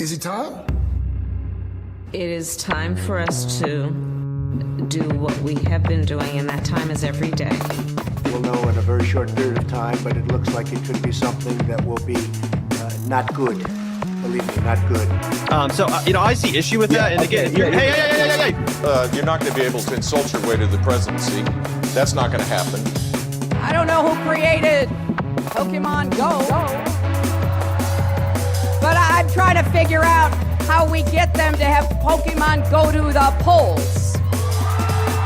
Is it time? It is time for us to do what we have been doing, and that time is every day. We'll know in a very short period of time, but it looks like it could be something that will be not good. Believe me, not good. I see issue with that. And again, hey. You're not going to be able to insult your way to the presidency. That's not going to happen. I don't know who created Pokemon Go, but I'm trying to figure out how we get them to have Pokemon go to the polls.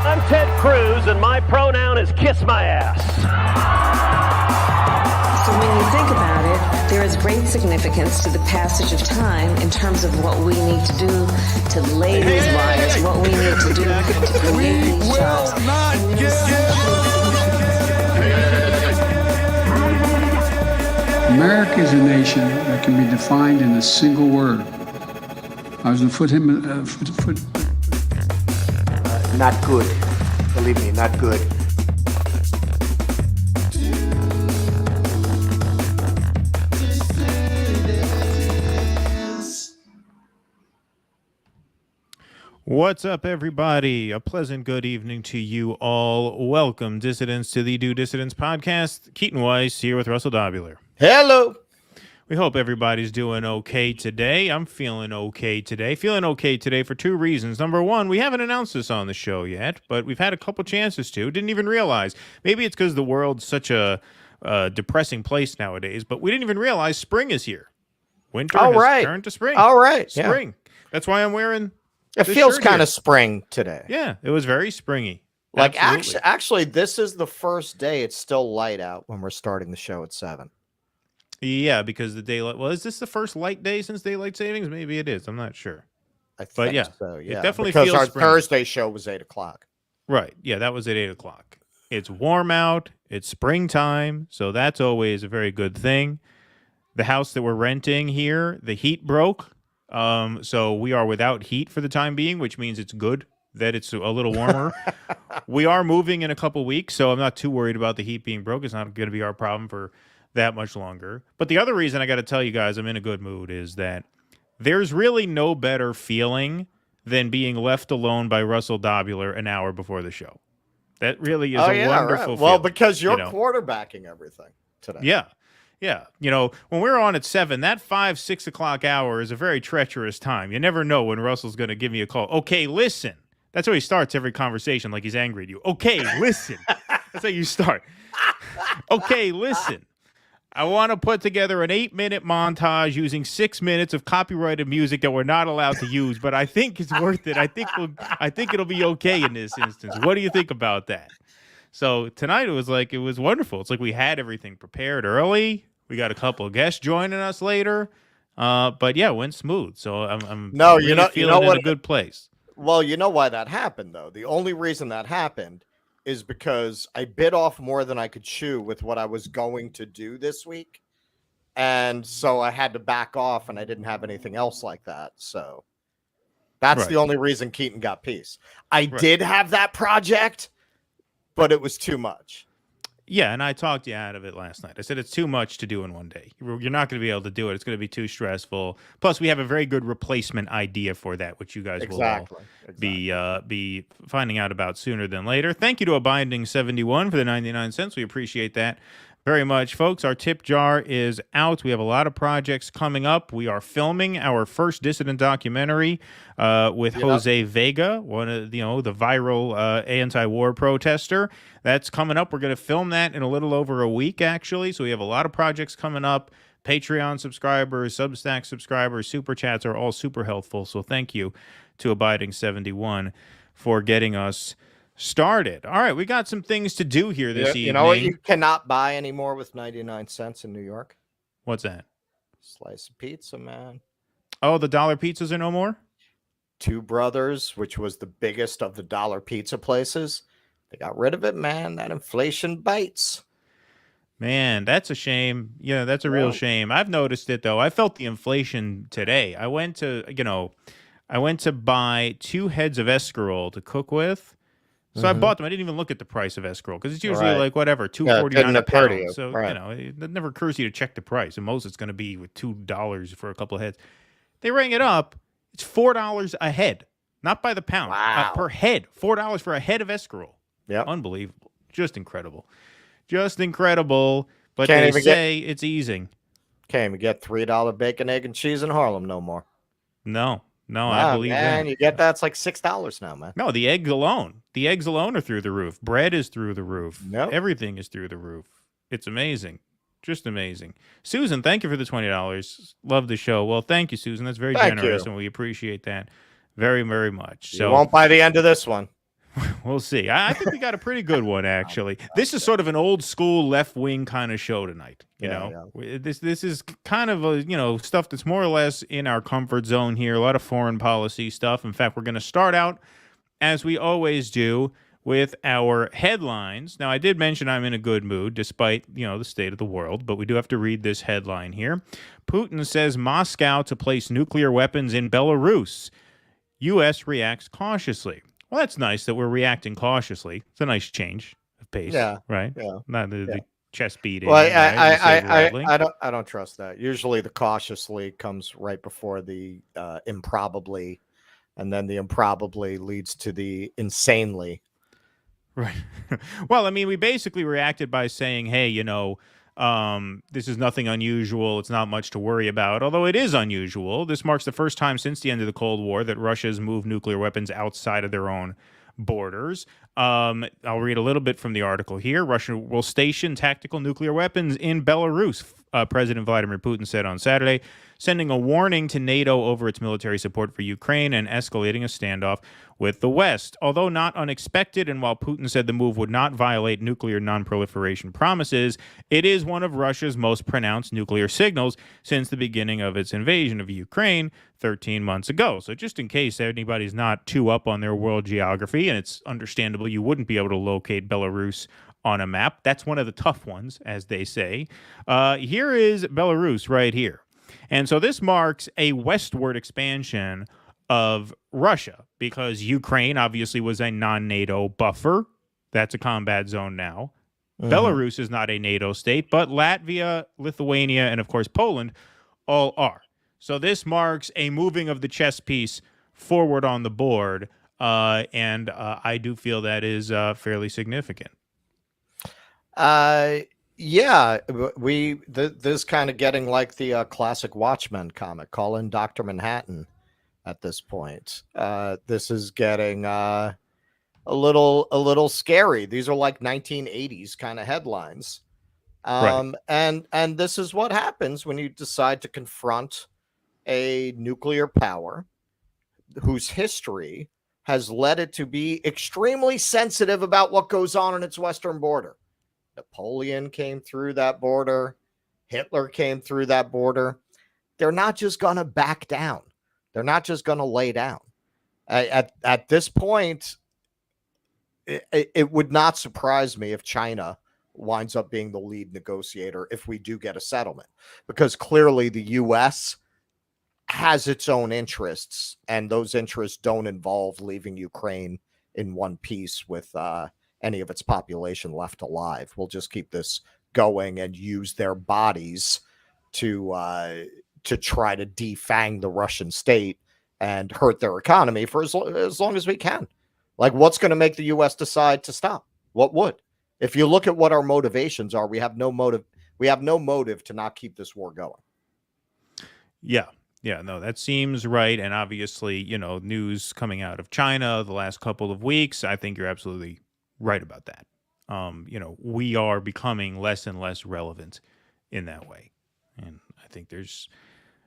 I'm Ted Cruz, and my pronoun is kiss my ass. So when you think about it, there is great significance to the passage of time in terms of what we need to do to lay these wires, what we need to do to create these jobs. America is a nation that can be defined in a single word. I was going to put him. Not good. Believe me, not good. What's up, everybody? A pleasant good evening to you all. Welcome, dissidents, to the Do Dissidents podcast. Keaton Weiss here with Russell Dobular. Hello. We hope everybody's doing okay today. I'm feeling okay today. Feeling okay today for two reasons. Number one, we haven't announced this on the show yet, but we've had a couple chances to. Didn't even realize. Maybe it's because the world's such a depressing place nowadays, but we didn't even realize spring is here. Winter has turned to spring. All right. Spring. Yeah. That's why I'm wearing it feels kind of spring today. Yeah, it was very springy. Like, actually, this is the first day it's still light out when we're starting the show at 7. Yeah, because the daylight. Well, is this the first light day since daylight savings? Maybe it is. I'm not sure. I think so. Yeah, it definitely because feels our springy. Thursday show was 8 o'clock. Right. Yeah, that was at 8 o'clock. It's warm out. It's springtime, so that's always a very good thing. The house that we're renting here, the heat broke. So we are without heat for the time being, which means it's good that it's a little warmer. We are moving in a couple weeks, so I'm not too worried about the heat being broke. It's not going to be our problem for that much longer. But the other reason I got to tell you guys I'm in a good mood is that there's really no better feeling than being left alone by Russell Dobular an hour before the show. That really is a wonderful feeling. Well, because you're quarterbacking everything today. Yeah. Yeah, when we're on at 7, that 5-6 o'clock hour is a very treacherous time. You never know when Russell's going to give me a call. Okay, listen. That's how he starts every conversation, like he's angry at you. Okay, listen. That's how you start. Okay, listen. I want to put together an 8-minute montage using 6 minutes of copyrighted music that we're not allowed to use, but I think it's worth it. I think it'll be okay in this instance. What do you think about that? So tonight it was wonderful. It's like we had everything prepared early. We got a couple of guests joining us later, but yeah, it went smooth. So I'm feeling in a good place. Well, you know why that happened, though. The only reason that happened is because I bit off more than I could chew with what I was going to do this week, and so I had to back off, and I didn't have anything else like that. So that's the only reason Keaton got peace. I did have that project, but it was too much. Yeah, and I talked you out of it last night. I said it's too much to do in one day. You're not going to be able to do it. It's going to be too stressful. Plus, we have a very good replacement idea for that, which you guys will all be finding out about sooner than later. Thank you to Abiding71 for the 99 cents. We appreciate that very much, folks. Our tip jar is out. We have a lot of projects coming up. We are filming our first dissident documentary with Jose Vega, one of the viral anti-war protester. That's coming up. We're going to film that in a little over a week, actually. So we have a lot of projects coming up. Patreon subscribers, Substack subscribers, Super Chats are all super helpful. So thank you to Abiding71 for getting us started. All right, we got some things to do here this evening. You know what you cannot buy anymore with 99 cents in New York? What's that? Slice of pizza, man. Oh, the dollar pizzas are no more? Two Brothers, which was the biggest of the dollar pizza places, they got rid of it, man. That inflation bites. Man, that's a shame. Yeah, that's a real shame. I've noticed it, though. I felt the inflation today. I went to buy 2 heads of escarole to cook with. So I bought them. I didn't even look at the price of escarole because it's usually like whatever, $2.49 a pound. So it never occurs to you to check the price. And most it's going to be with $2 for a couple of heads. They rang it up. It's $4 a head, not by the pound, per head. $4 for a head of escarole. Yeah, unbelievable, just incredible, just incredible. But Can't they say it's easing. Can't even get $3 bacon, egg, and cheese in Harlem no more. No, I believe that. You get that? It's like $6 now, man. No, the eggs alone are through the roof. Bread is through the roof. Yep. Everything is through the roof. It's amazing. Just amazing. Susan, thank you for the $20. Love the show. Well, thank you, Susan. That's very generous, and we appreciate that very, very much. So you won't by the end of this one. We'll see. I think we got a pretty good one, actually. This is sort of an old school left wing kind of show tonight. You know, this is kind of a stuff that's more or less in our comfort zone here. A lot of foreign policy stuff. In fact, we're going to start out, as we always do, with our headlines. Now, I did mention I'm in a good mood despite, the state of the world, but we do have to read this headline here. Putin says Moscow to place nuclear weapons in Belarus. U.S. reacts cautiously. Well, that's nice that we're reacting cautiously. It's a nice change of pace, right? Yeah. Not the chest beating. Well, right? I don't trust that. Usually the cautiously comes right before the improbably, and then the improbably leads to the insanely. Right. Well, I mean, we basically reacted by saying, hey, this is nothing unusual. It's not much to worry about, although it is unusual. This marks the first time since the end of the Cold War that Russia's moved nuclear weapons outside of their own borders. I'll read a little bit from the article here. Russia will station tactical nuclear weapons in Belarus, President Vladimir Putin said on Saturday, sending a warning to NATO over its military support for Ukraine and escalating a standoff with the West. Although not unexpected, and while Putin said the move would not violate nuclear non-proliferation promises, it is one of Russia's most pronounced nuclear signals since the beginning of its invasion of Ukraine 13 months ago. So just in case anybody's not too up on their world geography, and it's understandable you wouldn't be able to locate Belarus on a map. That's one of the tough ones, as they say. Here is Belarus right here. And so this marks a westward expansion of Russia because Ukraine obviously was a non-NATO buffer. That's a combat zone now. Belarus is not a NATO state, but Latvia, Lithuania, and of course Poland all are. So this marks a moving of the chess piece forward on the board, and I do feel that is fairly significant. Yeah, this kind of getting like the classic Watchmen comic, call in Dr. Manhattan at this point. This is getting a little scary. These are like 1980s kind of headlines. Right. And this is what happens when you decide to confront a nuclear power whose history has led it to be extremely sensitive about what goes on its western border. Napoleon came through that border. Hitler came through that border. They're not just going to back down. They're not just going to lay down. At this point, it would not surprise me if China winds up being the lead negotiator if we do get a settlement, because clearly the U.S. has its own interests, and those interests don't involve leaving Ukraine in one piece with any of its population left alive. We'll just keep this going and use their bodies to try to defang the Russian state and hurt their economy for as long as we can. Like, what's going to make the U.S. decide to stop? What would? If you look at what our motivations are, we have no motive. We have no motive to not keep this war going. Yeah. Yeah, no, that seems right. And obviously, news coming out of China the last couple of weeks, I think you're absolutely right about that. We are becoming less and less relevant in that way. And I think there's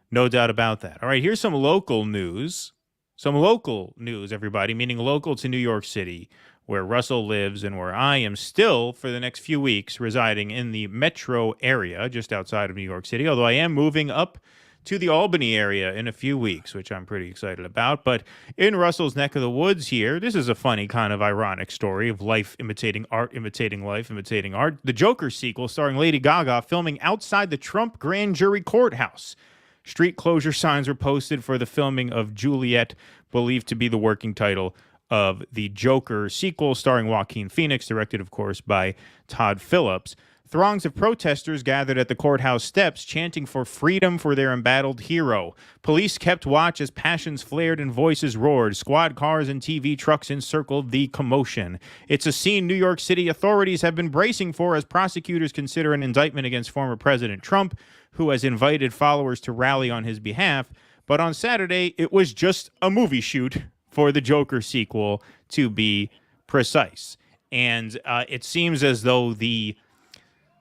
no doubt about that. All right, here's some local news. Some local news, everybody, meaning local to New York City, where Russell lives and where I am still for the next few weeks residing in the metro area just outside of New York City, although I am moving up to the Albany area in a few weeks, which I'm pretty excited about. But in Russell's neck of the woods here, this is a funny kind of ironic story of life imitating art, imitating life, imitating art. The Joker sequel starring Lady Gaga filming outside the Trump grand jury courthouse. Street closure signs were posted for the filming of Juliet, believed to be the working title of the Joker sequel starring Joaquin Phoenix, directed, of course, by Todd Phillips. Throngs of protesters gathered at the courthouse steps, chanting for freedom for their embattled hero. Police kept watch as passions flared and voices roared. Squad cars and TV trucks encircled the commotion. It's a scene New York City authorities have been bracing for as prosecutors consider an indictment against former President Trump, who has invited followers to rally on his behalf. But on Saturday, it was just a movie shoot for the Joker sequel, to be precise. And it seems as though the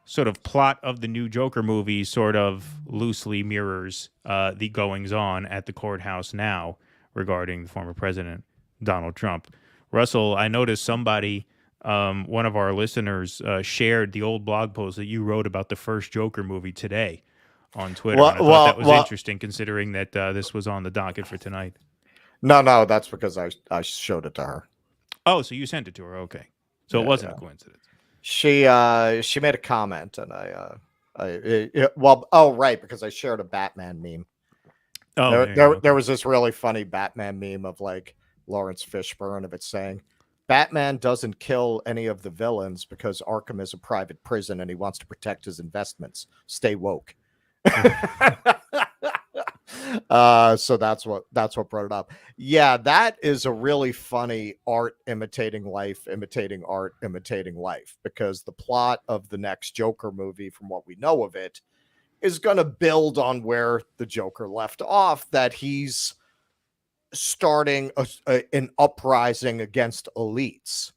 sort of plot of the new Joker movie sort of loosely mirrors the goings-on at the courthouse now regarding the former president, Donald Trump. Russell, I noticed somebody, one of our listeners, shared the old blog post that you wrote about the first Joker movie today on Twitter. And I thought that was interesting, considering that this was on the docket for tonight. No, that's because I showed it to her. Oh, so you sent it to her. Okay. So it wasn't a coincidence. She made a comment, and right, because I shared a Batman meme. Oh, there was this really funny Batman meme of like Lawrence Fishburne of it saying, Batman doesn't kill any of the villains because Arkham is a private prison and he wants to protect his investments. Stay woke. So that's what brought it up. Yeah, that is a really funny art imitating life, imitating art, imitating life, because the plot of the next Joker movie, from what we know of it, is going to build on where the Joker left off, that he's starting an uprising against elites.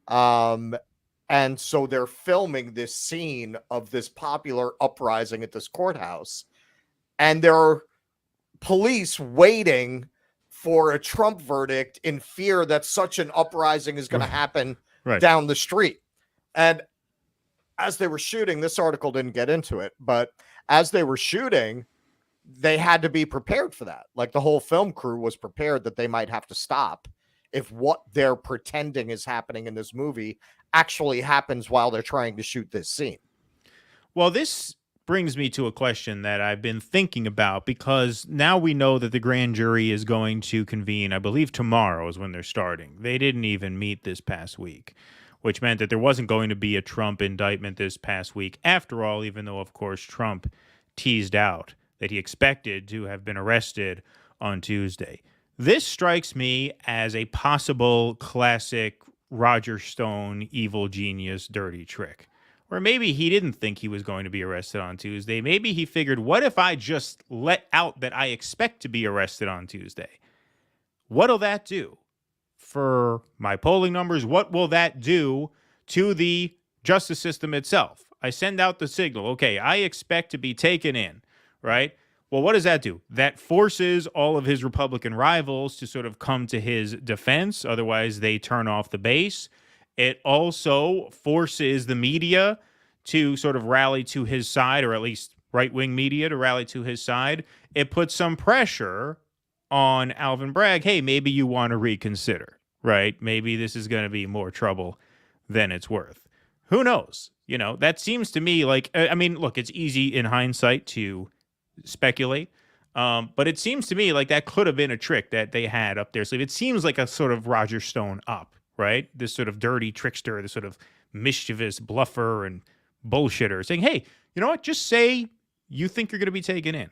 And so they're filming this scene of this popular uprising at this courthouse, and there are police waiting for a Trump verdict in fear that such an uprising is going to happen down the street. And as they were shooting, this article didn't get into it, but as they were shooting, they had to be prepared for that. Like the whole film crew was prepared that they might have to stop if what they're pretending is happening in this movie actually happens while they're trying to shoot this scene. Well, this brings me to a question that I've been thinking about, because now we know that the grand jury is going to convene, I believe tomorrow is when they're starting. They didn't even meet this past week, which meant that there wasn't going to be a Trump indictment this past week after all, even though, of course, Trump teased out that he expected to have been arrested on Tuesday. This strikes me as a possible classic Roger Stone evil genius dirty trick. Or maybe he didn't think he was going to be arrested on Tuesday. Maybe he figured, what if I just let out that I expect to be arrested on Tuesday? What'll that do for my polling numbers? What will that do to the justice system itself? I send out the signal, okay, I expect to be taken in, right? Well, what does that do? That forces all of his Republican rivals to sort of come to his defense. Otherwise, they turn off the base. It also forces the media to sort of rally to his side, or at least right-wing media to rally to his side. It puts some pressure on Alvin Bragg. Hey, maybe you want to reconsider, right? Maybe this is going to be more trouble than it's worth. Who knows? You know, that seems to me like, I mean, look, it's easy in hindsight to speculate, but it seems to me like that could have been a trick that they had up their sleeve. It seems like a sort of Roger Stone up, right? This sort of dirty trickster, this sort of mischievous bluffer and bullshitter saying, hey, you know what? Just say you think you're going to be taken in.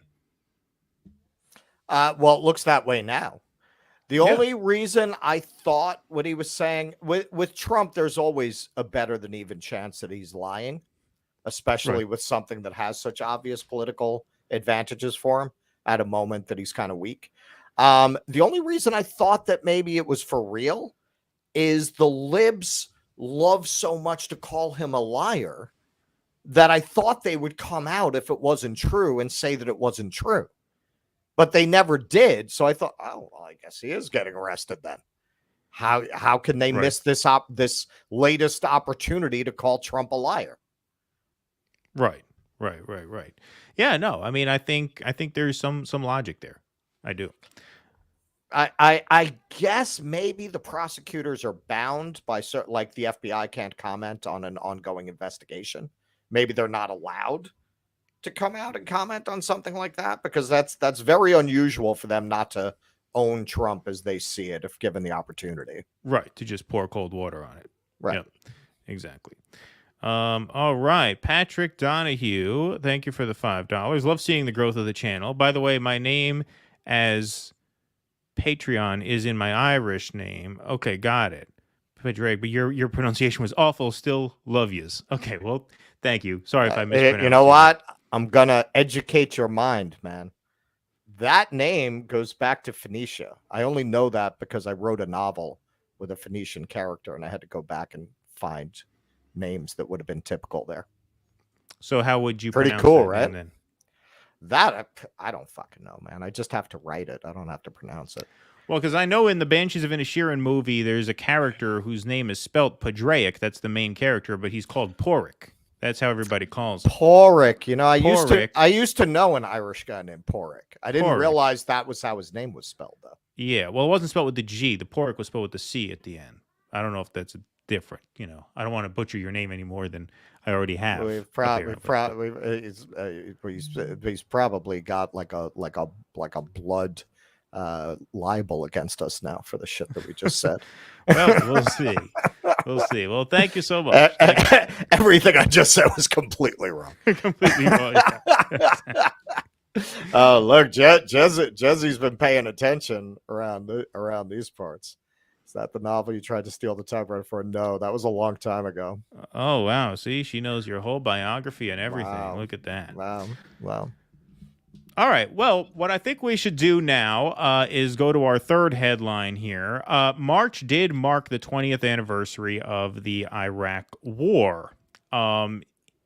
Well, it looks that way now. The only reason I thought what he was saying with Trump, there's always a better than even chance that he's lying, especially with something that has such obvious political advantages for him at a moment that he's kind of weak. The only reason I thought that maybe it was for real is the libs love so much to call him a liar that I thought they would come out if it wasn't true and say that it wasn't true. But they never did. So I thought, oh, well, I guess he is getting arrested then. How can they miss this latest opportunity to call Trump a liar? Right. Yeah, no, I mean, I think there's some logic there. I do. I guess maybe the prosecutors are bound by like the FBI can't comment on an ongoing investigation. Maybe they're not allowed to come out and comment on something like that, because that's very unusual for them not to own Trump as they see it if given the opportunity. Right, to just pour cold water on it. Right. Yep, exactly. All right. Patrick Donahue, thank you for the $5. Love seeing the growth of the channel. By the way, my name as Patreon is in my Irish name. Okay, got it. Drake, but your pronunciation was awful. Still love yous. Okay, well, thank you. Sorry if I mispronounced. You know what? I'm gonna educate your mind, man. That name goes back to Phoenicia. I only know that because I wrote a novel with a Phoenician character, and I had to go back and find names that would have been typical there. So how would you? Pretty pronounce cool, that right? then? That I don't fucking know, man. I just have to write it. I don't have to pronounce it. Well, because I know in the Banshees of Inisherin movie, there's a character whose name is spelt Padraic. That's the main character, but he's called Porrick. That's how everybody calls him. Porrick. You know, I Porrick. used to know an Irish guy named Porrick. I didn't realize that was how his name was spelled, though. Yeah, well, it wasn't spelled with the G. The Porrick was spelled with the C at the end. I don't know if that's different. You know, I don't want to butcher your name any more than I already have. He's probably got like a blood libel against us now for the shit that we just said. Well, we'll see. We'll see. Well, thank you so much. Everything I just said was completely wrong. Completely wrong. Oh, look, Jezzy's been paying attention around these parts. Is that the novel you tried to steal the typewriter for? No, that was a long time ago. Oh, wow. See, she knows your whole biography and everything. Wow. Look at that. Wow. All right. Well, what I think we should do now is go to our third headline here. March did mark the 20th anniversary of the Iraq War.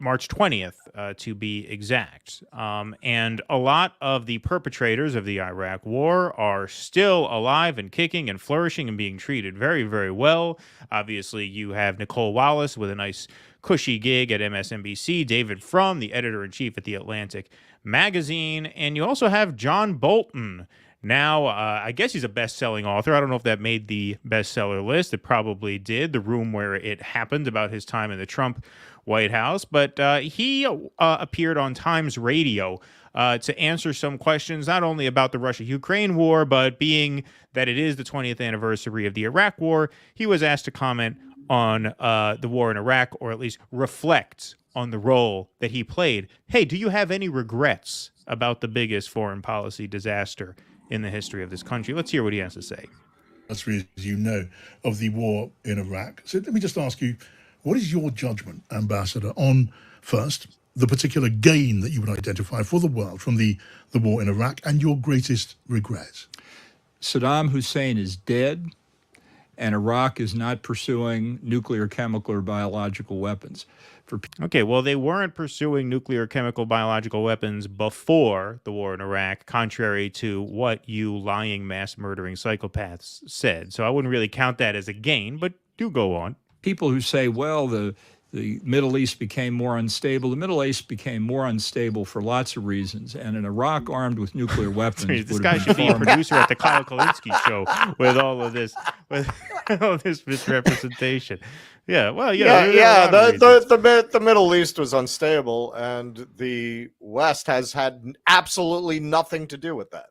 March 20th, to be exact. And a lot of the perpetrators of the Iraq War are still alive and kicking and flourishing and being treated very, very well. Obviously, you have Nicole Wallace with a nice cushy gig at MSNBC, David Frum, the editor-in-chief at The Atlantic magazine, and you also have John Bolton. Now, I guess he's a best-selling author. I don't know if that made the bestseller list. It probably did. The Room Where It Happened, about his time in the Trump White House. But he appeared on Times Radio to answer some questions, not only about the Russia-Ukraine war, but being that it is the 20th anniversary of the Iraq War, he was asked to comment on the war in Iraq, or at least reflect on the role that he played. Hey, do you have any regrets about the biggest foreign policy disaster in the history of this country? Let's hear what he has to say. As you know, of the war in Iraq. So let me just ask you, what is your judgment, Ambassador, on, first, the particular gain that you would identify for the world from the war in Iraq, and your greatest regrets? Saddam Hussein is dead, and Iraq is not pursuing nuclear, chemical, or biological weapons. Okay, well, they weren't pursuing nuclear, chemical, biological weapons before the war in Iraq, contrary to what you lying, mass-murdering psychopaths said. So I wouldn't really count that as a gain, but do go on. People who say, well, the Middle East became more unstable. The Middle East became more unstable for lots of reasons, and an Iraq armed with nuclear weapons. This guy should be a producer at the Kyle Kalinske show with all of this, misrepresentation. Yeah, well, the Middle East was unstable, and the West has had absolutely nothing to do with that.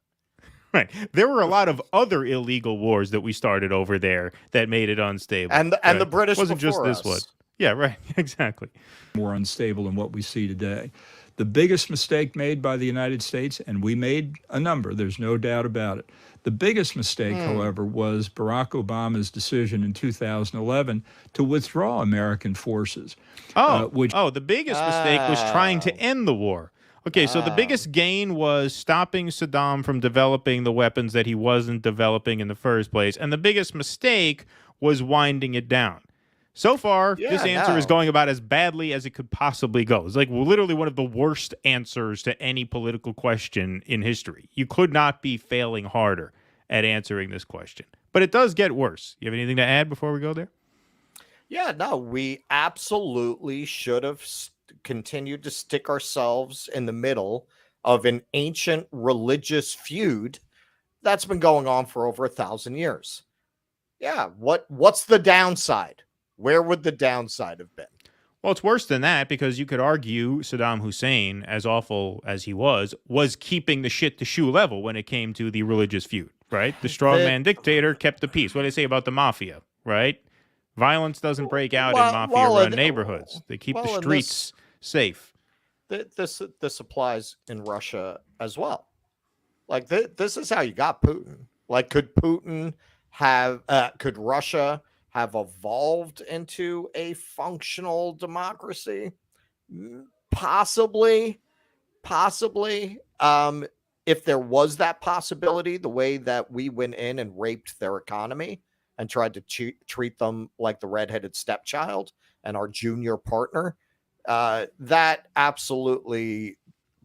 Right. There were a lot of other illegal wars that we started over there that made it unstable. And the British wasn't just this one. Yeah, right. Exactly. More unstable than what we see today. The biggest mistake made by the United States, and we made a number, there's no doubt about it. The biggest mistake, however, was Barack Obama's decision in 2011 to withdraw American forces. The biggest mistake was trying to end the war. Okay, so the biggest gain was stopping Saddam from developing the weapons that he wasn't developing in the first place. And the biggest mistake was winding it down. So far, this answer is going about as badly as it could possibly go. It's like literally one of the worst answers to any political question in history. You could not be failing harder at answering this question. But it does get worse. You have anything to add before we go there? Yeah, no, we absolutely should have continued to stick ourselves in the middle of an ancient religious feud that's been going on for over 1,000 years. Yeah, what's the downside? Where would the downside have been? Well, it's worse than that, because you could argue Saddam Hussein, as awful as he was keeping the shit to shoe level when it came to the religious feud, right? The strongman dictator kept the peace. What do they say about the mafia, right? Violence doesn't break out in mafia-run neighborhoods. They keep the streets safe. This applies in Russia as well. Like this is how you got Putin. Like, could Russia have evolved into a functional democracy? Possibly. If there was that possibility, the way that we went in and raped their economy and tried to treat them like the redheaded stepchild and our junior partner, that absolutely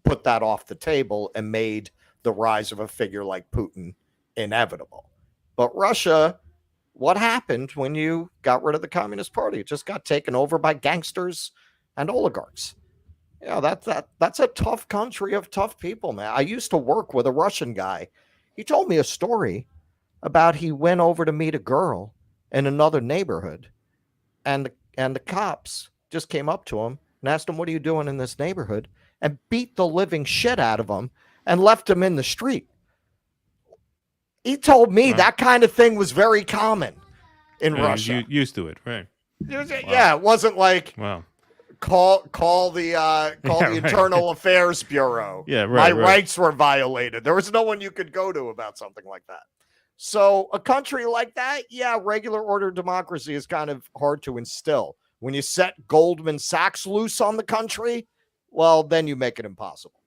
put that off the table and made the rise of a figure like Putin inevitable. But Russia, what happened when you got rid of the Communist Party? It just got taken over by gangsters and oligarchs. Yeah, that's a tough country of tough people, man. I used to work with a Russian guy. He told me a story about he went over to meet a girl in another neighborhood, and the cops just came up to him and asked him, "What are you doing in this neighborhood?" and beat the living shit out of him and left him in the street. He told me that kind of thing was very common in Russia. Used to it, right? Yeah, it wasn't like call the Internal Affairs Bureau. Yeah, right. My rights were violated. There was no one you could go to about something like that. So a country like that, yeah, regular order democracy is kind of hard to instill. When you set Goldman Sachs loose on the country, well, then you make it impossible.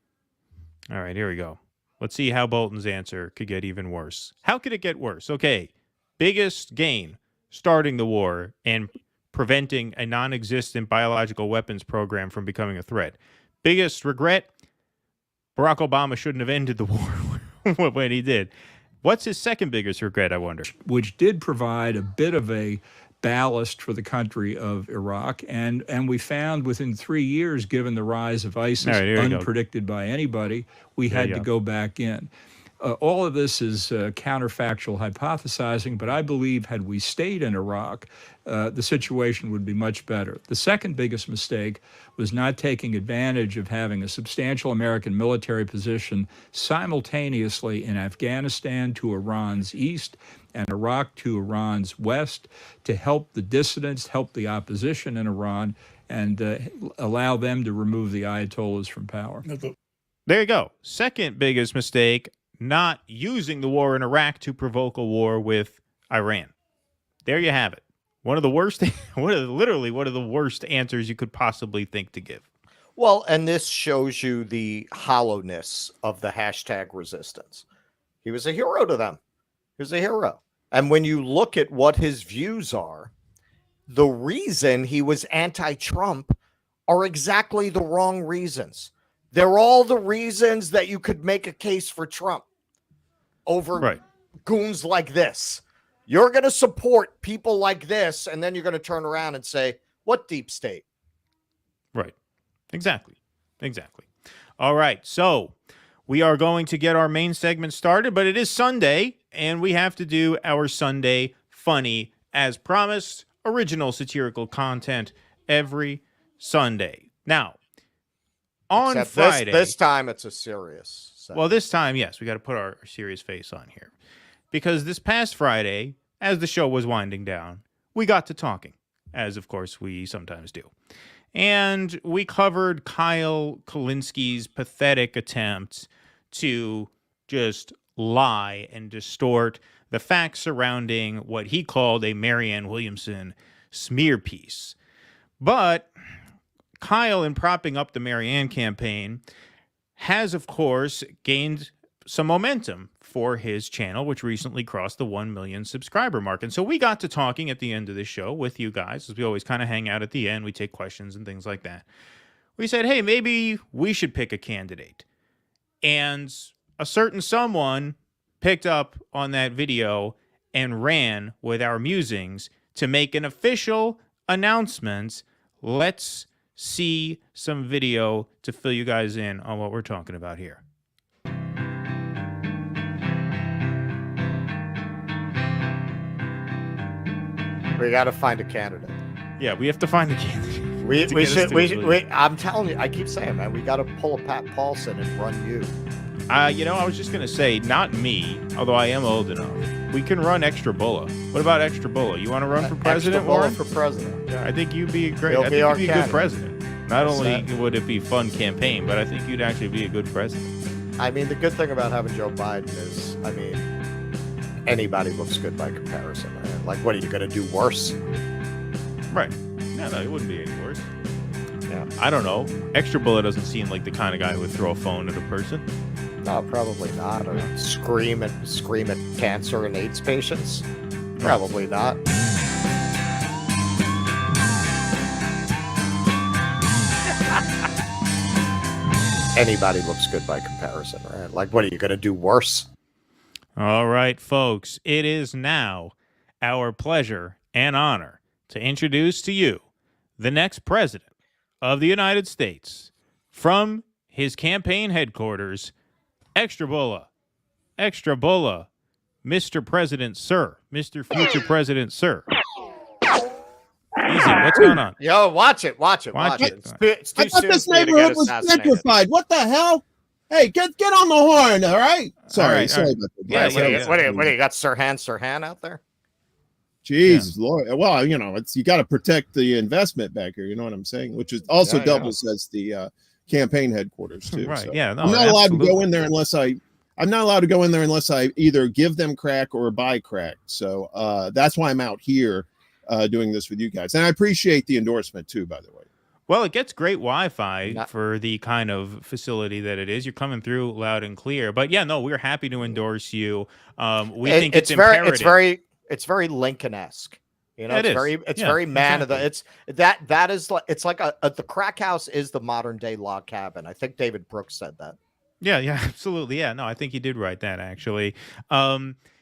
All right, here we go. Let's see how Bolton's answer could get even worse. How could it get worse? Okay, biggest gain, starting the war and preventing a non-existent biological weapons program from becoming a threat. Biggest regret, Barack Obama shouldn't have ended the war when he did. What's his second biggest regret, I wonder? Which did provide a bit of a ballast for the country of Iraq. And we found within 3 years, given the rise of ISIS, unpredicted by anybody, we had to go back in. All of this is counterfactual hypothesizing, but I believe had we stayed in Iraq, the situation would be much better. The second biggest mistake was not taking advantage of having a substantial American military position simultaneously in Afghanistan to Iran's east and Iraq to Iran's west to help the dissidents, help the opposition in Iran, and allow them to remove the Ayatollahs from power. There you go. Second biggest mistake, not using the war in Iraq to provoke a war with Iran. There you have it. One of the worst, literally one of the worst answers you could possibly think to give. Well, and this shows you the hollowness of the hashtag resistance. He was a hero to them. He was a hero. And when you look at what his views are, the reason he was anti-Trump are exactly the wrong reasons. They're all the reasons that you could make a case for Trump over goons like this. You're going to support people like this, and then you're going to turn around and say, what deep state? Right. Exactly. All right. So we are going to get our main segment started, but it is Sunday, and we have to do our Sunday funny as promised. Original satirical content every Sunday. Now, on Except Friday. This time it's a serious segment. Well, this time, yes, we got to put our serious face on here. Because this past Friday, as the show was winding down, we got to talking, as of course we sometimes do. And we covered Kyle Kulinski's pathetic attempt to just lie and distort the facts surrounding what he called a Marianne Williamson smear piece. But Kyle, in propping up the Marianne campaign, has, of course, gained some momentum for his channel, which recently crossed the 1 million subscriber mark. And so we got to talking at the end of the show with you guys, as we always kind of hang out at the end. We take questions and things like that. We said, hey, maybe we should pick a candidate. And a certain someone picked up on that video and ran with our musings to make an official announcement. Let's see some video to fill you guys in on what we're talking about here. We got to find a candidate. Yeah, we have to find a candidate. We should. I'm telling you, I keep saying, man, we got to pull a Pat Paulson and run you. I was just going to say, not me, although I am old enough. we can run Extra Bulla. What about Extra Bulla? You want to run for president, Warren? Warren? For president. Yeah. I think you'd be great. He'll I be think our you'd be a good candidate. president. Not only would it be fun campaign, but I think you'd actually be a good president. I mean, the good thing about having Joe Biden is, I mean, anybody looks good by comparison. Right? Like, what are you going to do worse? Right. No, it wouldn't be any worse. Yeah. I don't know. Extra Bulla doesn't seem like the kind of guy who would throw a phone at a person. No, probably not. Or scream at cancer and AIDS patients. Probably not. Anybody looks good by comparison, right? Like, what are you going to do worse? All right, folks. It is now our pleasure and honor to introduce to you the next president of the United States from his campaign headquarters, Extra Bulla. Extra Bulla, Mr. President, sir. Mr. Future President, sir. Easy. What's going on? Yo, watch it. Watch it. It's too I thought soon this for me to get neighborhood was assassinated. gentrified. What the hell? Hey, get on the horn, all right? Sorry right, about all right. that. What do you got, Sirhan out there? Jeez, Lord. Well, you know, you got to protect the investment back here. You know what I'm saying? Which is also doubles as the campaign headquarters too. Right? So Yeah. No, I'm not allowed absolutely. to go in there unless I'm not allowed to go in there unless I either give them crack or buy crack. So that's why I'm out here doing this with you guys, and I appreciate the endorsement too. By the way. Well, it gets great Wi-Fi for the kind of facility that it is. You're coming through loud and clear. But yeah, no, we're happy to endorse you. We think it's imperative. It's very Lincoln-esque. You know, Yeah, it's very man exactly. of the. That is like, it's like the crack house is the modern day log cabin. I think David Brooks said that. Yeah, absolutely. Yeah, no, I think he did write that actually.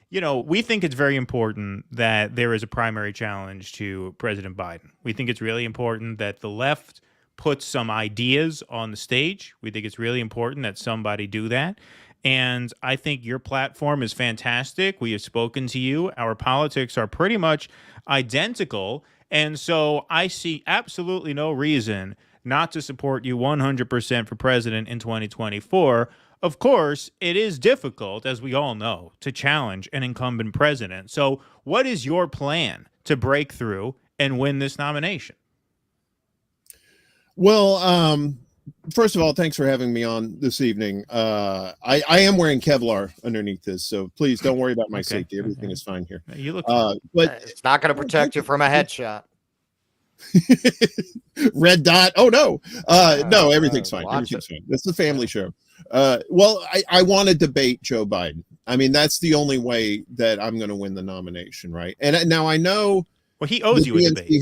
You know, we think it's very important that there is a primary challenge to President Biden. We think it's really important that the left puts some ideas on the stage. We think it's really important that somebody do that. And I think your platform is fantastic. We have spoken to you. Our politics are pretty much identical. And so I see absolutely no reason not to support you 100% for president in 2024. Of course, it is difficult, as we all know, to challenge an incumbent president. So what is your plan to break through and win this nomination? Well, first of all, thanks for having me on this evening. I am wearing Kevlar underneath this, so please don't worry about my safety. Everything is fine here. You look, but it's not going to protect you from a headshot. Red dot. Oh no, no, everything's fine. Everything's fine. This is a family show. Well, I want to debate Joe Biden. I mean, that's the only way that I'm going to win the nomination, right? And now I know. Well, he owes you a debate.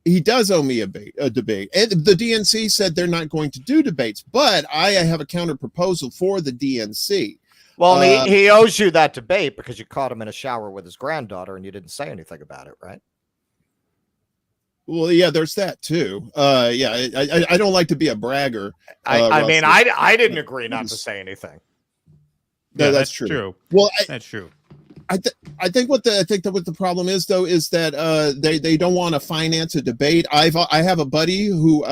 He does owe me a debate. And the DNC said they're not going to do debates, but I have a counter proposal for the DNC. Well, he owes you that debate because you caught him in a shower with his granddaughter and you didn't say anything about it, right? Well, yeah, there's that too. Yeah, I don't like to be a bragger. I mean, I didn't agree not to say anything. No, Yeah, that's true. Well, that's true. I think what the problem is though is that they don't want to finance a debate. I have a buddy who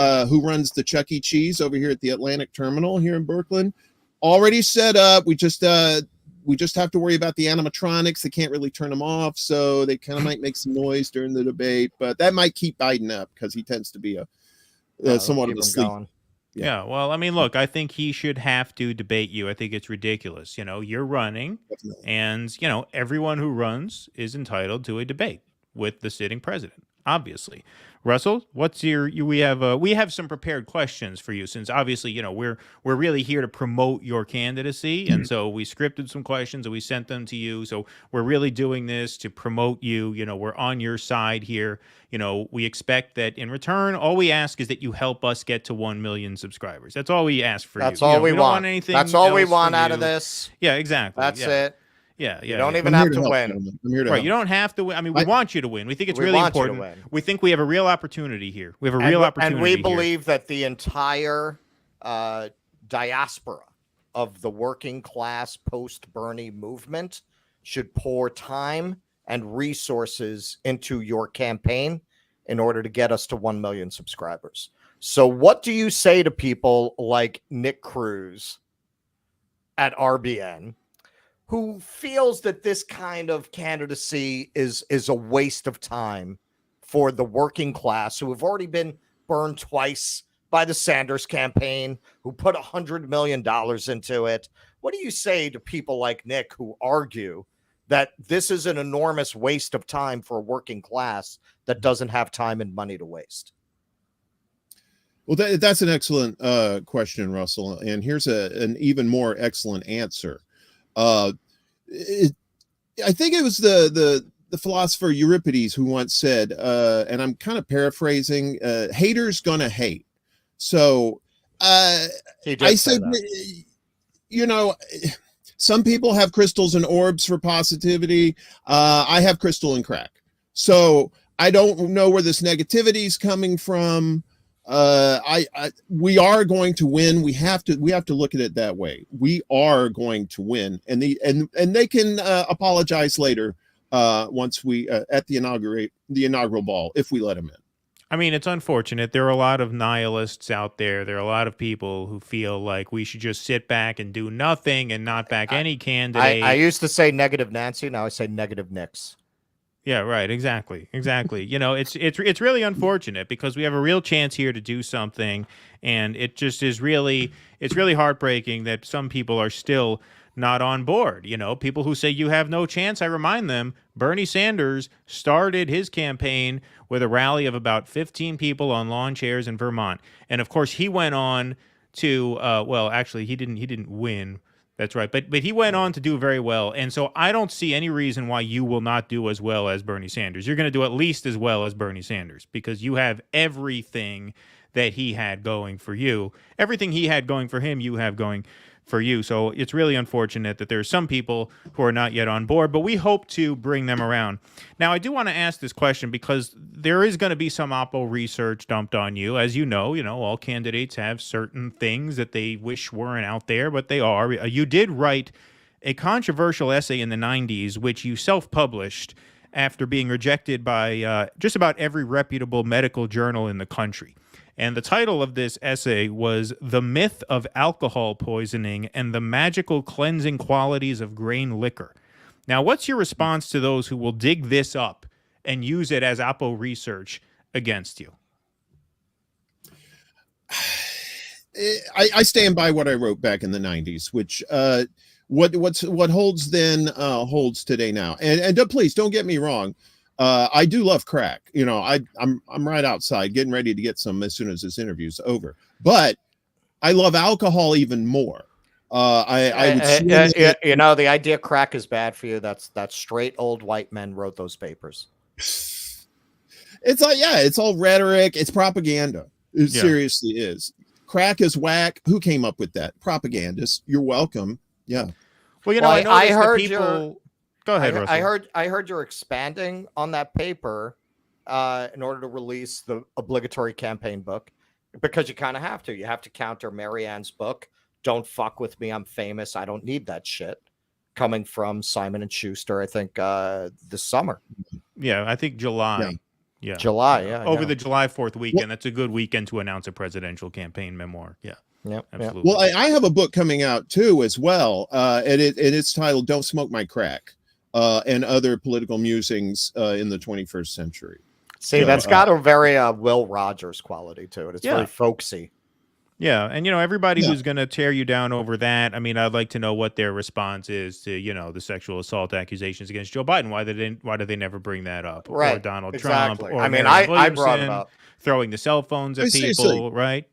runs the Chuck E. Cheese over here at the Atlantic Terminal here in Brooklyn, already set up. We just have to worry about the animatronics. They can't really turn them off, so they kind of might make some noise during the debate. But that might keep Biden up because he tends to be somewhat of a sleep. Yeah, well, I mean, look, I think he should have to debate you. I think it's ridiculous. You know, you're running, and, you know, everyone who runs is entitled to a debate with the sitting president, obviously. Russell, what's we have some prepared questions for you, since obviously, you know, we're really here to promote your candidacy, and so we scripted some questions and we sent them to you. So we're really doing this to promote you. You know, we're on your side here. You know, we expect that in return, all we ask is that you help us get to 1 million subscribers. That's all we ask for you. That's all we don't want. Anything That's all we else want from out you. of this. Yeah, exactly. That's it. Yeah. You don't even have to win. I'm here to Right, help. you don't have to win. I mean, we want you to win. We think it's We really want you to important. win. We think we have a real opportunity here. We have a real opportunity and we here. believe that the entire diaspora of the working class post-Bernie movement should pour time and resources into your campaign in order to get us to 1 million subscribers. So what do you say to people like Nick Cruz at RBN, who feels that this kind of candidacy is a waste of time for the working class, who have already been burned twice by the Sanders campaign, who put $100 million into it. What do you say to people like Nick who argue that this is an enormous waste of time for a working class that doesn't have time and money to waste? Well, that's an excellent question, Russell. And here's an even more excellent answer. I think it was the philosopher Euripides who once said, and I'm kind of paraphrasing, haters gonna hate. So I said, you know, some people have crystals and orbs for positivity. I have crystal and crack. So I don't know where this negativity is coming from. We are going to win. We have to look at it that way. We are going to win, and they can apologize later once we at the inaugural ball, if we let them in. I mean, it's unfortunate. There are a lot of nihilists out there. There are a lot of people who feel like we should just sit back and do nothing and not back any candidate. I used to say negative Nancy. Now I say negative Nix. Yeah, right. Exactly. You know, it's really unfortunate because we have a real chance here to do something, and it just is really heartbreaking that some people are still not on board. You know, people who say you have no chance. I remind them, Bernie Sanders started his campaign with a rally of about 15 people on lawn chairs in Vermont, and of course he went on to well, actually he didn't win. That's right. But he went on to do very well. And so I don't see any reason why you will not do as well as Bernie Sanders. You're going to do at least as well as Bernie Sanders because you have everything that he had going for you. Everything he had going for him, you have going for you. So it's really unfortunate that there are some people who are not yet on board, but we hope to bring them around. Now, I do want to ask this question because there is going to be some Oppo research dumped on you. As you know, all candidates have certain things that they wish weren't out there, but they are. You did write a controversial essay in the 90s, which you self-published after being rejected by just about every reputable medical journal in the country. And the title of this essay was The Myth of Alcohol Poisoning and the Magical Cleansing Qualities of Grain Liquor. Now, what's your response to those who will dig this up and use it as Oppo research against you? I stand by what I wrote back in the 90s, which what holds then holds today now. And please don't get me wrong. I do love crack. I'm right outside getting ready to get some as soon as this interview's over. But I love alcohol even more. The idea crack is bad for you. That's straight old white men wrote those papers. It's like, it's all rhetoric. It's propaganda. It seriously is. Crack is whack. Who came up with that? Propagandists. You're welcome. Yeah. Well, I heard people. Go ahead, Russell. I heard you're expanding on that paper in order to release the obligatory campaign book because you kind of have to. You have to counter Marianne's book, Don't Fuck With Me, I'm Famous, I Don't Need That Shit, coming from Simon & Schuster, I think, this summer. Yeah, I think July. Yeah. July, yeah. Over the July 4th weekend. That's a good weekend to announce a presidential campaign memoir. Yeah. Yep, absolutely. Well, I have a book coming out, too, as well, and it's titled Don't Smoke My Crack. And other political musings in the 21st century. See, that's got a very Will Rogers quality to it. It's very folksy. Yeah, and everybody who's going to tear you down over that, I mean, I'd like to know what their response is to the sexual assault accusations against Joe Biden. Why did they never bring that up? Right, or Donald exactly. Trump? Or I brought it up. Throwing the cell phones at people, right?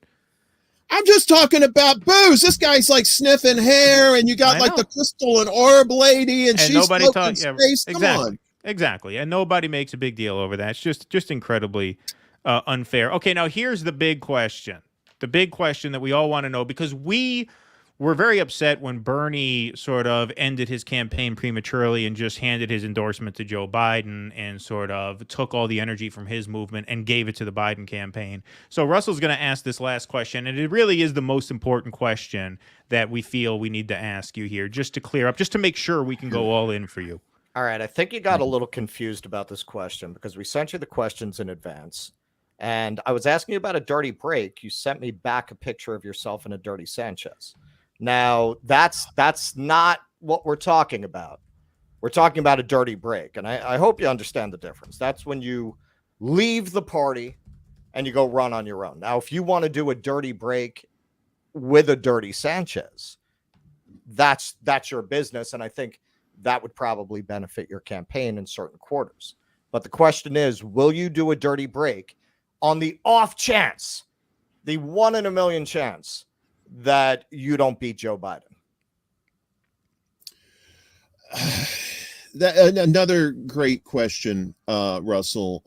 I'm just talking about booze. This guy's like sniffing hair, and you got like the crystal and orb lady, and she's smoking space. Come on. Exactly. And nobody makes a big deal over that. It's just incredibly unfair. Okay, now here's the big question. The big question that we all want to know, because we were very upset when Bernie sort of ended his campaign prematurely and just handed his endorsement to Joe Biden and sort of took all the energy from his movement and gave it to the Biden campaign. So Russell's going to ask this last question, and it really is the most important question that we feel we need to ask you here, just to clear up, just to make sure we can go all in for you. All right, I think you got a little confused about this question because we sent you the questions in advance. And I was asking you about a dirty break. You sent me back a picture of yourself in a dirty Sanchez. Now, that's not what we're talking about. We're talking about a dirty break, and I hope you understand the difference. That's when you leave the party and you go run on your own. Now, if you want to do a dirty break with a dirty Sanchez, that's your business, and I think that would probably benefit your campaign in certain quarters. But the question is, will you do a dirty break on the off chance, the 1 in a million chance that you don't beat Joe Biden? Another great question, Russell,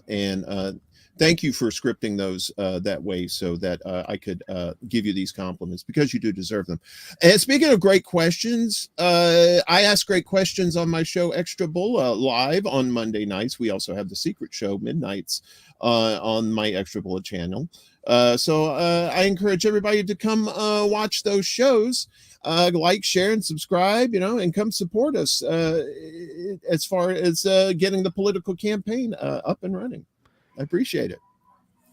and thank you for scripting those that way so that I could give you these compliments, because you do deserve them. And speaking of great questions, I ask great questions on my show Extra Bulla live on Monday nights. We also have the secret show midnights on my Extra Bulla channel. So I encourage everybody to come watch those shows. Like, share, and subscribe, and come support us as far as getting the political campaign up and running. I appreciate it.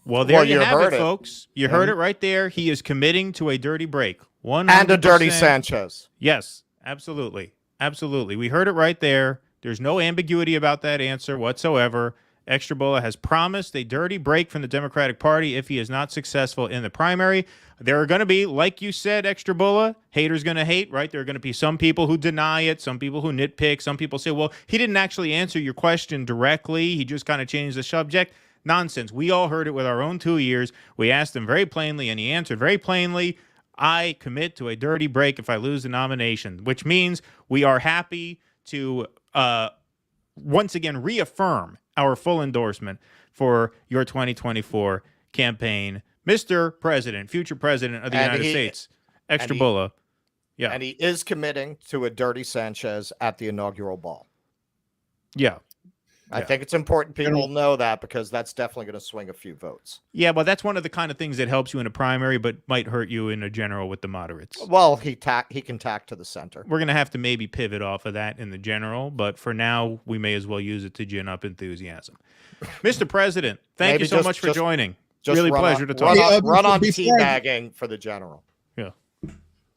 Well, there you have it, folks. You heard it right there. He is committing to a dirty break. 100%. And a dirty Sanchez. Yes, absolutely. Absolutely. We heard it right there. There's no ambiguity about that answer whatsoever. Extra Bulla has promised a dirty break from the Democratic Party if he is not successful in the primary. There are going to be, like you said, Extra Bulla, haters going to hate, right? There are going to be some people who deny it, some people who nitpick, some people say, well, he didn't actually answer your question directly. He just kind of changed the subject. Nonsense. We all heard it with our own 2 ears. We asked him very plainly, and he answered very plainly, I commit to a dirty break if I lose the nomination, which means we are happy to once again reaffirm our full endorsement for your 2024 campaign. Mr. President, future President of the United States, Extra Bulla. Yeah. And he is committing to a dirty Sanchez at the inaugural ball. Yeah. I think it's important people know that, because that's definitely going to swing a few votes. Yeah, well, that's one of the kind of things that helps you in a primary, but might hurt you in a general with the moderates. Well, he can tack to the center. We're going to have to maybe pivot off of that in the general, but for now, we may as well use it to gin up enthusiasm. Mr. President, thank you so much for joining. Really pleasure to talk. Run on teabagging for the general. Yeah.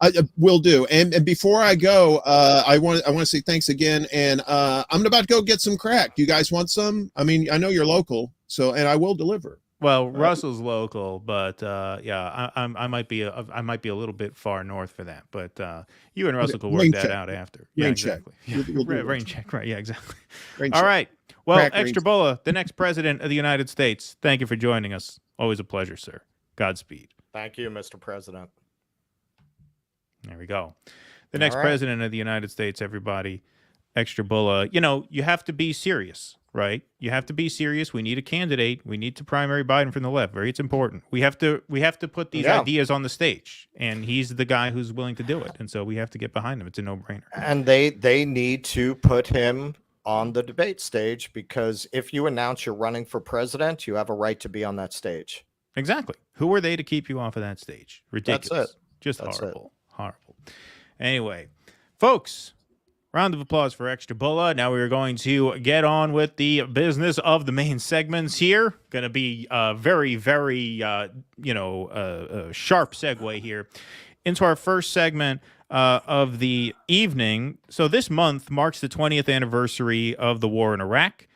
I will do. And before I go, I want to say thanks again. And I'm about to go get some crack. Do you guys want some? I mean, I know you're local, and I will deliver. Well, Russell's local, but yeah, I might be a little bit far north for that. But you and Russell can work that out after. Yeah, exactly. Rain check, right? Yeah, exactly. All right. Well, Extra Bulla, the next president of the United States. Thank you for joining us. Always a pleasure, sir. Godspeed. Thank you, Mr. President. There we go. The next president of the United States, everybody, Extra Bulla. You have to be serious, right? You have to be serious. We need a candidate. We need to primary Biden from the left. It's important. We have to put these ideas on the stage, and he's the guy who's willing to do it. And so we have to get behind him. It's a no-brainer. And they need to put him on the debate stage, because if you announce you're running for president, you have a right to be on that stage. Exactly. Who are they to keep you off of that stage? Ridiculous. That's it. Just horrible. Horrible. Anyway, folks, round of applause for Extra Bulla. Now we are going to get on with the business of the main segments here. Going to be very, very, sharp segue here into our first segment of the evening. So this month marks the 20th anniversary of the war in Iraq.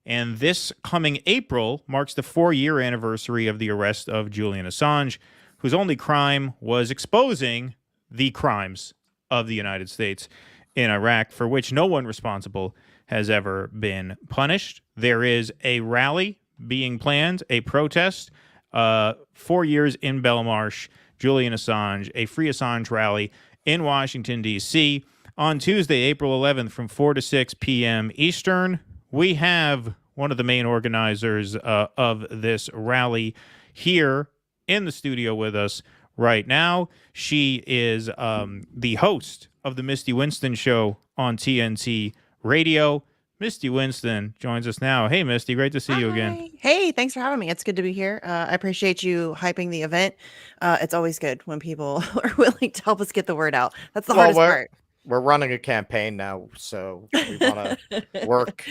And this coming April marks the 4-year anniversary of the arrest of Julian Assange, whose only crime was exposing the crimes of the United States in Iraq, for which no one responsible has ever been punished. There is a rally being planned, a protest, 4 years in Belmarsh, Julian Assange, a Free Assange rally in Washington, D.C. on Tuesday, April 11th from 4 to 6 p.m. Eastern. We have one of the main organizers of this rally here in the studio with us right now. She is the host of the Misty Winston Show on TNT Radio. Misty Winston joins us now. Hey, Misty, great to see you again. Hey, thanks for having me. It's good to be here. I appreciate you hyping the event. It's always good when people are willing to help us get the word out. That's the hardest part. we're running a campaign now, so we want to work.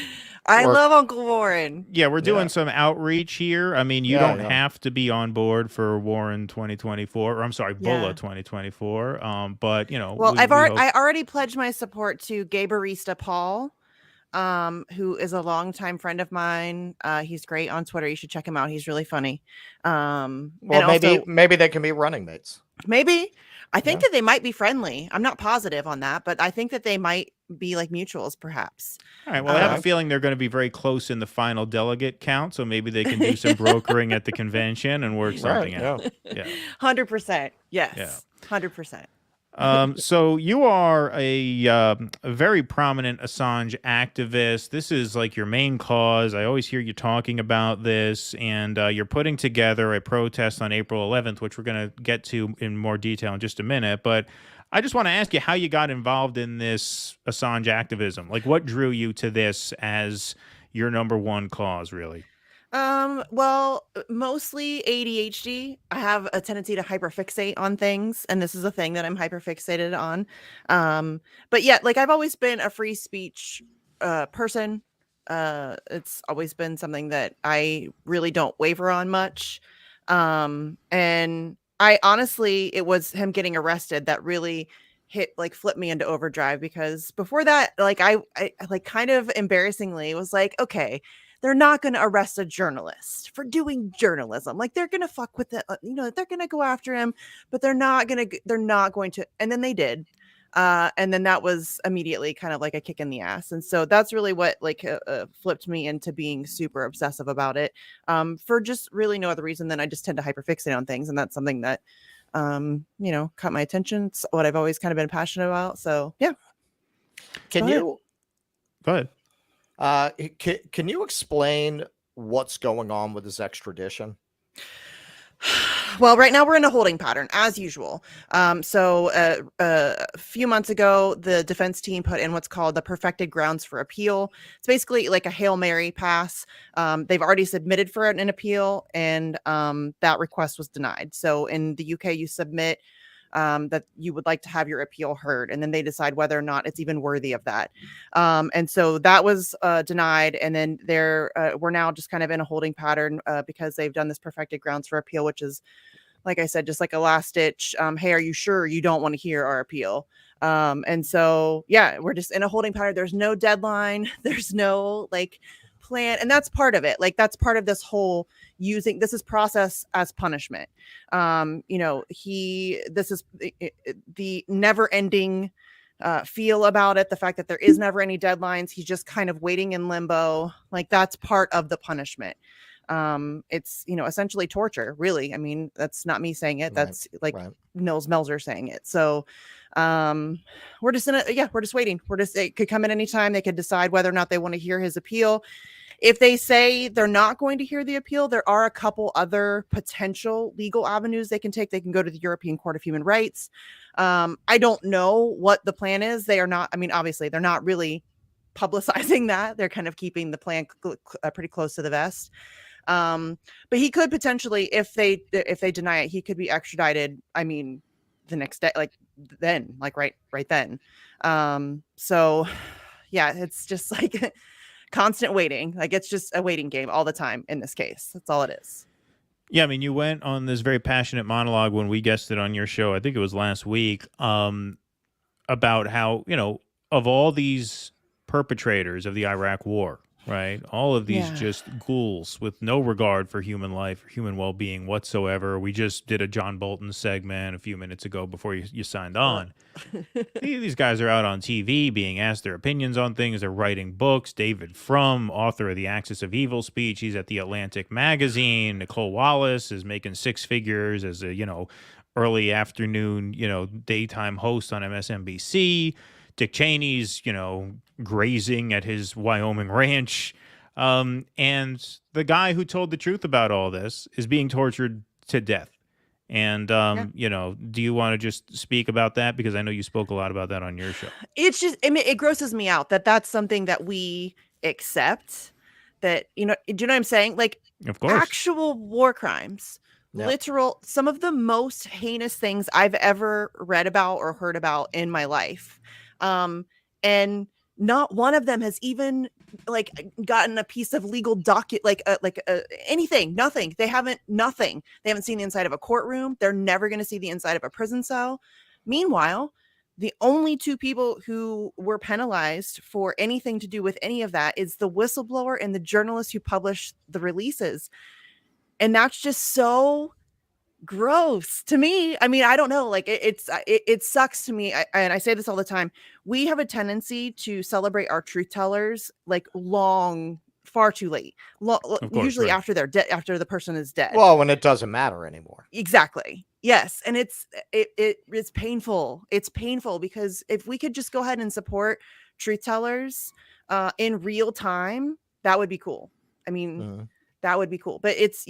I love Uncle Warren. Yeah, we're doing some outreach here. I mean, you don't have to be on board for Warren 2024, or I'm sorry, Bulla 2024. But well, I already pledged my support to Gay Barista Paul, who is a longtime friend of mine. He's great on Twitter. You should check him out. He's really funny. Well, maybe they can be running mates. Maybe. I think that they might be friendly. I'm not positive on that, but I think that they might be like mutuals, perhaps. All right. Well, I have a feeling they're going to be very close in the final delegate count, so maybe they can do some brokering at the convention and work something out. Yeah. 100%. Yes. 100%. So you are a very prominent Assange activist. This is like your main cause. I always hear you talking about this, and you're putting together a protest on April 11th, which we're going to get to in more detail in just a minute. But I just want to ask you how you got involved in this Assange activism. Like, what drew you to this as your number one cause, really? Well, mostly ADHD. I have a tendency to hyperfixate on things, and this is a thing that I'm hyperfixated on. But yeah, like I've always been a free speech person. It's always been something that I really don't waver on much. And I honestly, it was him getting arrested that really flipped me into overdrive, because before that, I like kind of embarrassingly was like, okay, they're not going to arrest a journalist for doing journalism. Like, they're going to fuck with it. They're going to go after him, but they're not going to. And then they did. And then that was immediately kind of like a kick in the ass. And so that's really what flipped me into being super obsessive about it, for just really no other reason than I just tend to hyperfixate on things. And that's something that, caught my attention. It's what I've always kind of been passionate about. So yeah. Go ahead. Can you explain what's going on with this extradition? Well, right now we're in a holding pattern as usual. So a few months ago, the defense team put in what's called the perfected grounds for appeal. It's basically like a Hail Mary pass. They've already submitted for an appeal, and that request was denied. So in the UK, you submit that you would like to have your appeal heard, and then they decide whether or not it's even worthy of that. And so that was denied, and then we're now just kind of in a holding pattern because they've done this perfected grounds for appeal, which is, like I said, just like a last ditch. Hey, are you sure you don't want to hear our appeal? And so, yeah, we're just in a holding pattern. There's no deadline. There's no plan, and that's part of it. That's part of this whole this is process as punishment. This is the never ending feel about it, the fact that there is never any deadlines. He's just kind of waiting in limbo. That's part of the punishment. It's essentially torture, really. I mean, that's not me saying it. That's Nils Melzer saying it. So we're just waiting. It could come at any time. They could decide whether or not they want to hear his appeal. If they say they're not going to hear the appeal, there are a couple other potential legal avenues they can take. They can go to the European Court of Human Rights. I don't know what the plan is. They are not, obviously they're not really publicizing that. They're kind of keeping the plan pretty close to the vest. But he could potentially, if they deny it, he could be extradited. The next day, right then. So yeah, it's just constant waiting. It's just a waiting game all the time in this case. That's all it is. Yeah, you went on this very passionate monologue when we guested on your show, I think it was last week, about how, of all these perpetrators of the Iraq war, right? All of these just ghouls with no regard for human life or human well-being whatsoever. We just did a John Bolton segment a few minutes ago before you signed on. These guys are out on TV being asked their opinions on things. They're writing books. David Frum, author of The Axis of Evil speech, he's at the Atlantic magazine. Nicole Wallace is making six figures as a, early afternoon, daytime host on MSNBC. Dick Cheney's, grazing at his Wyoming ranch. And the guy who told the truth about all this is being tortured to death. And, do you want to just speak about that? Because I know you spoke a lot about that on your show. It's just, it grosses me out that that's something that we accept, that, do you know what I'm saying? Of course. Actual war crimes. Literal, some of the most heinous things I've ever read about or heard about in my life. And not one of them has even like gotten a piece of legal anything, nothing. They haven't seen the inside of a courtroom. They're never going to see the inside of a prison cell. Meanwhile, the only two people who were penalized for anything to do with any of that is the whistleblower and the journalist who published the releases. And that's just so gross to me. I mean, I don't know, like it sucks to me. And I say this all the time. We have a tendency to celebrate our truth tellers like far too late. Usually right after they're dead, after the person is dead. Well, when it doesn't matter anymore. Exactly. Yes. And it's painful. It's painful because if we could just go ahead and support truth tellers in real time, that would be cool. I mean, that would be cool. But it's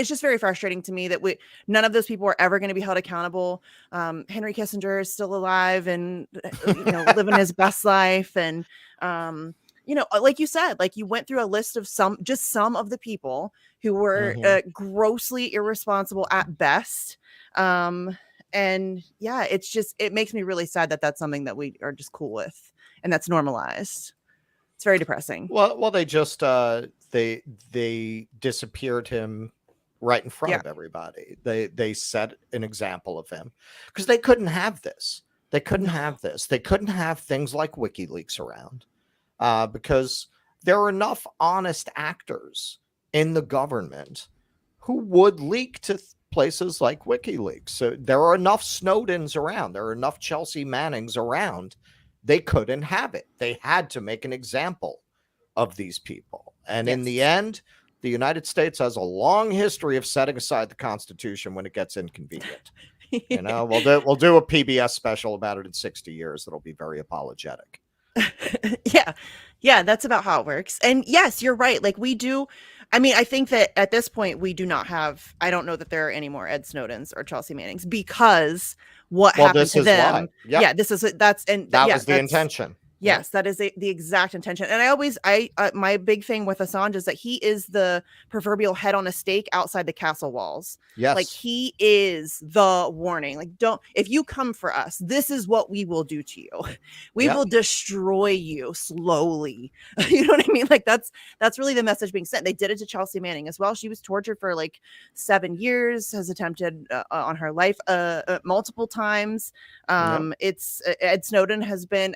just very frustrating to me that none of those people are ever going to be held accountable. Henry Kissinger is still alive and living his best life. And like you said, like you went through a list of some of the people who were grossly irresponsible at best. And yeah, it makes me really sad that that's something that we are just cool with and that's normalized. It's very depressing. Well, they just they disappeared him right in front of everybody. They set an example of him because they couldn't have this. They couldn't have this. They couldn't have things like WikiLeaks around because there are enough honest actors in the government who would leak to places like WikiLeaks. So there are enough Snowdens around. There are enough Chelsea Mannings around. They couldn't have it. They had to make an example of these people. And in the end, the United States has a long history of setting aside the Constitution when it gets inconvenient. We'll do a PBS special about it in 60 years. That'll be very apologetic. Yeah, that's about how it works. And yes, you're right. Like we do. I mean, I think that at this point we do not have. I don't know that there are any more Ed Snowdens or Chelsea Mannings because what happened to them? Yeah, that was the intention. Yes, that is the exact intention. And my big thing with Assange is that he is the proverbial head on a stake outside the castle walls. Yes. Like he is the warning. Like, if you come for us, this is what we will do to you. We will destroy you slowly. You know what I mean? Like that's really the message being sent. They did it to Chelsea Manning as well. She was tortured for like 7 years, has attempted on her life multiple times. It's Ed Snowden has been,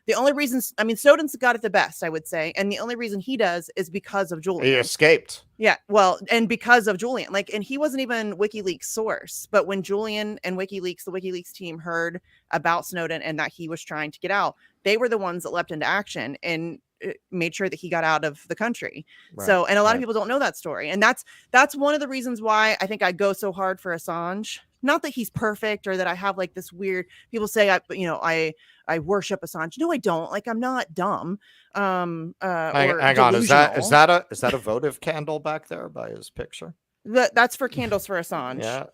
the only reason, Snowden's got it the best, I would say. And the only reason he does is because of Julian. He escaped. Yeah. Well, and because of Julian, and he wasn't even WikiLeaks source, but when Julian and the WikiLeaks team heard about Snowden and that he was trying to get out, they were the ones that leapt into action and made sure that he got out of the country. Right, so, and a lot of people don't know that story. And that's one of the reasons why I think I go so hard for Assange. Not that he's perfect or that I have like this weird, people say, I worship Assange. No, I don't. Like, I'm not dumb. Hang on. Is that a votive candle back there by his picture? That's for Candles for Assange. Yeah.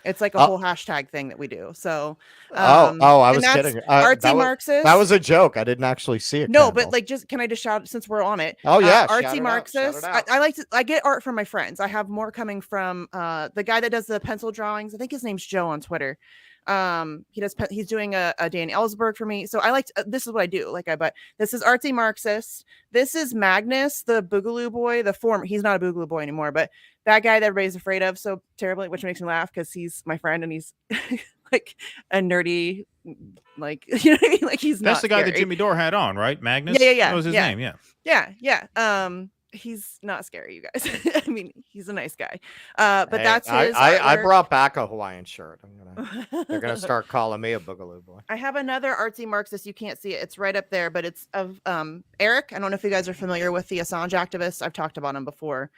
It's like a whole hashtag thing that we do. So, I was kidding. Artsy Marxist. That was a joke. I didn't actually see it. No, but can I just shout since we're on it? Oh yeah, Artsy Marxist. I get art from my friends. I have more coming from the guy that does the pencil drawings. I think his name's Joe on Twitter. He's doing a Dan Ellsberg for me. So this is what I do. But this is Artsy Marxist. This is Magnus, the Boogaloo boy, he's not a Boogaloo boy anymore, but that guy that everybody's afraid of so terribly, which makes me laugh because he's my friend and he's like a nerdy, like, you know what I mean? Like that's not the guy scary. that Jimmy Dore had on, right? Magnus? Yeah. That was his name, Yeah. He's not scary, you guys. He's a nice guy. But that's his. I brought back a Hawaiian shirt. They're gonna start calling me a Boogaloo boy. I have another Artsy Marxist. You can't see it. It's right up there, but it's of Eric. I don't know if you guys are familiar with the Assange activist. I've talked about him before.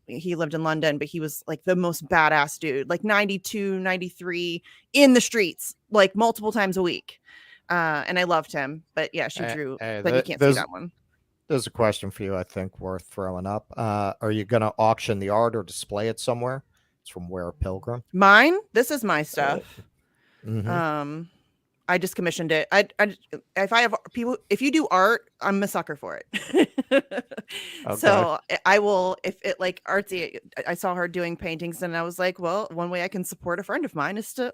He lived in London, but he was like the most badass dude, like 92, 93 in the streets, like multiple times a week. And I loved him. But yeah, she drew, but you can't see that one. There's a question for you, I think, worth throwing up. Are you going to auction the art or display it somewhere? It's from Where Pilgrim. Mine? This is my stuff. I just commissioned it. If you do art, I'm a sucker for it. Okay. So I will, if it like Artsy, I saw her doing paintings and I was like, well, one way I can support a friend of mine is to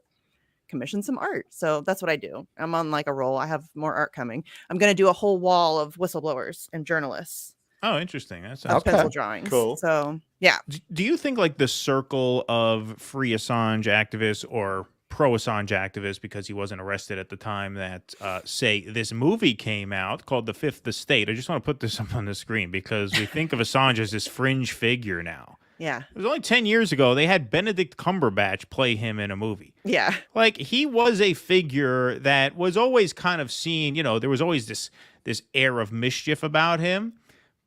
commission some art. So that's what I do. I'm on like a roll. I have more art coming. I'm going to do a whole wall of whistleblowers and journalists. Oh, interesting. That's pencil drawings. Cool. So yeah. Do you think like the circle of free Assange activists or pro Assange activists, because he wasn't arrested at the time that say this movie came out called The Fifth Estate? I just want to put this up on the screen because we think of Assange as this fringe figure now. Yeah. It was only 10 years ago they had Benedict Cumberbatch play him in a movie. Yeah. Like he was a figure that was always kind of seen, you know, there was always this air of mischief about him.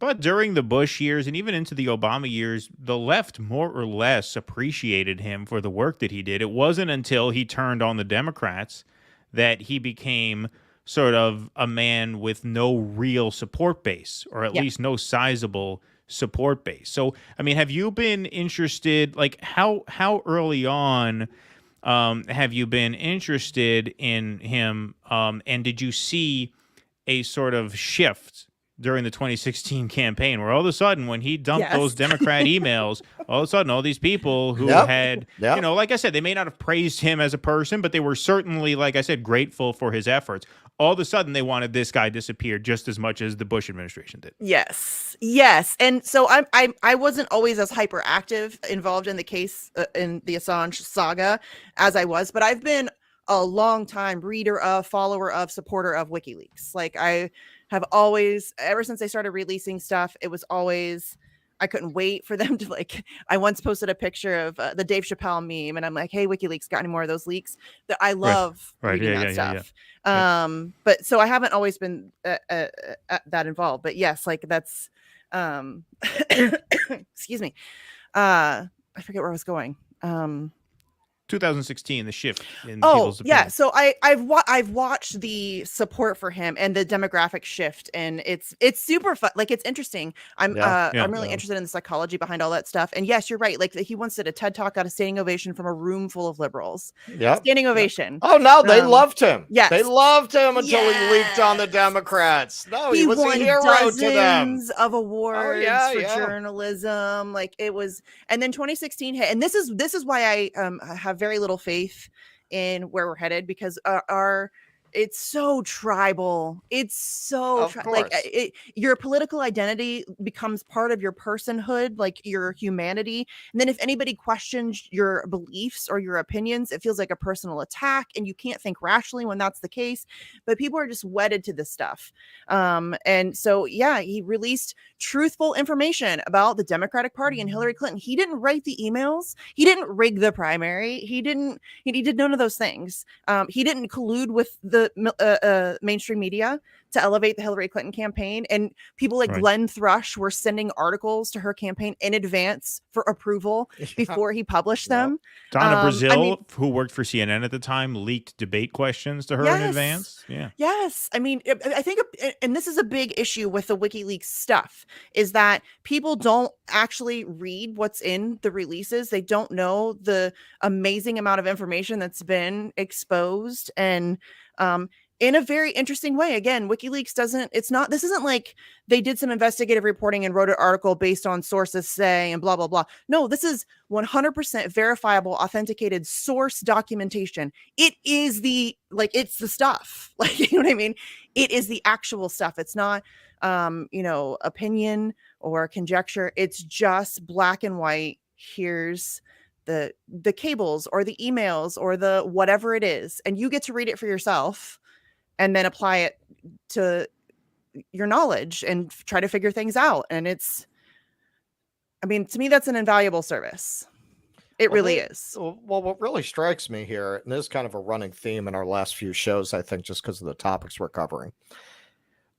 But during the Bush years and even into the Obama years, the left more or less appreciated him for the work that he did. It wasn't until he turned on the Democrats that he became sort of a man with no real support base, or at least no sizable support base. So, I mean, have you been interested, like how early on have you been interested in him? And did you see a sort of shift during the 2016 campaign where all of a sudden when he dumped those Democrat emails, all of a sudden all these people who had, you know, like I said, they may not have praised him as a person, but they were certainly, like I said, grateful for his efforts. All of a sudden they wanted this guy disappeared just as much as the Bush administration did. Yes. And so I wasn't always as hyperactive involved in the case in the Assange saga as I was, but I've been a long time reader of, follower of, supporter of WikiLeaks. Like I have always, ever since they started releasing stuff, it was always, I couldn't wait for them to like, I once posted a picture of the Dave Chappelle meme and I'm like, hey, WikiLeaks, got any more of those leaks? That I love reading that stuff. But so I haven't always been that involved, but yes, like that's, excuse me. I forget where I was going. 2016, the shift in people's opinions. So I've watched the support for him and the demographic shift, and it's super fun. Like it's interesting. I'm really interested in the psychology behind all that stuff. And yes, you're right. Like he once did a TED talk, got a standing ovation from a room full of liberals. Yeah, standing ovation. Oh no, they loved him. Yes, they loved him until he leaked on the Democrats. No, he was a hero to them. Of awards for journalism. Like it was, and then 2016 hit, and this is why I have very little faith in where we're headed, because it's so tribal. It's so your political identity becomes part of your personhood, like your humanity. And then if anybody questions your beliefs or your opinions, it feels like a personal attack, and you can't think rationally when that's the case. But people are just wedded to this stuff. And so, he released truthful information about the Democratic Party and Hillary Clinton. He didn't write the emails. He didn't rig the primary. He did none of those things. He didn't collude with the mainstream media to elevate the Hillary Clinton campaign, and people like Glenn Thrush were sending articles to her campaign in advance for approval before he published them. Donna Brazile, who worked for CNN at the time, leaked debate questions to her in advance. Yes. I mean, I think, and this is a big issue with the WikiLeaks stuff, is that people don't actually read what's in the releases. They don't know the amazing amount of information that's been exposed, and in a very interesting way. Again, WikiLeaks this isn't like they did some investigative reporting and wrote an article based on sources say and blah, blah, blah. No, this is 100% verifiable, authenticated source documentation. It is it's the stuff. Like, you know what I mean? It is the actual stuff. It's not, opinion or conjecture. It's just black and white. Here's the cables or the emails or the whatever it is. And you get to read it for yourself and then apply it to your knowledge and try to figure things out. And to me, that's an invaluable service. It really is. Well, what really strikes me here, and this is kind of a running theme in our last few shows, I think, just because of the topics we're covering.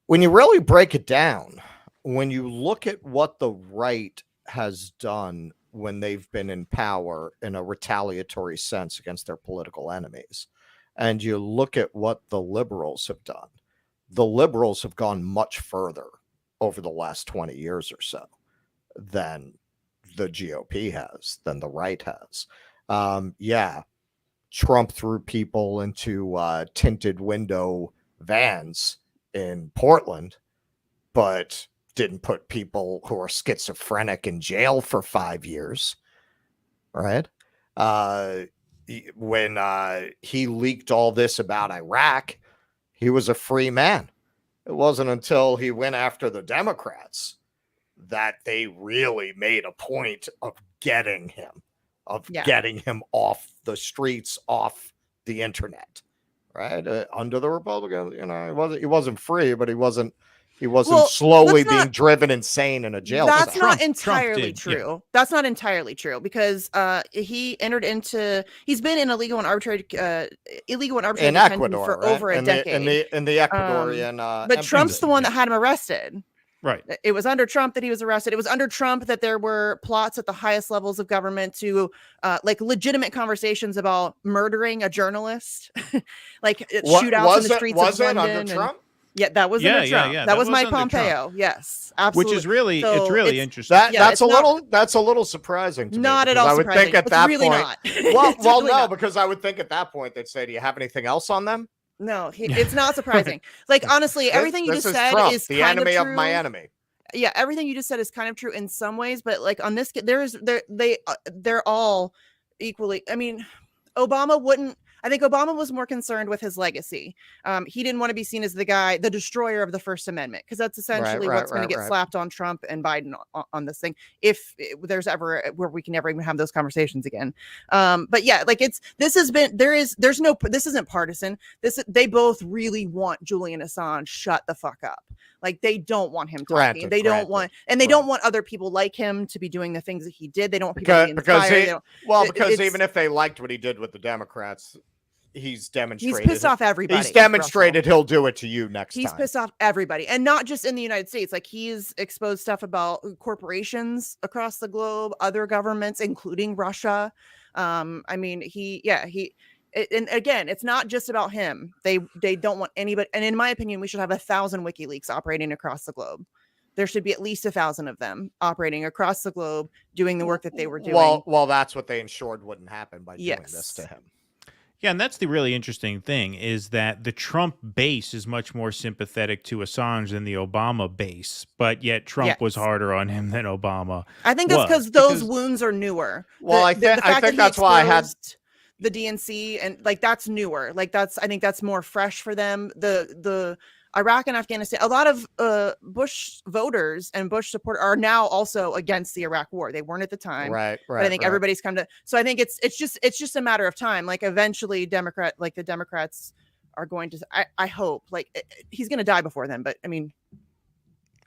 When you really break it down, when you look at what the right has done when they've been in power in a retaliatory sense against their political enemies, and you look at what the liberals have done, the liberals have gone much further over the last 20 years or so than the GOP has, than the right has. Trump threw people into tinted window vans in Portland, but didn't put people who are schizophrenic in jail for 5 years, right? when he leaked all this about Iraq, he was a free man. It wasn't until he went after the Democrats that they really made a point of getting him off the streets, off the internet, right? Under the Republicans, he wasn't free, but he wasn't slowly being driven insane in a jail. That's not entirely true. Yeah. That's not entirely true because he's been in illegal and arbitrary in Ecuador for right? over a decade. In the Ecuadorian, but Trump's the one that had him arrested. Right. It was under Trump that he was arrested. It was under Trump that there were plots at the highest levels of government to legitimate conversations about murdering a journalist, shootouts in the streets of London. Under Trump? Yeah, that was under Trump. Yeah. That was Mike Pompeo. Trump. Yes, absolutely. Which is really, it's really interesting. That's a little surprising to me. Not at all. I would surprising. think at that really point. Not. No, because I would think at that point they'd say, "Do you have anything else on them?" No, it's not surprising. Honestly, everything you just said is the enemy of my enemy. Yeah, everything you just said is kind of true in some ways, but on this, they're all equally. I mean, I think Obama was more concerned with his legacy. He didn't want to be seen as the destroyer of the First Amendment, because that's essentially what's going to get slapped on Trump and Biden on this thing, if there's ever where we can never even have those conversations again. But yeah, this isn't partisan. They both really want Julian Assange shut the fuck up. They don't want him talking. They don't want other people like him to be doing the things that he did. They don't want people to be inspired. Because even if they liked what he did with the Democrats, he's demonstrated. He's pissed off everybody. He's demonstrated he'll do it to you next time. He's pissed off everybody, and not just in the United States. He's exposed stuff about corporations across the globe, other governments, including Russia. And again, it's not just about him. They don't want anybody. And in my opinion, we should have 1,000 WikiLeaks operating across the globe. There should be at least 1,000 of them operating across the globe, doing the work that they were doing. Well, that's what they ensured wouldn't happen by doing this to him. Yeah, and that's the really interesting thing, is that the Trump base is much more sympathetic to Assange than the Obama base, but yet Trump was harder on him than Obama. I think that's because those wounds are newer. Well, I think that's why I had the DNC, and that's newer. I think that's more fresh for them. The Iraq and Afghanistan, a lot of Bush voters and Bush supporters are now also against the Iraq war. They weren't at the time, right? But I think everybody's come to. So I think it's just a matter of time. Eventually, the Democrats are going to. I hope he's going to die before then. But I mean,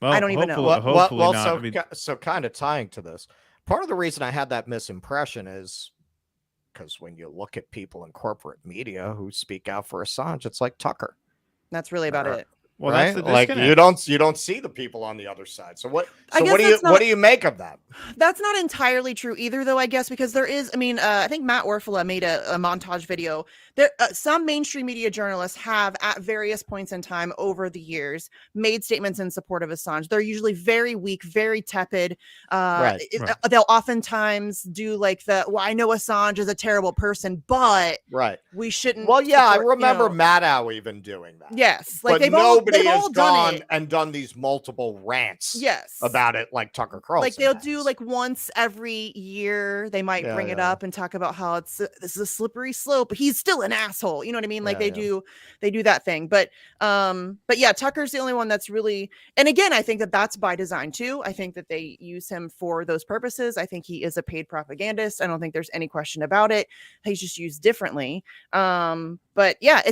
I don't even know. Hopefully not. So kind of tying to this, part of the reason I had that misimpression is because when you look at people in corporate media who speak out for Assange, it's like Tucker. That's really about it. Well, right? You don't see the people on the other side. So what do you make of that? That's not entirely true either, though, I guess, because there is, I think Matt Orfala made a montage video. There, some mainstream media journalists have at various points in time over the years made statements in support of Assange. They're usually very weak, very tepid. They'll oftentimes do I know Assange is a terrible person, but we shouldn't. Well, yeah, I remember Maddow even doing that. Yes. But nobody has gone and done these multiple rants about it like Tucker Carlson. They'll do once every year, they might bring it up and talk about how this is a slippery slope, but he's still an asshole. You know what I mean? They do that thing. But yeah, Tucker's the only one that's really, and again, I think that's by design too. I think that they use him for those purposes. I think he is a paid propagandist. I don't think there's any question about it. He's just used differently. But yeah,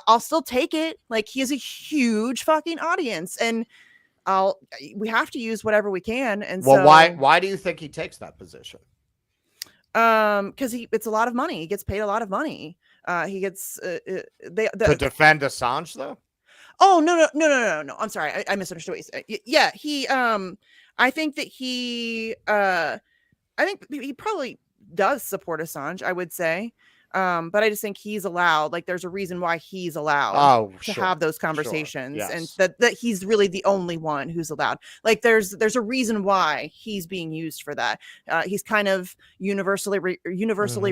I'll still take it. He has a huge fucking audience, and we have to use whatever we can. And why do you think he takes that position? Because it's a lot of money. He gets paid a lot of money. He gets to defend Assange, though. Oh no! I'm sorry, I misunderstood what you said. Yeah, I think that he probably does support Assange, I would say. But I just think he's allowed, there's a reason why he's allowed to have those conversations, and that he's really the only one who's allowed. There's a reason why he's being used for that. He's kind of universally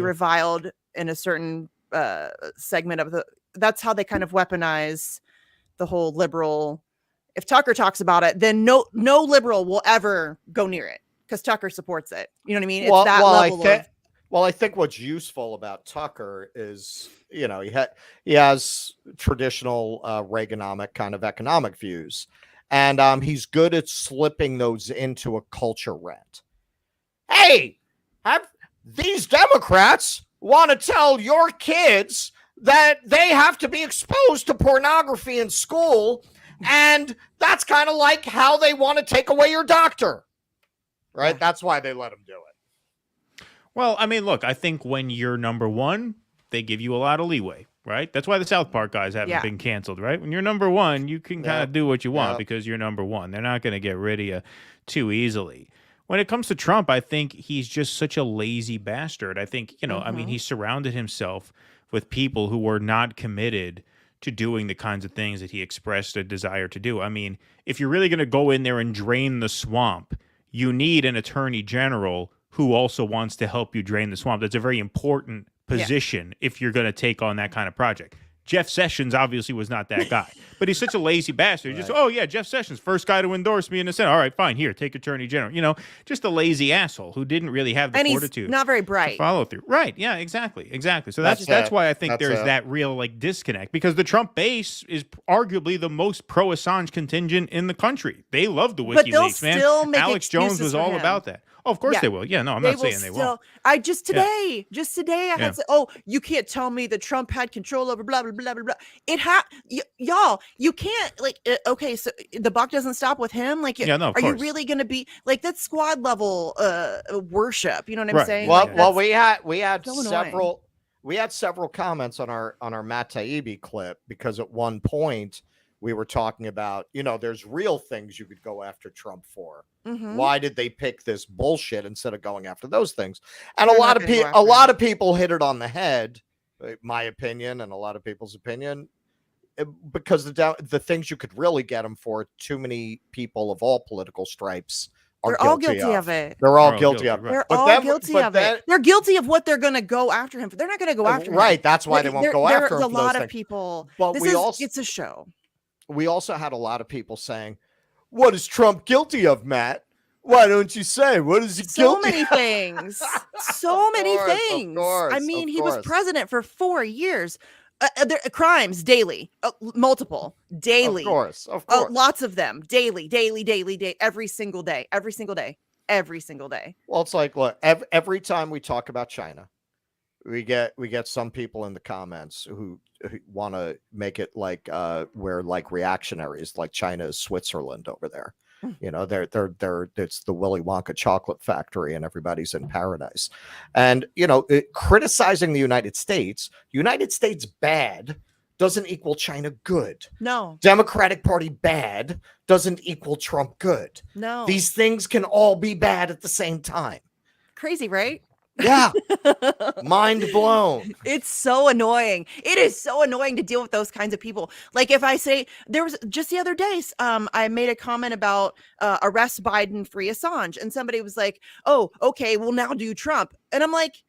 reviled in a certain segment of that's how they kind of weaponize the whole liberal. If Tucker talks about it, then no liberal will ever go near it because Tucker supports it. You know what I mean? It's that level of. Well, I think what's useful about Tucker is, he has traditional Reaganomic kind of economic views, and he's good at slipping those into a culture rant. Hey, have these Democrats want to tell your kids that they have to be exposed to pornography in school, and that's kind of like how they want to take away your doctor, right? That's why they let them do it. Well, I mean, look, I think when you're number one, they give you a lot of leeway, right? That's why the South Park guys haven't been canceled, right? When you're number one, you can kind of do what you want because you're number one. They're not going to get rid of you too easily. When it comes to Trump, I think he's just such a lazy bastard. I think, I mean, he surrounded himself with people who were not committed to doing the kinds of things that he expressed a desire to do. I mean, if you're really going to go in there and drain the swamp, you need an attorney general who also wants to help you drain the swamp. That's a very important position if you're going to take on that kind of project. Jeff Sessions obviously was not that guy, but he's such a lazy bastard. Just, Jeff Sessions, first guy to endorse me in the Senate. All right, fine, here, take attorney general. Just a lazy asshole who didn't really have the fortitude. Not very bright. Follow through. Right, yeah, exactly. So that's why I think there's that real disconnect, because the Trump base is arguably the most pro-Assange contingent in the country. They love the WikiLeaks, man. Alex Jones was all about that. Oh, of course they will. Yeah, no, I'm not saying they won't. Just today, I had to say, you can't tell me that Trump had control over blah, blah, blah, blah, blah. Y'all, you can't, okay, so the buck doesn't stop with him? Are you really going to be, that's squad level worship? You know what I'm saying? Well, we had several comments on our Matt Taibbi clip, because at one point we were talking about, there's real things you could go after Trump for. Mm-hmm. Why did they pick this bullshit instead of going after those things? And a lot of people hit it on the head, my opinion and a lot of people's opinion, because the things you could really get them for, too many people of all political stripes They're all guilty of it. They're all guilty of it. They're all guilty of it. They're guilty of what they're going to go after him for. They're not going to go after him. Right. That's why they won't go after him. There's a lot of people. But it's a show. We also had a lot of people saying, what is Trump guilty of, Matt? Why don't you say? What is he guilty of? So many things. So many things. I mean, he was president for 4 years. Crimes daily, multiple daily. Of course. Lots of them daily, every single day. Well, it's like, look, every time we talk about China, we get some people in the comments who want to make it like we're like reactionaries, like China is Switzerland over there. They're it's the Willy Wonka chocolate factory and everybody's in paradise. And criticizing the United States bad doesn't equal China good. No. Democratic Party bad doesn't equal Trump good. No. These things can all be bad at the same time. Crazy, right? Yeah. Mind blown. It's so annoying. It is so annoying to deal with those kinds of people. Like, if I say, there was just the other day, I made a comment about arrest Biden, free Assange, and somebody was like, oh, okay, well, now do Trump. And I'm like,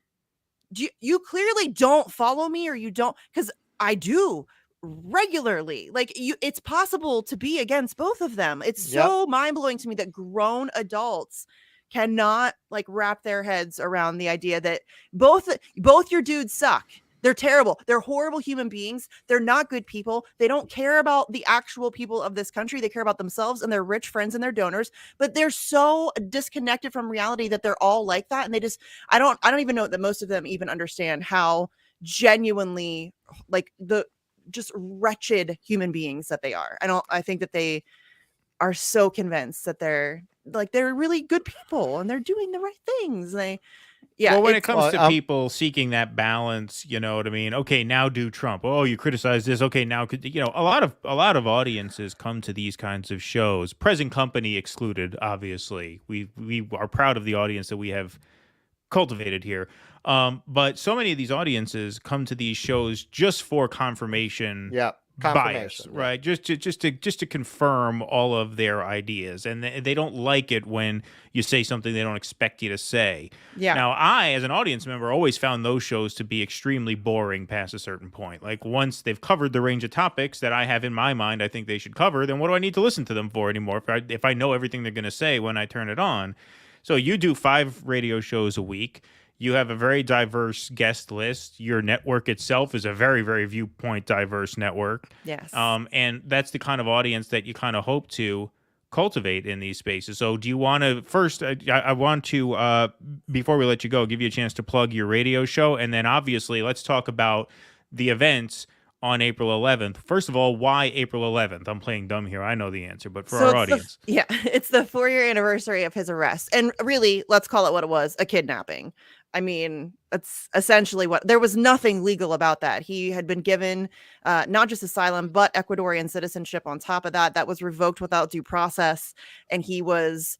you clearly don't follow me, or you don't, because I do regularly. It's possible to be against both of them. It's so mind-blowing to me that grown adults cannot wrap their heads around the idea that both your dudes suck. They're terrible. They're horrible human beings. They're not good people. They don't care about the actual people of this country. They care about themselves and their rich friends and their donors, but they're so disconnected from reality that they're all like that. And they just, I don't even know that most of them even understand how genuinely the just wretched human beings that they are. I think that they are so convinced that they're really good people and they're doing the right things. Well, when it comes to people seeking that balance, you know what I mean? Okay, now do Trump. Oh, you criticize this. Okay, now a lot of audiences come to these kinds of shows, present company excluded. Obviously, we are proud of the audience that we have cultivated here. But so many of these audiences come to these shows just for confirmation. Yeah. Bias, right? Just to confirm all of their ideas, and they don't like it when you say something they don't expect you to say. Yeah. Now, I, as an audience member, always found those shows to be extremely boring past a certain point. Like, once they've covered the range of topics that I have in my mind, I think they should cover. Then what do I need to listen to them for anymore? If I know everything they're going to say when I turn it on. So you do 5 radio shows a week. You have a very diverse guest list. Your network itself is a very, very viewpoint diverse network. Yes. And that's the kind of audience that you kind of hope to cultivate in these spaces. So do you want to first, I want to, before we let you go, give you a chance to plug your radio show. And then obviously let's talk about the events on April 11th. First of all, why April 11th? I'm playing dumb here. I know the answer, but for our audience. It's the 4-year anniversary of his arrest. And really, let's call it what it was, a kidnapping. I mean, that's essentially what, there was nothing legal about that. He had been given not just asylum, but Ecuadorian citizenship on top of that. That was revoked without due process. And he was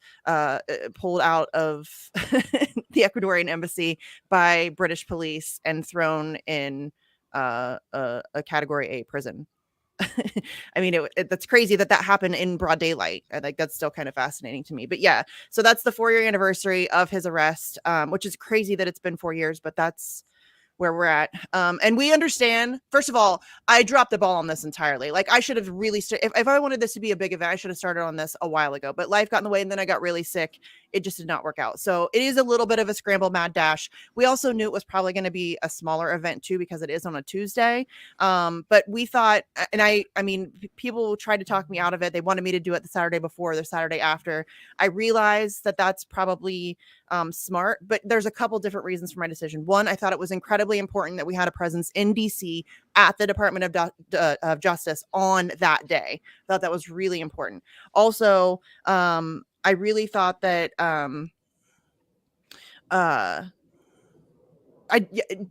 pulled out of the Ecuadorian embassy by British police and thrown in a category A prison. I mean, that's crazy that happened in broad daylight. I think that's still kind of fascinating to me. But yeah, so that's the 4-year anniversary of his arrest, which is crazy that it's been 4 years, but that's where we're at. And we understand, first of all, I dropped the ball on this entirely. Like I should have really, if I wanted this to be a big event, I should have started on this a while ago, but life got in the way and then I got really sick. It just did not work out. So it is a little bit of a scramble mad dash. We also knew it was probably going to be a smaller event too, because it is on a Tuesday. But we thought, and I mean, people tried to talk me out of it. They wanted me to do it the Saturday before or the Saturday after. I realized that that's probably smart, but there's a couple different reasons for my decision. One, I thought it was incredibly important that we had a presence in DC at the Department of Justice on that day. I thought that was really important. Also, I really thought that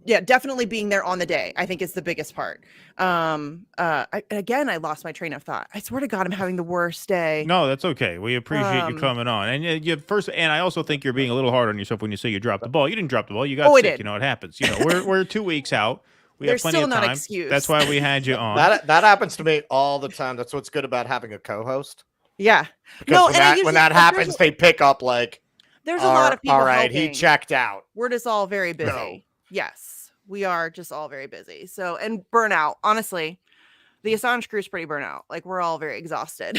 definitely being there on the day, I think is the biggest part. I lost my train of thought. I swear to God, I'm having the worst day. No, that's okay. We appreciate you coming on. And and I also think you're being a little hard on yourself when you say you dropped the ball. You didn't drop the ball. You got sick. You know, it happens. You know, we're 2 weeks out. We have plenty of time. Excuse. That's why we had you on. That happens to me all the time. That's what's good about having a co-host. Yeah. Because when that happens, they pick up like, there's a lot of people. All right, helping. he checked out. We're just all very busy. No. Yes, we are just all very busy. So, and burnout. Honestly, the Assange crew is pretty burnout. Like we're all very exhausted.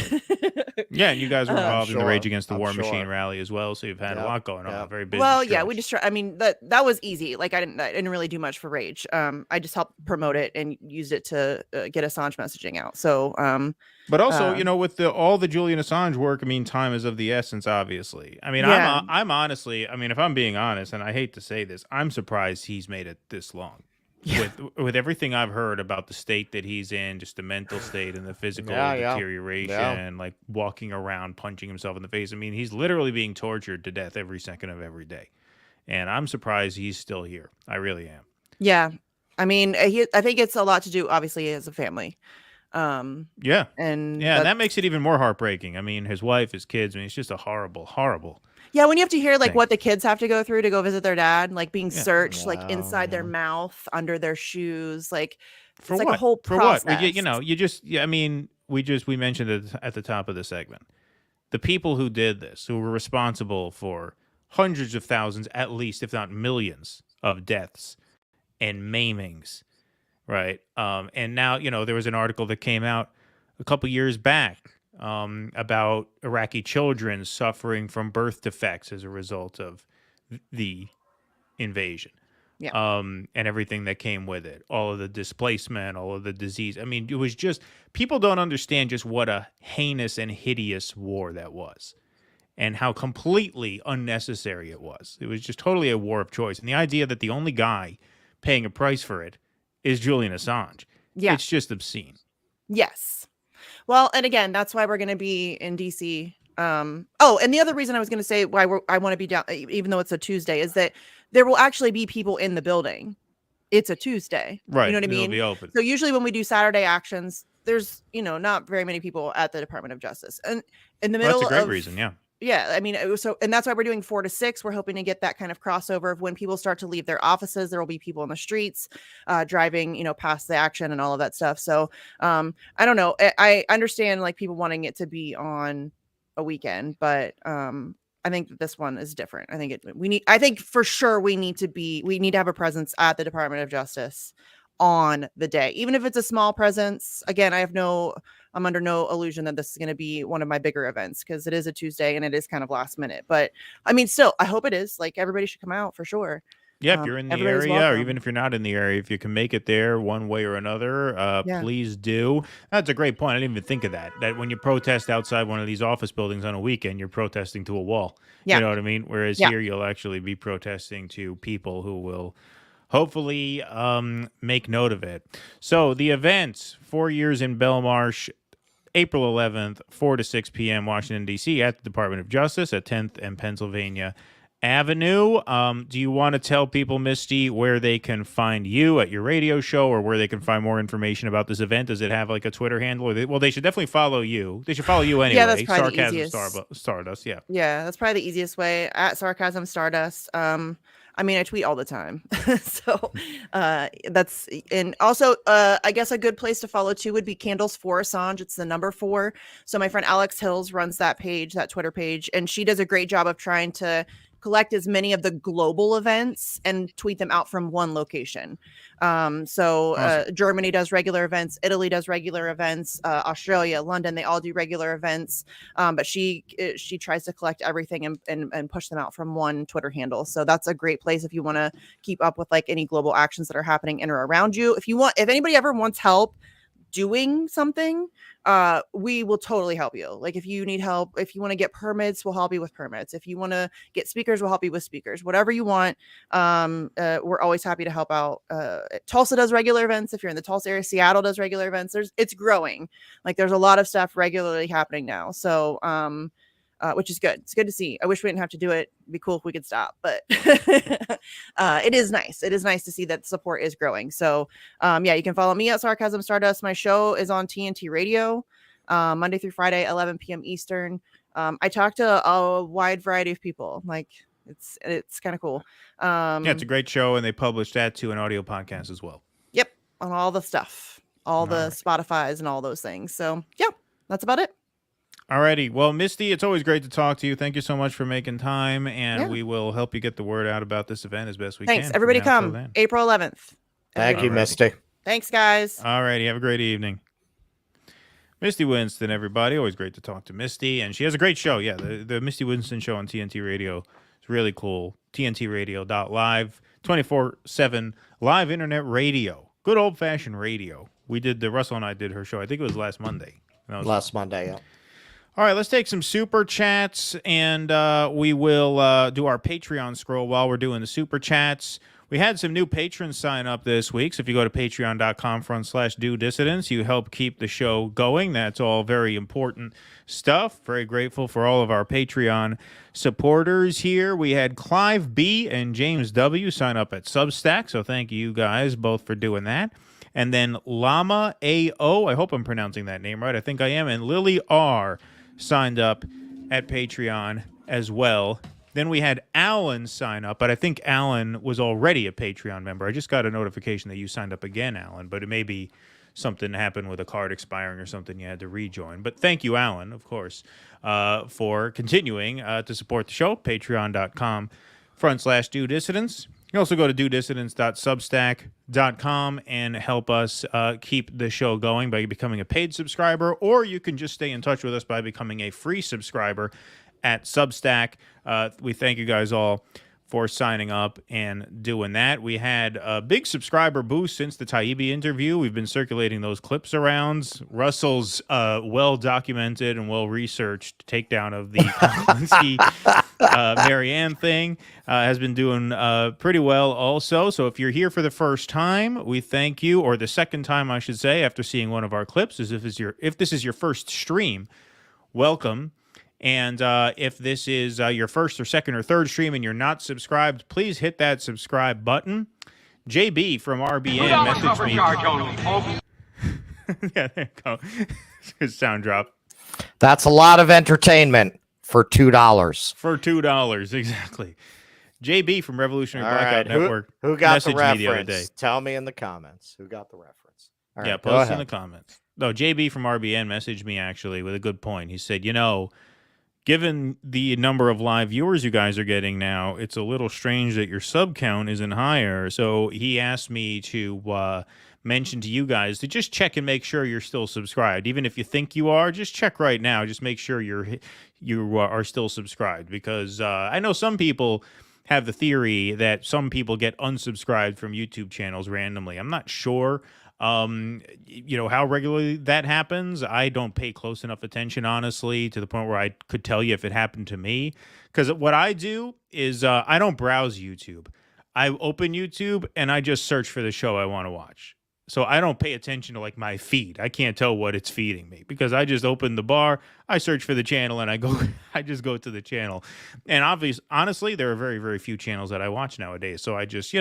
Yeah, and you guys were involved in the Rage Against the War Machine rally as well, so you've had a lot going on. Very busy. Well, yeah, we just try. I mean, that was easy. Like I didn't really do much for Rage. I just helped promote it and used it to get Assange messaging out. So, but also, you know, with all the Julian Assange work, I mean, time is of the essence. Obviously, I mean, I'm honestly, I mean, if I'm being honest, and I hate to say this, I'm surprised he's made it this long. Yeah. With everything I've heard about the state that he's in, just the mental state and the physical deterioration, like walking around punching himself in the face. I mean, he's literally being tortured to death every second of every day. And I'm surprised he's still here. I really am. Yeah. I mean, I think it's a lot to do, obviously, as a family. And that makes it even more heartbreaking. I mean, his wife, his kids, I mean, it's just a horrible, horrible. Yeah, when you have to hear like what the kids have to go through to go visit their dad, like being searched, like inside their mouth, under their shoes, like for it's what? like a whole For process. what? I mean, we mentioned it at the top of the segment. The people who did this, who were responsible for hundreds of thousands, at least, if not millions, of deaths and maimings, right? And now, you know, there was an article that came out a couple years back about Iraqi children suffering from birth defects as a result of the invasion. Yeah. And everything that came with it, all of the displacement, all of the disease. I mean, it was just, people don't understand just what a heinous and hideous war that was and how completely unnecessary it was. It was just totally a war of choice. And the idea that the only guy paying a price for it is Julian Assange. Yeah. It's just obscene. Yes. Well, and again, that's why we're going to be in DC. And the other reason I was going to say why I want to be down, even though it's a Tuesday, is that there will actually be people in the building. It's a Tuesday. Right. You know what I mean? It'll be open. So usually when we do Saturday actions, there's, you know, not very many people at the Department of Justice. And in the middle that's a great reason, yeah. Yeah, I mean, and that's why we're doing 4 to 6. We're hoping to get that kind of crossover of when people start to leave their offices, there will be people in the streets driving, you know, past the action and all of that stuff. So I don't know. I understand like people wanting it to be on a weekend, but I think that this one is different. I think for sure we need to have a presence at the Department of Justice on the day, even if it's a small presence. Again, I'm under no illusion that this is going to be one of my bigger events because it is a Tuesday and it is kind of last minute. But I mean, still, I hope it is. Like everybody should come out for sure. Yeah, if you're in the everybody's area, or welcome. even if you're not in the area, if you can make it there one way or another, Yeah. please do. That's a great point. I didn't even think of that. That when you protest outside one of these office buildings on a weekend, you're protesting to a wall. Yeah. You know what I mean? Whereas Yeah. here, you'll actually be protesting to people who will hopefully make note of it. So the event, 4 years in Belmarsh, April 11th, 4 to 6 p.m., Washington, D.C., at the Department of Justice at 10th and Pennsylvania Avenue. Do you want to tell people, Misty, where they can find you at your radio show, or where they can find more information about this event? Does it have like a Twitter handle? Or they should definitely follow you. They should follow you anyway. Yeah, that's probably the Sarcasm easiest. Stardust, yeah. Yeah, that's probably the easiest way, at Sarcasm Stardust. I mean, I tweet all the time. So that's, and also, I guess a good place to follow too would be Candles for Assange. It's the number 4. So my friend Alex Hills runs that page, that Twitter page, and she does a great job of trying to collect as many of the global events and tweet them out from one location. Awesome. Germany does regular events, Italy does regular events, Australia, London, they all do regular events. But she tries to collect everything and push them out from one Twitter handle. So that's a great place if you want to keep up with like any global actions that are happening in or around you. If anybody ever wants help doing something, we will totally help you. Like if you need help, if you want to get permits, we'll help you with permits. If you want to get speakers, we'll help you with speakers. Whatever you want, we're always happy to help out. Tulsa does regular events. If you're in the Tulsa area, Seattle does regular events. It's growing. Like there's a lot of stuff regularly happening now. So which is good. It's good to see. I wish we didn't have to do it. It'd be cool if we could stop, but it is nice. It is nice to see that support is growing. So yeah, you can follow me at Sarcasm Stardust. My show is on TNT Radio, Monday through Friday, 11 p.m. Eastern. I talk to a wide variety of people. Like it's kind of cool. Yeah, it's a great show, and they publish that to an audio podcast as well. Yep, on all the stuff, all the Spotify's and all those things. So yeah, that's about it. Alrighty. Well, Misty, it's always great to talk to you. Thank you so much for making time, and we will help you get the word out about this event as best we can. Thanks. Everybody come April 11th. Thank you, Misty. Thanks, guys. Alrighty. Have a great evening. Misty Winston, everybody. Always great to talk to Misty, and she has a great show. Yeah, the Misty Winston show on TNT Radio is really cool. TNTRadio.live, 24/7 live internet radio. Good old-fashioned radio. Russell and I did her show. I think it was last Monday. Last Monday, yeah. All right, let's take some super chats, and we will do our Patreon scroll while we're doing the super chats. We had some new patrons sign up this week, so if you go to patreon.com/do-dissidents, you help keep the show going. That's all very important stuff. Very grateful for all of our Patreon supporters here. We had Clive B. and James W. sign up at Substack, so thank you guys both for doing that. And then Llama A.O., I hope I'm pronouncing that name right. I think I am. And Lily R. signed up at Patreon as well. Then we had Alan sign up, but I think Alan was already a Patreon member. I just got a notification that you signed up again, Alan, but it may be something happened with a card expiring or something. You had to rejoin. But thank you, Alan, of course, for continuing to support the show. Patreon.com/do-dissidents. You can also go to do-dissidents.substack.com and help us keep the show going by becoming a paid subscriber, or you can just stay in touch with us by becoming a free subscriber at Substack. We thank you guys all for signing up and doing that. We had a big subscriber boost since the Taibbi interview. We've been circulating those clips around. Russell's well-documented and well-researched takedown of the Konstanty Marianne thing has been doing pretty well also. So if you're here for the first time, we thank you, or the second time, I should say, after seeing one of our clips. If this is your first stream, welcome. And if this is your first or second or third stream and you're not subscribed, please hit that subscribe button. JB from RBN messaged me. Yeah, there you go. Good sound drop. That's a lot of entertainment for $2. For $2, exactly. JB from Revolutionary Blackout Network. Who got the messaged me the other reference? day. Tell me in the comments. Who got the reference? All right, Yeah, go post in ahead. the comments. No, JB from RBN messaged me actually with a good point. He said, given the number of live viewers you guys are getting now, it's a little strange that your sub count isn't higher. So he asked me to mention to you guys to just check and make sure you're still subscribed. Even if you think you are, just check right now. Just make sure you are still subscribed, because I know some people have the theory that some people get unsubscribed from YouTube channels randomly. I'm not sure, how regularly that happens. I don't pay close enough attention, honestly, to the point where I could tell you if it happened to me. Because what I do is I don't browse YouTube. I open YouTube and I just search for the show I want to watch. So I don't pay attention to like my feed. I can't tell what it's feeding me because I just open the bar, I search for the channel, and I just go to the channel. And honestly, there are very, very few channels that I watch nowadays. So I just,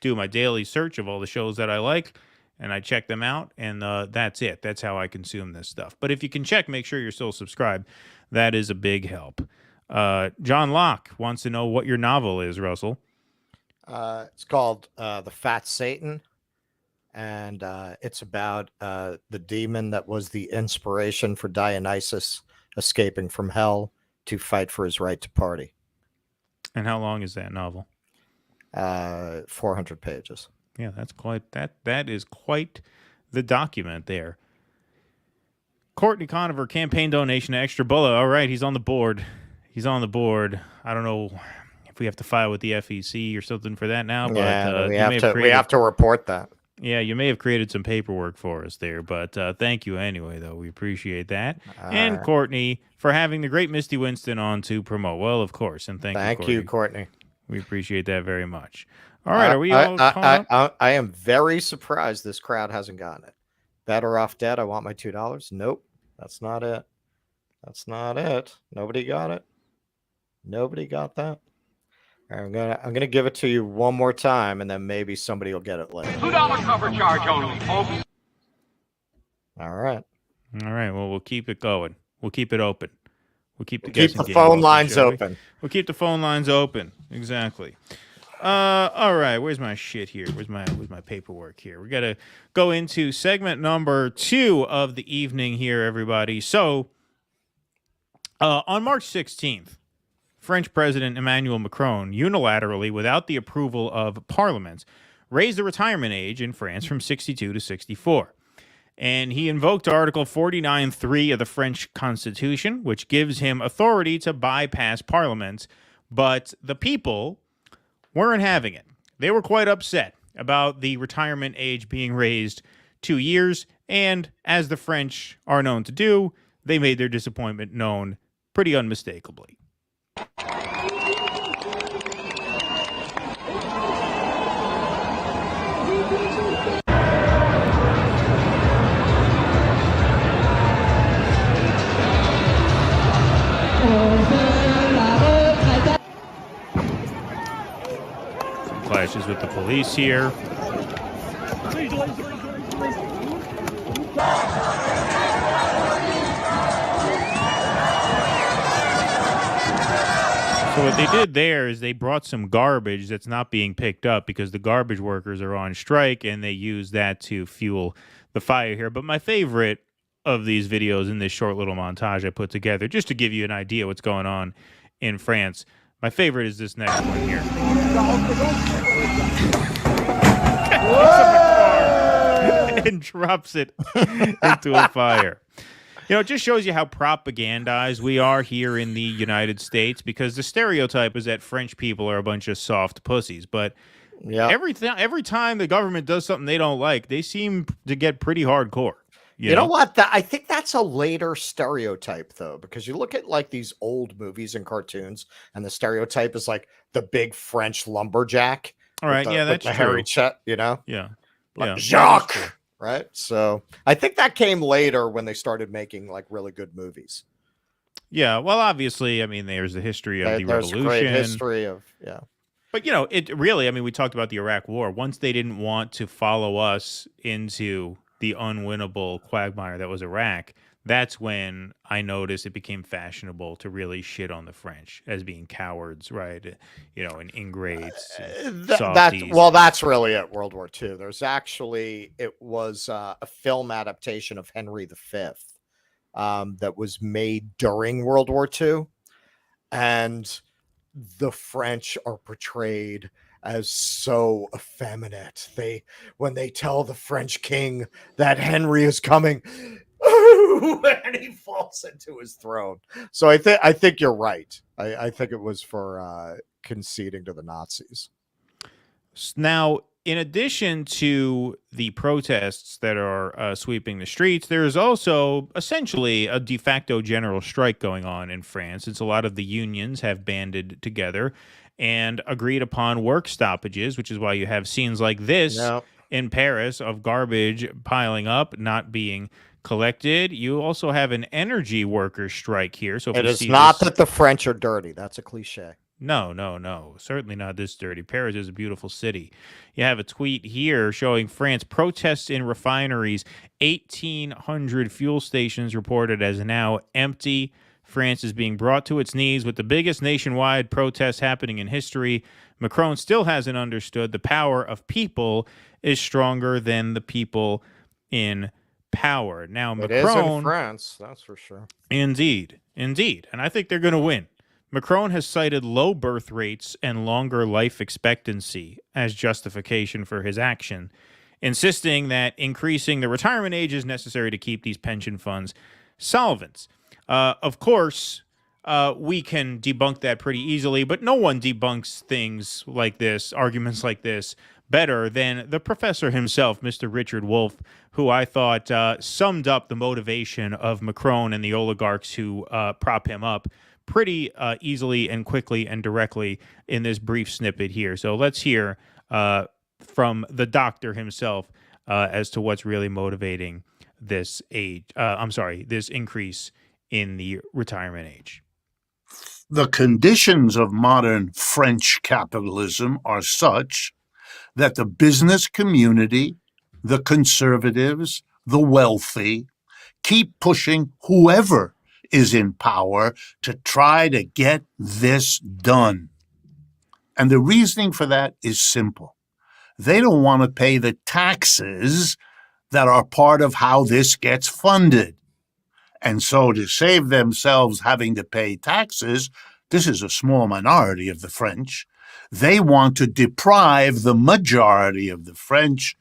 do my daily search of all the shows that I like, and I check them out, and that's it. That's how I consume this stuff. But if you can check, make sure you're still subscribed. That is a big help. John Locke wants to know what your novel is, Russell. It's called The Fat Satan. And it's about the demon that was the inspiration for Dionysus escaping from hell to fight for his right to party. And how long is that novel? 400 pages. Yeah, that's that is quite the document there. Courtney Conover, campaign donation to Extra Bullet. All right, he's on the board. I don't know if we have to file with the FEC or something for that now, but yeah, we have to report that. Yeah, you may have created some paperwork for us there, but thank you anyway, though. We appreciate that. And Courtney for having the great Misty Winston on to promote. Well, of course, and thank you, Courtney. We appreciate that very much. All right, are we all caught up? I am very surprised this crowd hasn't gotten it. Better Off Dead, I want my $2. Nope, that's not it. That's not it. Nobody got it. Nobody got that. I'm gonna give it to you one more time, and then maybe somebody will get it later. $2 cover charge only, folks. All right. Well, we'll keep it going. We'll keep it open. We'll keep the phone lines open. We'll keep the phone lines open. Exactly. All right. Where's my shit here? Where's my paperwork here? We gotta go into segment number 2 of the evening here, everybody. So, on March 16th. French President Emmanuel Macron unilaterally, without the approval of Parliament, raised the retirement age in France from 62 to 64. And he invoked Article 49.3 of the French Constitution, which gives him authority to bypass Parliament. But the people weren't having it. They were quite upset about the retirement age being raised 2 years. And as the French are known to do, they made their disappointment known pretty unmistakably. Some clashes with the police here. So what they did there is they brought some garbage that's not being picked up because the garbage workers are on strike, and they use that to fuel the fire here. But my favorite of these videos in this short little montage I put together, just to give you an idea what's going on in France, my favorite is this next one here. And drops it into a fire. It just shows you how propagandized we are here in the United States, because the stereotype is that French people are a bunch of soft pussies. But every time the government does something they don't like, they seem to get pretty hardcore. You know what? I think that's a later stereotype, though, because you look at like these old movies and cartoons, and the stereotype is like the big French lumberjack. All right, that's the true. hairy chest, Yeah. Like Jacques. Right. So I think that came later when they started making like really good movies. Yeah. Well, obviously, I mean, there's the history of the revolution. Great history of, yeah. But, it really, I mean, we talked about the Iraq War. Once they didn't want to follow us into the unwinnable quagmire that was Iraq, that's when I noticed it became fashionable to really shit on the French as being cowards, right? And ingrates. That's really at World War II. It was a film adaptation of Henry V that was made during World War II. And the French are portrayed as so effeminate. When they tell the French king that Henry is coming, and he falls into his throne. So I think you're right. I think it was for conceding to the Nazis. Now, in addition to the protests that are sweeping the streets, there is also essentially a de facto general strike going on in France, since a lot of the unions have banded together and agreed upon work stoppages, which is why you have scenes like this in Paris of garbage piling up, not being collected. You also have an energy worker strike here. So if it is not that the French are dirty. That's a cliche. No. Certainly not this dirty. Paris is a beautiful city. You have a tweet here showing France protests in refineries. 1,800 fuel stations reported as now empty. France is being brought to its knees with the biggest nationwide protest happening in history. Macron still hasn't understood the power of people is stronger than the people in power. Now, Macron... It is in France, that's for sure. Indeed. And I think they're going to win. Macron has cited low birth rates and longer life expectancy as justification for his action, insisting that increasing the retirement age is necessary to keep these pension funds solvent. Of course, we can debunk that pretty easily, but no one debunks things like this, arguments like this, better than the professor himself, Mr. Richard Wolff, who I thought summed up the motivation of Macron and the oligarchs who prop him up pretty easily and quickly and directly in this brief snippet here. So let's hear from the doctor himself as to what's really motivating this this increase in the retirement age. The conditions of modern French capitalism are such that the business community, the conservatives, the wealthy keep pushing whoever is in power to try to get this done. And the reasoning for that is simple. They don't want to pay the taxes that are part of how this gets funded. And so to save themselves having to pay taxes, this is a small minority of the French, they want to deprive the majority of the French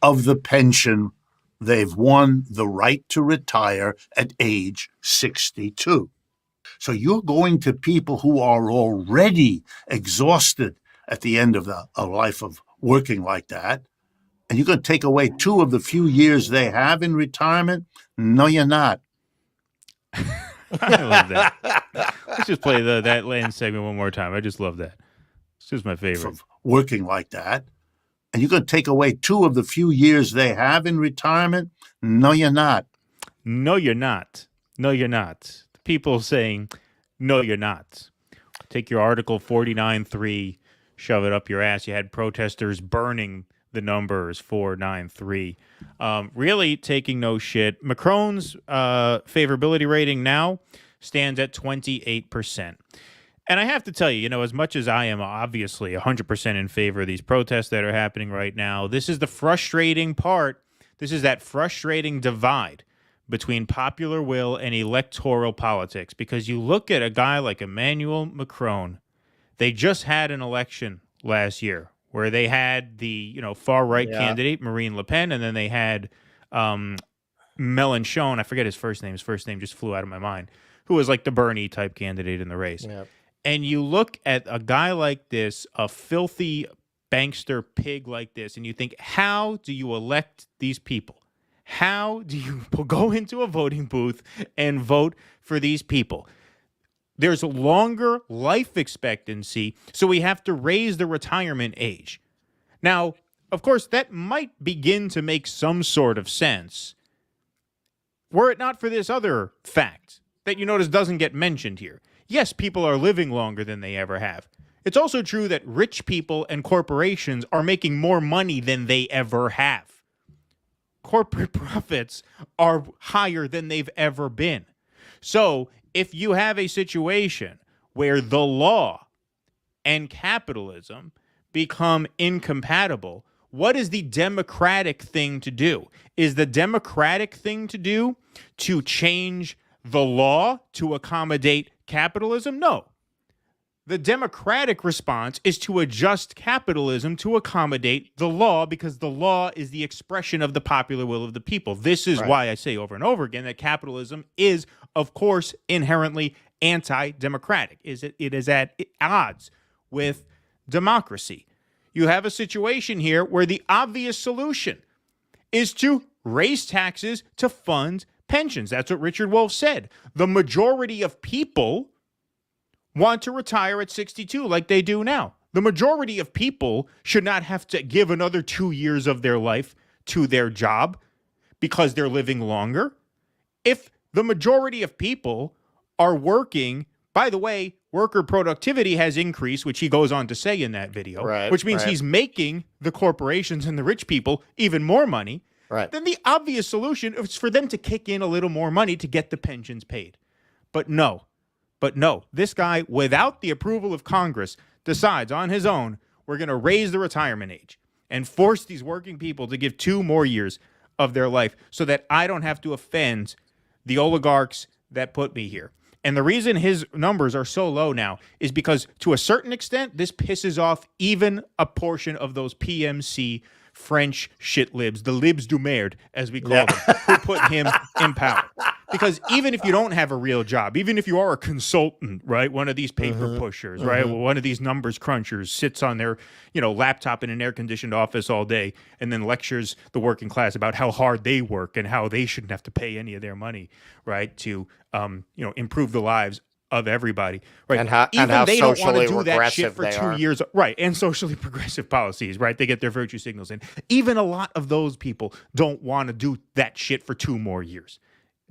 of the pension they've won the right to retire at age 62. So you're going to people who are already exhausted at the end of a life of working like that, and you're going to take away 2 of the few years they have in retirement? No, you're not. I love that. Let's just play that land segment one more time. I just love that. It's just my favorite. Working like that. And you're going to take away 2 of the few years they have in retirement? No, you're not. No, you're not. No, you're not. People saying, no, you're not. Take your Article 49.3, shove it up your ass. You had protesters burning the numbers 493. Really taking no shit. Macron's favorability rating now stands at 28%. And I have to tell you, as much as I am obviously 100% in favor of these protests that are happening right now, this is the frustrating part. This is that frustrating divide between popular will and electoral politics. Because you look at a guy like Emmanuel Macron, they just had an election last year where they had the far-right candidate, Marine Le Pen, and then they had Mélenchon, I forget his first name just flew out of my mind, who was like the Bernie-type candidate in the race. Yep. And you look at a guy like this, a filthy bankster pig like this, and you think, how do you elect these people? How do you go into a voting booth and vote for these people? There's a longer life expectancy, so we have to raise the retirement age. Now, of course, that might begin to make some sort of sense were it not for this other fact that you notice doesn't get mentioned here. Yes, people are living longer than they ever have. It's also true that rich people and corporations are making more money than they ever have. Corporate profits are higher than they've ever been. So if you have a situation where the law and capitalism become incompatible, what is the democratic thing to do? Is the democratic thing to do to change the law to accommodate capitalism? No. The democratic response is to adjust capitalism to accommodate the law, because the law is the expression of the popular will of the people. This is why I say over and over again that capitalism is, of course, inherently anti-democratic. It is at odds with democracy. You have a situation here where the obvious solution is to raise taxes to fund pensions. That's what Richard Wolff said. The majority of people want to retire at 62 like they do now. The majority of people should not have to give another 2 years of their life to their job because they're living longer. If the majority of people are working, by the way, worker productivity has increased, which he goes on to say in that video, which means he's making the corporations and the rich people even more money. Then the obvious solution is for them to kick in a little more money to get the pensions paid. But no, this guy, without the approval of Congress, decides on his own, we're going to raise the retirement age and force these working people to give 2 more years of their life so that I don't have to offend the oligarchs that put me here. And the reason his numbers are so low now is because, to a certain extent, this pisses off even a portion of those PMC French shit libs, the libs du merde, as we call them, who put him in power. Because even if you don't have a real job, even if you are a consultant, right, one of these paper pushers, right, one of these numbers crunchers sits on their, laptop in an air-conditioned office all day and then lectures the working class about how hard they work and how they shouldn't have to pay any of their money, right, to, improve the lives of everybody, right? And how they don't want to socially do that shit regressive for they 2 are. years, right? And socially progressive policies, right? They get their virtue signals in. Even a lot of those people don't want to do that shit for 2 more years.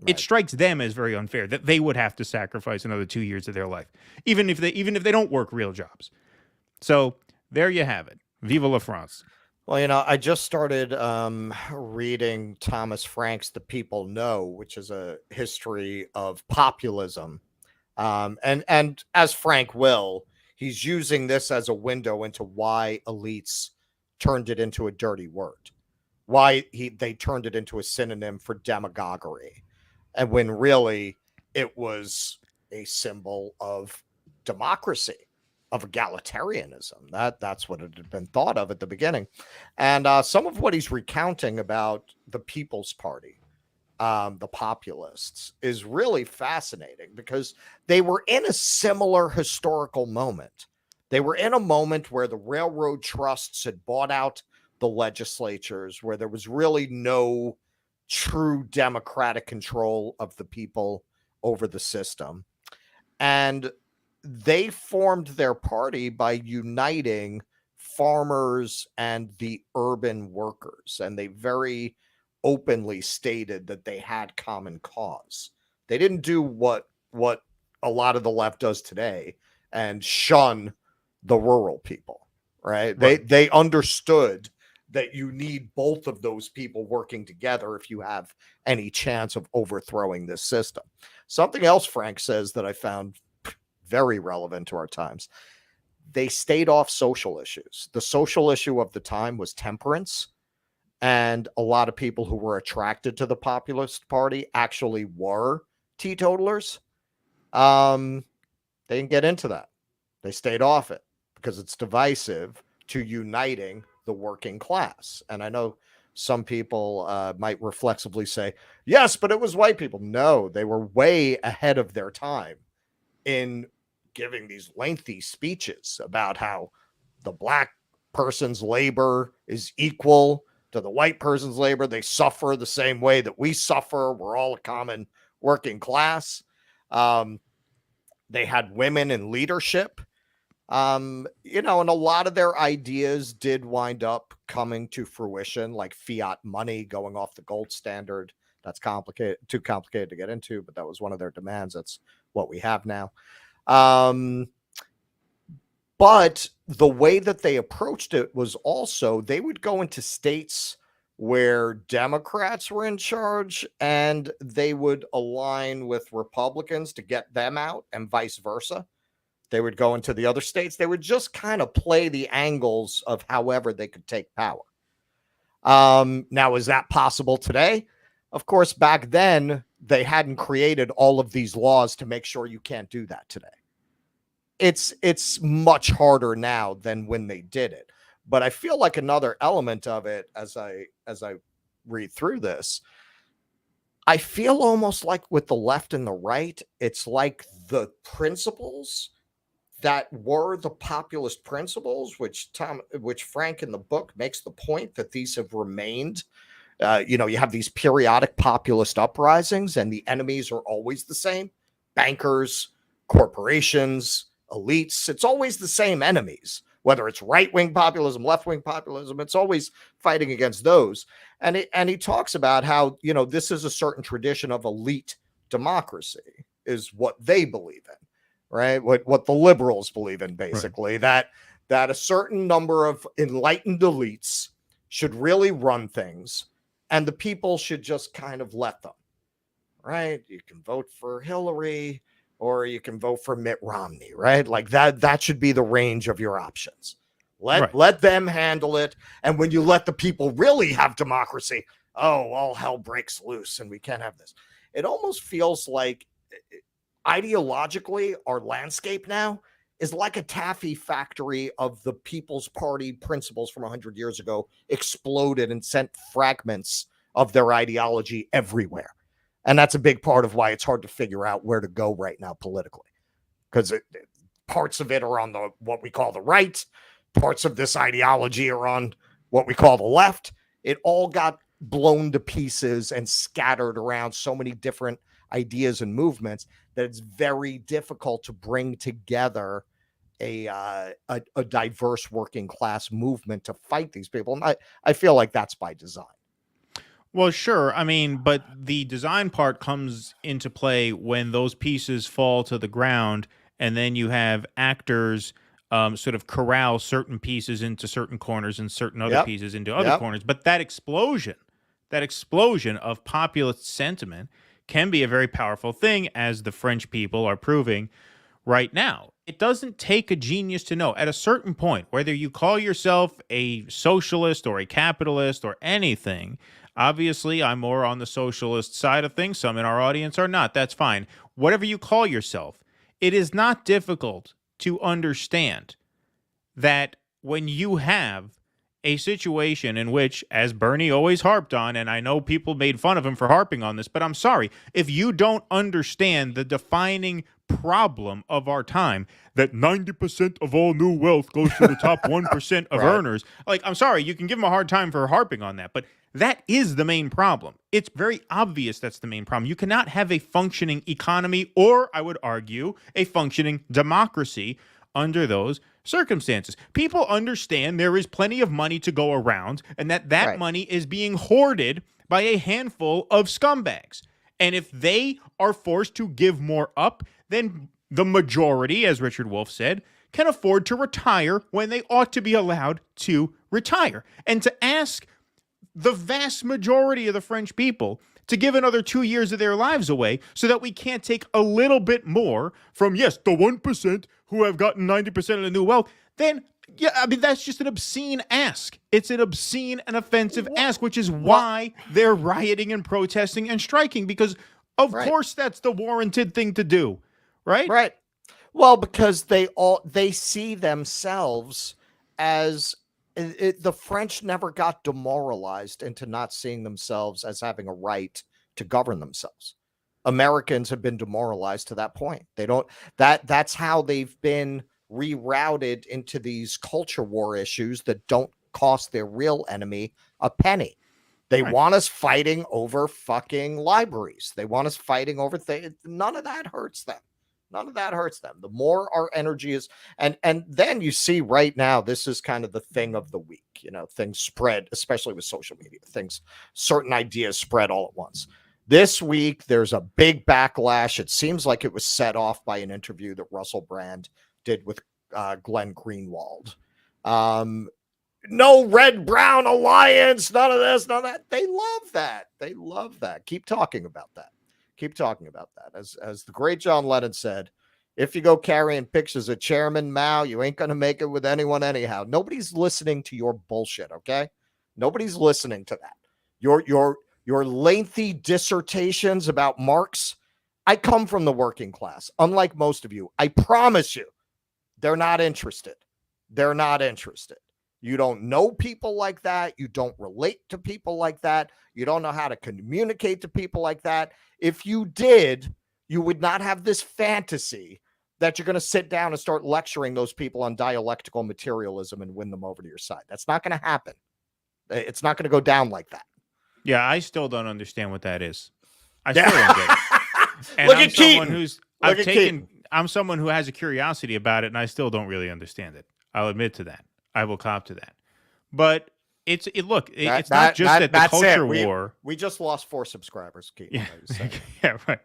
It strikes them as very unfair that they would have to sacrifice another 2 years of their life, even if they don't work real jobs. So there you have it. Vive la France. Well, I just started reading Thomas Frank's The People Know, which is a history of populism. And as Frank will, he's using this as a window into why elites turned it into a dirty word, why they turned it into a synonym for demagoguery, and when really it was a symbol of democracy, of egalitarianism. That's what it had been thought of at the beginning. And some of what he's recounting about the People's Party, the populists, is really fascinating because they were in a similar historical moment. They were in a moment where the railroad trusts had bought out the legislatures, where there was really no true democratic control of the people over the system. And they formed their party by uniting farmers and the urban workers. And they very openly stated that they had common cause. They didn't do what a lot of the left does today and shun the rural people, right? They understood that you need both of those people working together if you have any chance of overthrowing this system. Something else Frank says that I found very relevant to our times: they stayed off social issues. The social issue of the time was temperance. And a lot of people who were attracted to the Populist Party actually were teetotalers. They didn't get into that. They stayed off it because it's divisive to uniting the working class. And I know some people might reflexively say, yes, but it was white people. No, they were way ahead of their time in giving these lengthy speeches about how the black person's labor is equal to the white person's labor. They suffer the same way that we suffer. We're all a common working class. They had women in leadership, and a lot of their ideas did wind up coming to fruition, like fiat money going off the gold standard. That's too complicated to get into, but that was one of their demands. That's what we have now. But the way that they approached it was also they would go into states where Democrats were in charge and they would align with Republicans to get them out, and vice versa. They would go into the other states. They would just kind of play the angles of however they could take power. Now, is that possible today? Of course, back then, they hadn't created all of these laws to make sure you can't do that today. it's much harder now than when they did it. But I feel like another element of it, as I read through this, I feel almost like with the left and the right, it's like the principles that were the populist principles, which Frank in the book makes the point that these have remained. You have these periodic populist uprisings, and the enemies are always the same: bankers, corporations, elites. It's always the same enemies, whether it's right-wing populism, left-wing populism. It's always fighting against those. And he talks about how, this is a certain tradition of elite democracy, is what they believe in, right? What the liberals believe in, basically, right. that a certain number of enlightened elites should really run things, and the people should just kind of let them, right? You can vote for Hillary, or you can vote for Mitt Romney, right? Like that should be the range of your options. Let them handle it. And when you let the people really have democracy, all hell breaks loose and we can't have this. It almost feels like ideologically our landscape now is like a taffy factory of the People's Party principles from 100 years ago exploded and sent fragments of their ideology everywhere. And that's a big part of why it's hard to figure out where to go right now politically, because parts of it are on what we call the right, parts of this ideology are on what we call the left. It all got blown to pieces and scattered around so many different ideas and movements that it's very difficult to bring together a diverse working class movement to fight these people. And I feel like that's by design. Well, sure. I mean, but the design part comes into play when those pieces fall to the ground, and then you have actors sort of corral certain pieces into certain corners and certain other pieces into other corners. But that explosion of populist sentiment can be a very powerful thing, as the French people are proving right now. It doesn't take a genius to know at a certain point, whether you call yourself a socialist or a capitalist or anything. Obviously, I'm more on the socialist side of things. Some in our audience are not. That's fine. Whatever you call yourself, it is not difficult to understand that when you have a situation in which, as Bernie always harped on, and I know people made fun of him for harping on this, but I'm sorry, if you don't understand the defining problem of our time, that 90% of all new wealth goes to the top 1% of earners, like, I'm sorry, you can give him a hard time for harping on that, but that is the main problem. It's very obvious that's the main problem. You cannot have a functioning economy, or I would argue a functioning democracy, under those circumstances. People understand there is plenty of money to go around, and that money is being hoarded by a handful of scumbags. And if they are forced to give more up, then the majority, as Richard Wolff said, can afford to retire when they ought to be allowed to retire. And to ask the vast majority of the French people to give another 2 years of their lives away so that we can't take a little bit more from, yes, the 1% who have gotten 90% of the new wealth, then, yeah, I mean, that's just an obscene ask. It's an obscene and offensive ask, which is why they're rioting and protesting and striking, because, of course, that's the warranted thing to do, right? Right. Well, because they see themselves as... the French never got demoralized into not seeing themselves as having a right to govern themselves. Americans have been demoralized to that point. They don't, that's how they've been rerouted into these culture war issues that don't cost their real enemy a penny. They want us fighting over fucking libraries. They want us fighting over things. None of that hurts them. None of that hurts them. The more our energy is, and then you see right now, this is kind of the thing of the week. Things spread, especially with social media. Certain ideas spread all at once. This week, there's a big backlash. It seems like it was set off by an interview that Russell Brand did with Glenn Greenwald. No red-brown alliance, none of this, none of that. They love that. They love that. Keep talking about that. Keep talking about that. As the great John Lennon said, if you go carrying pictures of Chairman Mao, you ain't going to make it with anyone anyhow. Nobody's listening to your bullshit, okay? Nobody's listening to that. Your lengthy dissertations about Marx. I come from the working class. Unlike most of you, I promise you, They're not interested. They're not interested. You don't know people like that. You don't relate to people like that. You don't know how to communicate to people like that. If you did, you would not have this fantasy that you're going to sit down and start lecturing those people on dialectical materialism and win them over to your side. That's not going to happen. It's not going to go down like that. Yeah, I still don't understand what that is. I still don't get it. And Look I'm at Keaton. I'm someone who has a curiosity about it, and I still don't really understand it. I'll admit to that. I will cop to that. But it's not just that the culture war. We just lost 4 subscribers, Keaton. Yeah, yeah, right.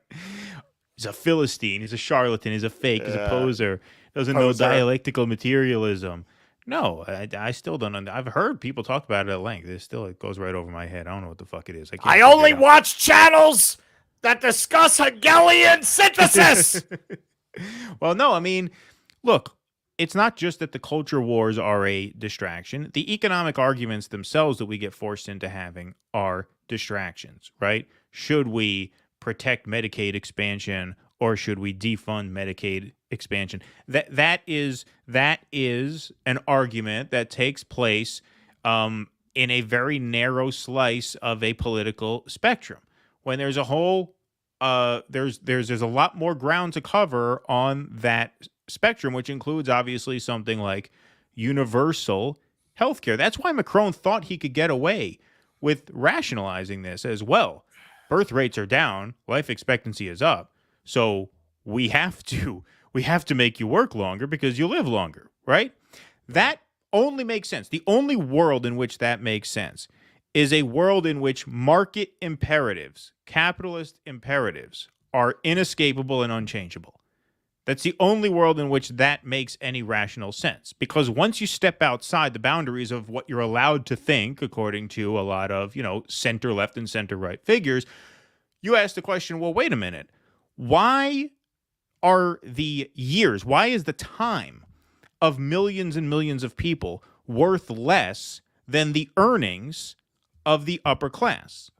He's a Philistine. He's a charlatan. He's a fake. He's a poser. Doesn't know dialectical materialism. No, I still don't. I've heard people talk about it at length. It goes right over my head. I don't know what the fuck it is. I only watch channels that discuss Hegelian synthesis. Well, no, I mean, look, it's not just that the culture wars are a distraction. The economic arguments themselves that we get forced into having are distractions, right? Should we protect Medicaid expansion or should we defund Medicaid expansion? That is an argument that takes place in a very narrow slice of a political spectrum. When there's a whole there's a lot more ground to cover on that spectrum, which includes obviously something like universal healthcare. That's why Macron thought he could get away with rationalizing this as well. Birth rates are down, life expectancy is up, so we have to make you work longer because you live longer, right? That only makes sense. The only world in which that makes sense is a world in which market imperatives, capitalist imperatives, are inescapable and unchangeable. That's the only world in which that makes any rational sense. Because once you step outside the boundaries of what you're allowed to think, according to a lot of, center left and center right figures, you ask the question, well, wait a minute. Why are the years, why is the time of millions and millions of people worth less than the earnings of the upper class?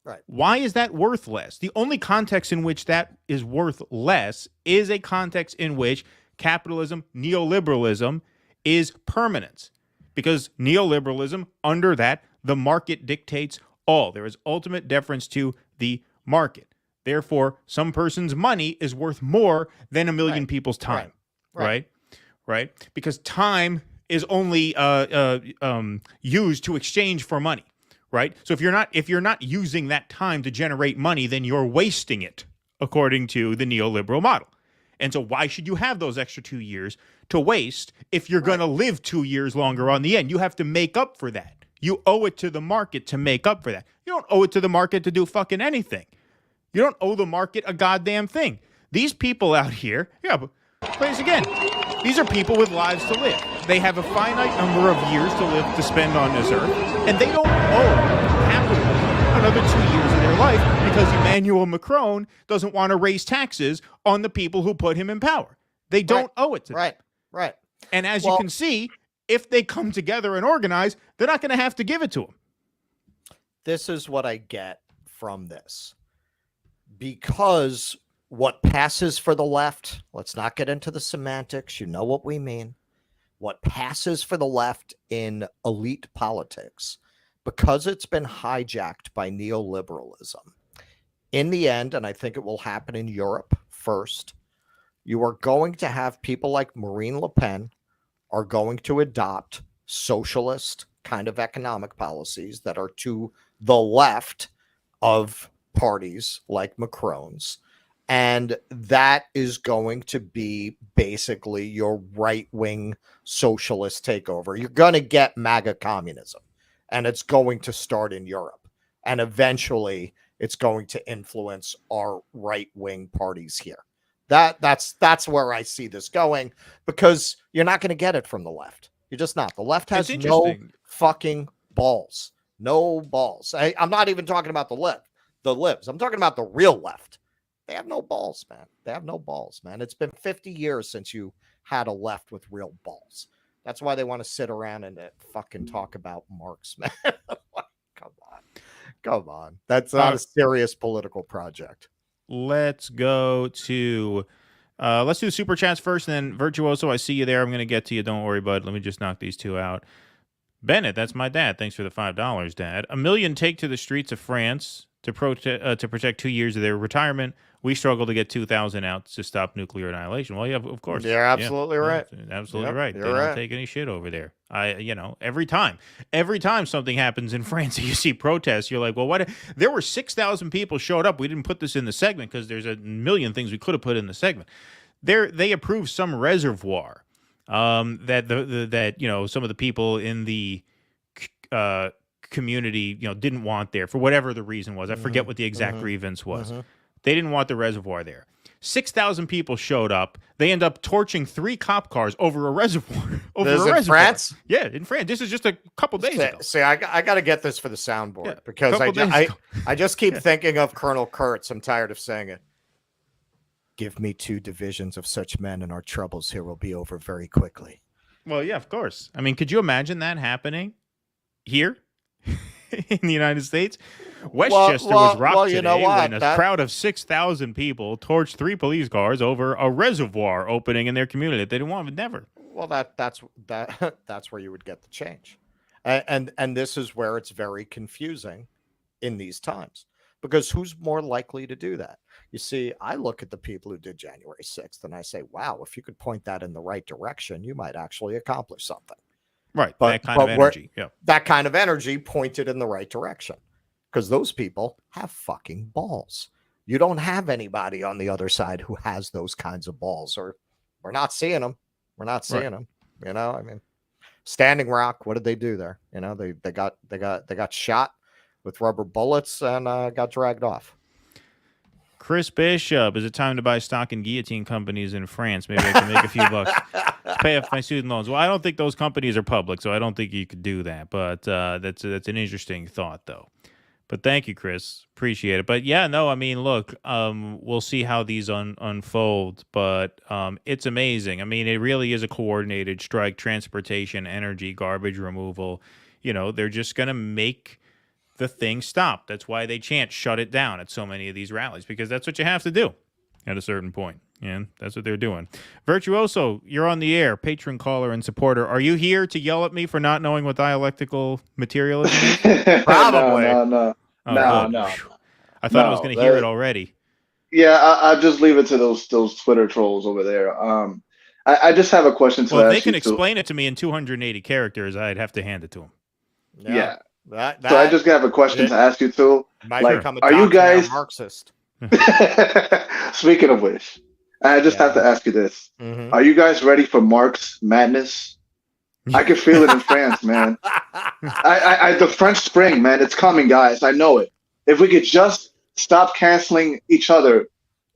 Right. Why is that worth less? The only context in which that is worth less is a context in which capitalism, neoliberalism, is permanent. Because neoliberalism, under that, the market dictates all. There is ultimate deference to the market. Therefore, some person's money is worth more than a million people's time. Right? Because time is only used to exchange for money. Right? So if you're not using that time to generate money, then you're wasting it, according to the neoliberal model. And so why should you have those extra 2 years to waste if you're going to live 2 years longer on the end? You have to make up for that. You owe it to the market to make up for that. You don't owe it to the market to do fucking anything. You don't owe the market a goddamn thing. These people out here, but play this again. These are people with lives to live. They have a finite number of years to live to spend on this earth, and they don't owe capitalism another 2 years of their life because Emmanuel Macron doesn't want to raise taxes on the people who put him in power. They don't owe it to them. Right. And as you can see, if they come together and organize, they're not going to have to give it to them. This is what I get from this. Because what passes for the left, let's not get into the semantics, you know what we mean. What passes for the left in elite politics, because it's been hijacked by neoliberalism, in the end, and I think it will happen in Europe first, you are going to have people like Marine Le Pen are going to adopt socialist kind of economic policies that are to the left of parties like Macron's. And that is going to be basically your right-wing socialist takeover. You're going to get MAGA communism, and it's going to start in Europe. And eventually, it's going to influence our right-wing parties here. That's where I see this going, because you're not going to get it from the left. You're just not. The left has no fucking balls. No balls. I'm not even talking about the libs. I'm talking about the real left. They have no balls, man. They have no balls, man. It's been 50 years since you had a left with real balls. That's why they want to sit around and fucking talk about Marx, man. Come on. That's not a serious political project. Let's go to Let's do super chats first, and then Virtuoso, I see you there. I'm going to get to you. Don't worry, bud. Let me just knock these two out. Bennett, that's my dad. Thanks for the $5, Dad. 1 million take to the streets of France to protect 2 years of their retirement. We struggle to get 2,000 out to stop nuclear annihilation. Well, yeah, of course. You're absolutely right. Absolutely right. They don't take any shit over there. Every time something happens in France, you see protests, you're like, well, what? There were 6,000 people showed up. We didn't put this in the segment because there's a million things we could have put in the segment. They approved some reservoir that some of the people in the community didn't want there for whatever the reason was. I forget what the exact grievance was. They didn't want the reservoir there. 6,000 people showed up. They end up torching 3 cop cars over a reservoir. In France? Yeah, in France. This is just a couple days ago. See, I got to get this for the soundboard because I just keep thinking of Colonel Kurtz. I'm tired of saying it. Give me 2 divisions of such men, and our troubles here will be over very quickly. Well, yeah, of course. I mean, could you imagine that happening here in the United States? Westchester was rocked today when a crowd of 6,000 people torched 3 police cars over a reservoir opening in their community that they didn't want. Never. Well, that's where you would get the change, and this is where it's very confusing in these times, because who's more likely to do that? You see, I look at the people who did January 6th and I say, wow, if you could point that in the right direction, you might actually accomplish something. Right. That kind of energy. Yeah. That kind of energy pointed in the right direction, because those people have fucking balls. You don't have anybody on the other side who has those kinds of balls, or we're not seeing them. We're not seeing them. I mean, Standing Rock, what did they do there? They got shot with rubber bullets and got dragged off. Chris Bishop, is it time to buy stock in guillotine companies in France? Maybe I can make a few bucks. Pay off my student loans. Well, I don't think those companies are public, so I don't think you could do that. But that's an interesting thought, though. But thank you, Chris. Appreciate it. But yeah, no, I mean, look, we'll see how these unfold. But it's amazing. I mean, it really is a coordinated strike: transportation, energy, garbage removal. They're just going to make the thing stop. That's why they chant "shut it down" at so many of these rallies, because that's what you have to do at a certain point. And that's what they're doing. Virtuoso, you're on the air, patron, caller, and supporter. Are you here to yell at me for not knowing what dialectical materialism is? Probably. No. I thought I was going to hear it already. Yeah, I'll just leave it to those Twitter trolls over there. I just have a question to ask you. Well, if they can explain it to me in 280 characters, I'd have to hand it to them. Yeah. So I just have a question to ask you too. Are you guys Marxist? Speaking of which, I just have to ask you this: Are you guys ready for Marx madness? I can feel it in France, man. The French Spring, man, it's coming, guys. I know it. If we could just stop canceling each other,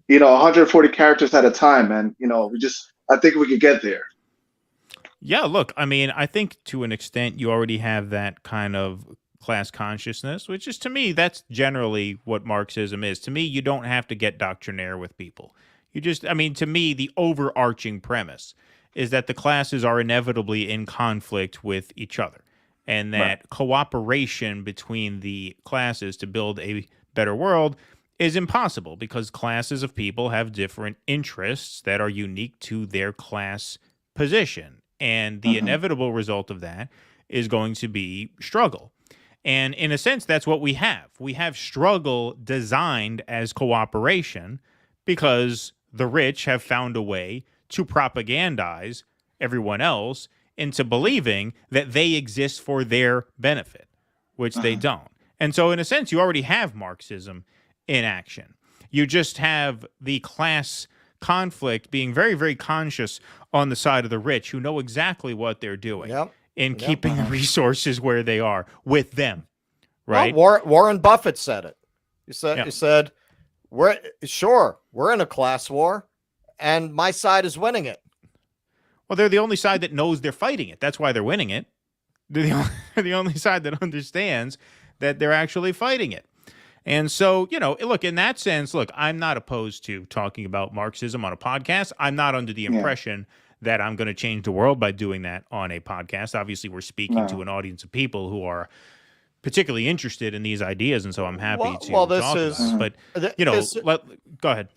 140 characters at a time, man. I think we could get there. Yeah, look, I mean, I think to an extent you already have that kind of class consciousness, which is, to me, that's generally what Marxism is. To me, you don't have to get doctrinaire with people. To me, the overarching premise is that the classes are inevitably in conflict with each other, and that cooperation between the classes to build a better world is impossible, because classes of people have different interests that are unique to their class position. And the inevitable result of that is going to be struggle. And in a sense, that's what we have. We have struggle designed as cooperation, because the rich have found a way to propagandize everyone else into believing that they exist for their benefit, which they don't. And so in a sense, you already have Marxism in action. You just have the class conflict being very, very conscious on the side of the rich, who know exactly what they're doing in keeping the resources where they are with them. Right? Well, Warren Buffett said it. He said, we're in a class war, and my side is winning it. Well, they're the only side that knows they're fighting it. That's why they're winning it. They're the only side that understands that they're actually fighting it. And so, look, in that sense, I'm not opposed to talking about Marxism on a podcast. I'm not under the impression that I'm going to change the world by doing that on a podcast. Obviously, we're speaking to an audience of people who are particularly interested in these ideas, and so I'm happy to talk about it. But, go ahead.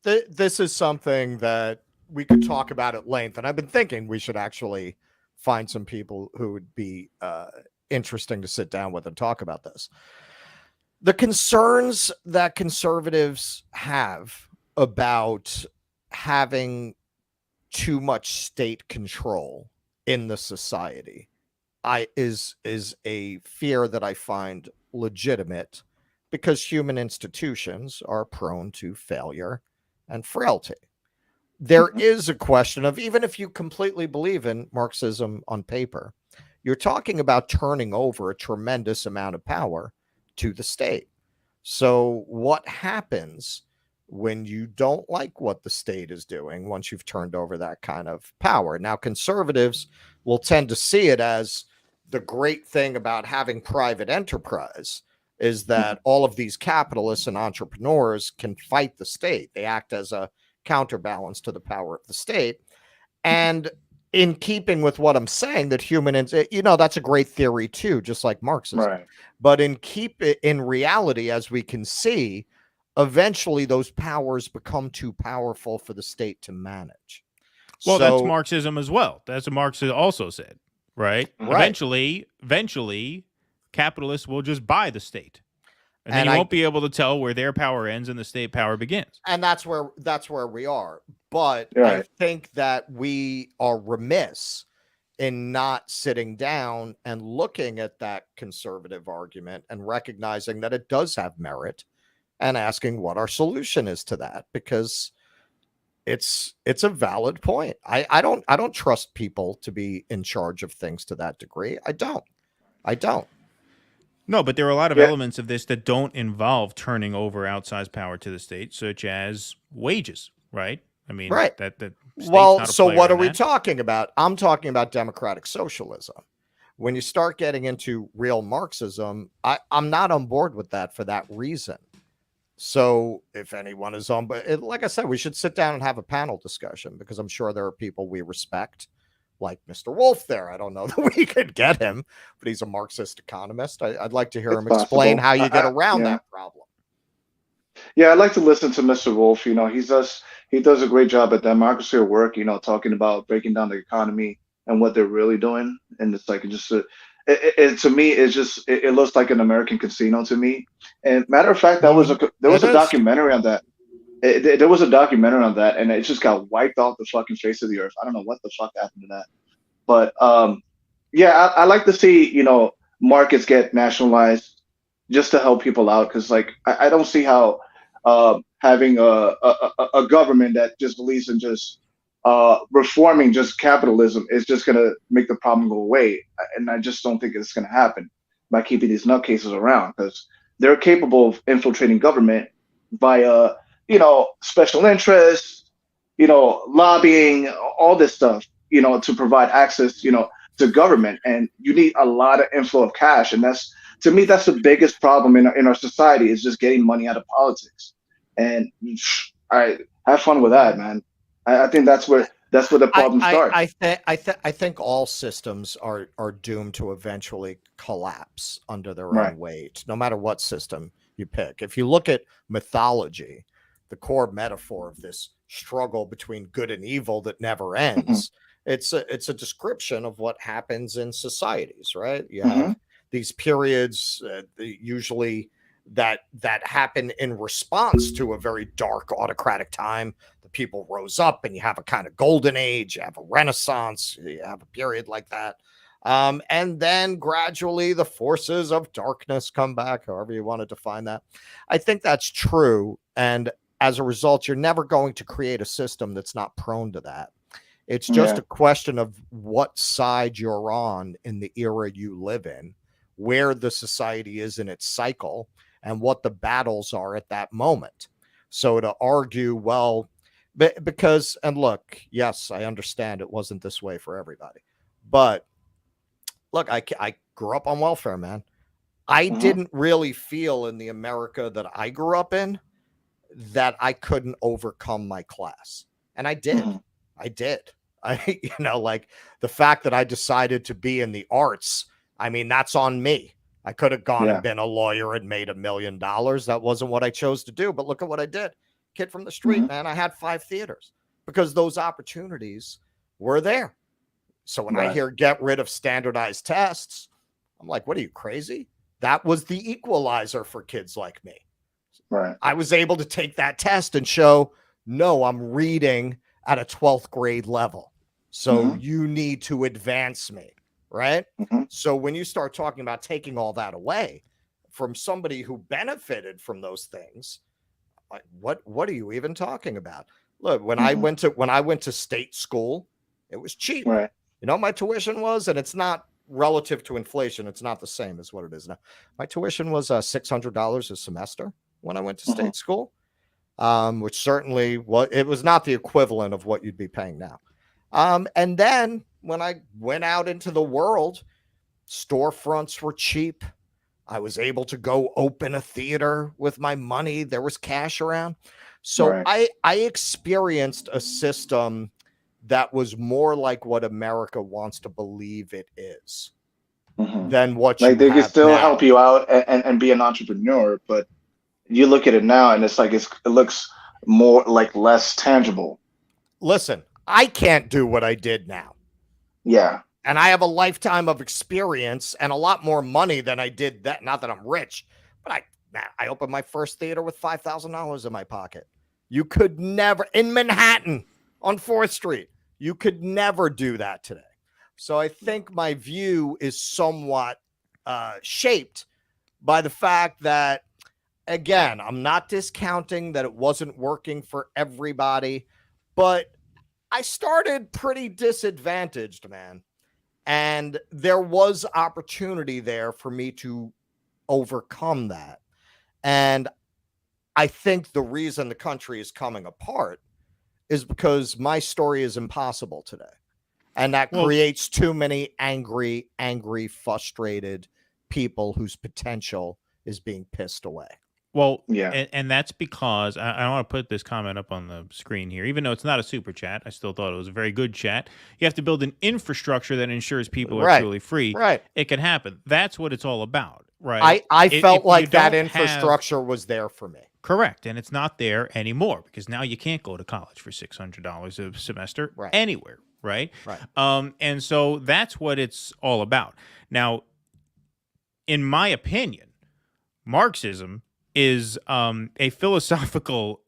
This is something that we could talk about at length, and I've been thinking we should actually find some people who would be interesting to sit down with and talk about this. The concerns that conservatives have about having too much state control in the society is a fear that I find legitimate, because human institutions are prone to failure and frailty. There is a question of, even if you completely believe in Marxism on paper, you're talking about turning over a tremendous amount of power to the state. So what happens when you don't like what the state is doing once you've turned over that kind of power? Now, conservatives will tend to see it as the great thing about having private enterprise is that all of these capitalists and entrepreneurs can fight the state. They act as a counterbalance to the power of the state. And in keeping with what I'm saying, that that's a great theory too, just like Marxism. Right. But in reality, as we can see, eventually those powers become too powerful for the state to manage. Well, that's Marxism as well. That's what Marx also said, right? Right. Eventually, capitalists will just buy the state. And then you won't be able to tell where their power ends and the state power begins. And that's where we are. But Right. I think that we are remiss in not sitting down and looking at that conservative argument and recognizing that it does have merit, and asking what our solution is to that, because it's a valid point. I don't trust people to be in charge of things to that degree. I don't. No, but there are a lot of elements of this that don't involve turning over outsized power to the state, such as wages, right? I mean, right. That Well, so what are we talking about? I'm talking about democratic socialism. When you start getting into real Marxism, I'm not on board with that for that reason. So if anyone is on, but like I said, we should sit down and have a panel discussion, because I'm sure there are people we respect, like Mr. Wolf there. I don't know that we could get him, but he's a Marxist economist. I'd like to hear him explain how you get around that problem. Yeah, I'd like to listen to Mr. Wolf. You know, he does a great job at Democracy at Work, you know, talking about breaking down the economy and what they're really doing. And it's like, to me, it looks like an American casino to me. And matter of fact, there was a documentary on that. There was a documentary on that, and it just got wiped off the fucking face of the earth. I don't know what the fuck happened to that. But I like to see, you know, markets get nationalized just to help people out, because like I don't see how having a government that just believes in just reforming just capitalism is just going to make the problem go away. And I just don't think it's going to happen by keeping these nutcases around, because they're capable of infiltrating government via, you know, special interests, you know, lobbying, all this stuff, you know, to provide access, you know, to government. And you need a lot of inflow of cash. And that's, to me, that's the biggest problem in our society, is just getting money out of politics. And I have fun with that, man. I think that's where the problem starts. I think all systems are doomed to eventually collapse under their own weight, no matter what system you pick. If you look at mythology, the core metaphor of this struggle between good and evil that never ends, it's a description of what happens in societies, right? You have these periods usually that happen in response to a very dark autocratic time. The people rose up, and you have a kind of golden age, you have a renaissance, you have a period like that. And then gradually the forces of darkness come back, however you want to define that. I think that's true. And as a result, you're never going to create a system that's not prone to that. It's just a question of what side you're on in the era you live in, where the society is in its cycle, and what the battles are at that moment. So to argue, well, because, and look, yes, I understand it wasn't this way for everybody, but look, I grew up on welfare, man. I didn't really feel in the America that I grew up in that I couldn't overcome my class. And I did. You know, like the fact that I decided to be in the arts, I mean, that's on me. I could have gone and been a lawyer and made $1 million. That wasn't what I chose to do, but look at what I did. kid from the street, man. I had 5 theaters because those opportunities were there. So when I hear get rid of standardized tests, I'm like, what are you, crazy? That was the equalizer for kids like me. Right. I was able to take that test and show, no, I'm reading at a 12th grade level. So you need to advance me, right? So when you start talking about taking all that away from somebody who benefited from those things, like what are you even talking about? Look, when I went to state school, it was cheap. Right. You know, my tuition was, and it's not relative to inflation, it's not the same as what it is now. My tuition was $600 a semester when I went to state school, which certainly was not the equivalent of what you'd be paying now. And then when I went out into the world, storefronts were cheap. I was able to go open a theater with my money. There was cash around. So I experienced a system that was more like what America wants to believe it is than what like they can still now. help you out and be an entrepreneur, but you look at it now and it's like it looks more like less tangible. Listen, I can't do what I did now. Yeah. And I have a lifetime of experience and a lot more money than I did that. Not that I'm rich, but I opened my first theater with $5,000 in my pocket. You could never, in Manhattan on 4th Street, you could never do that today. So I think my view is somewhat shaped by the fact that, again, I'm not discounting that it wasn't working for everybody, but I started pretty disadvantaged, man. And there was opportunity there for me to overcome that. And I think the reason the country is coming apart is because my story is impossible today. And that creates too many angry, frustrated people whose potential is being pissed away. Well, and that's because I want to put this comment up on the screen here. Even though it's not a super chat, I still thought it was a very good chat. You have to build an infrastructure that ensures people are truly free. Right. It can happen. That's what it's all about, right? I felt like that infrastructure was there for me. Correct. And it's not there anymore because now you can't go to college for $600 a semester anywhere, right? And so that's what it's all about. Now, in my opinion, Marxism is a philosophical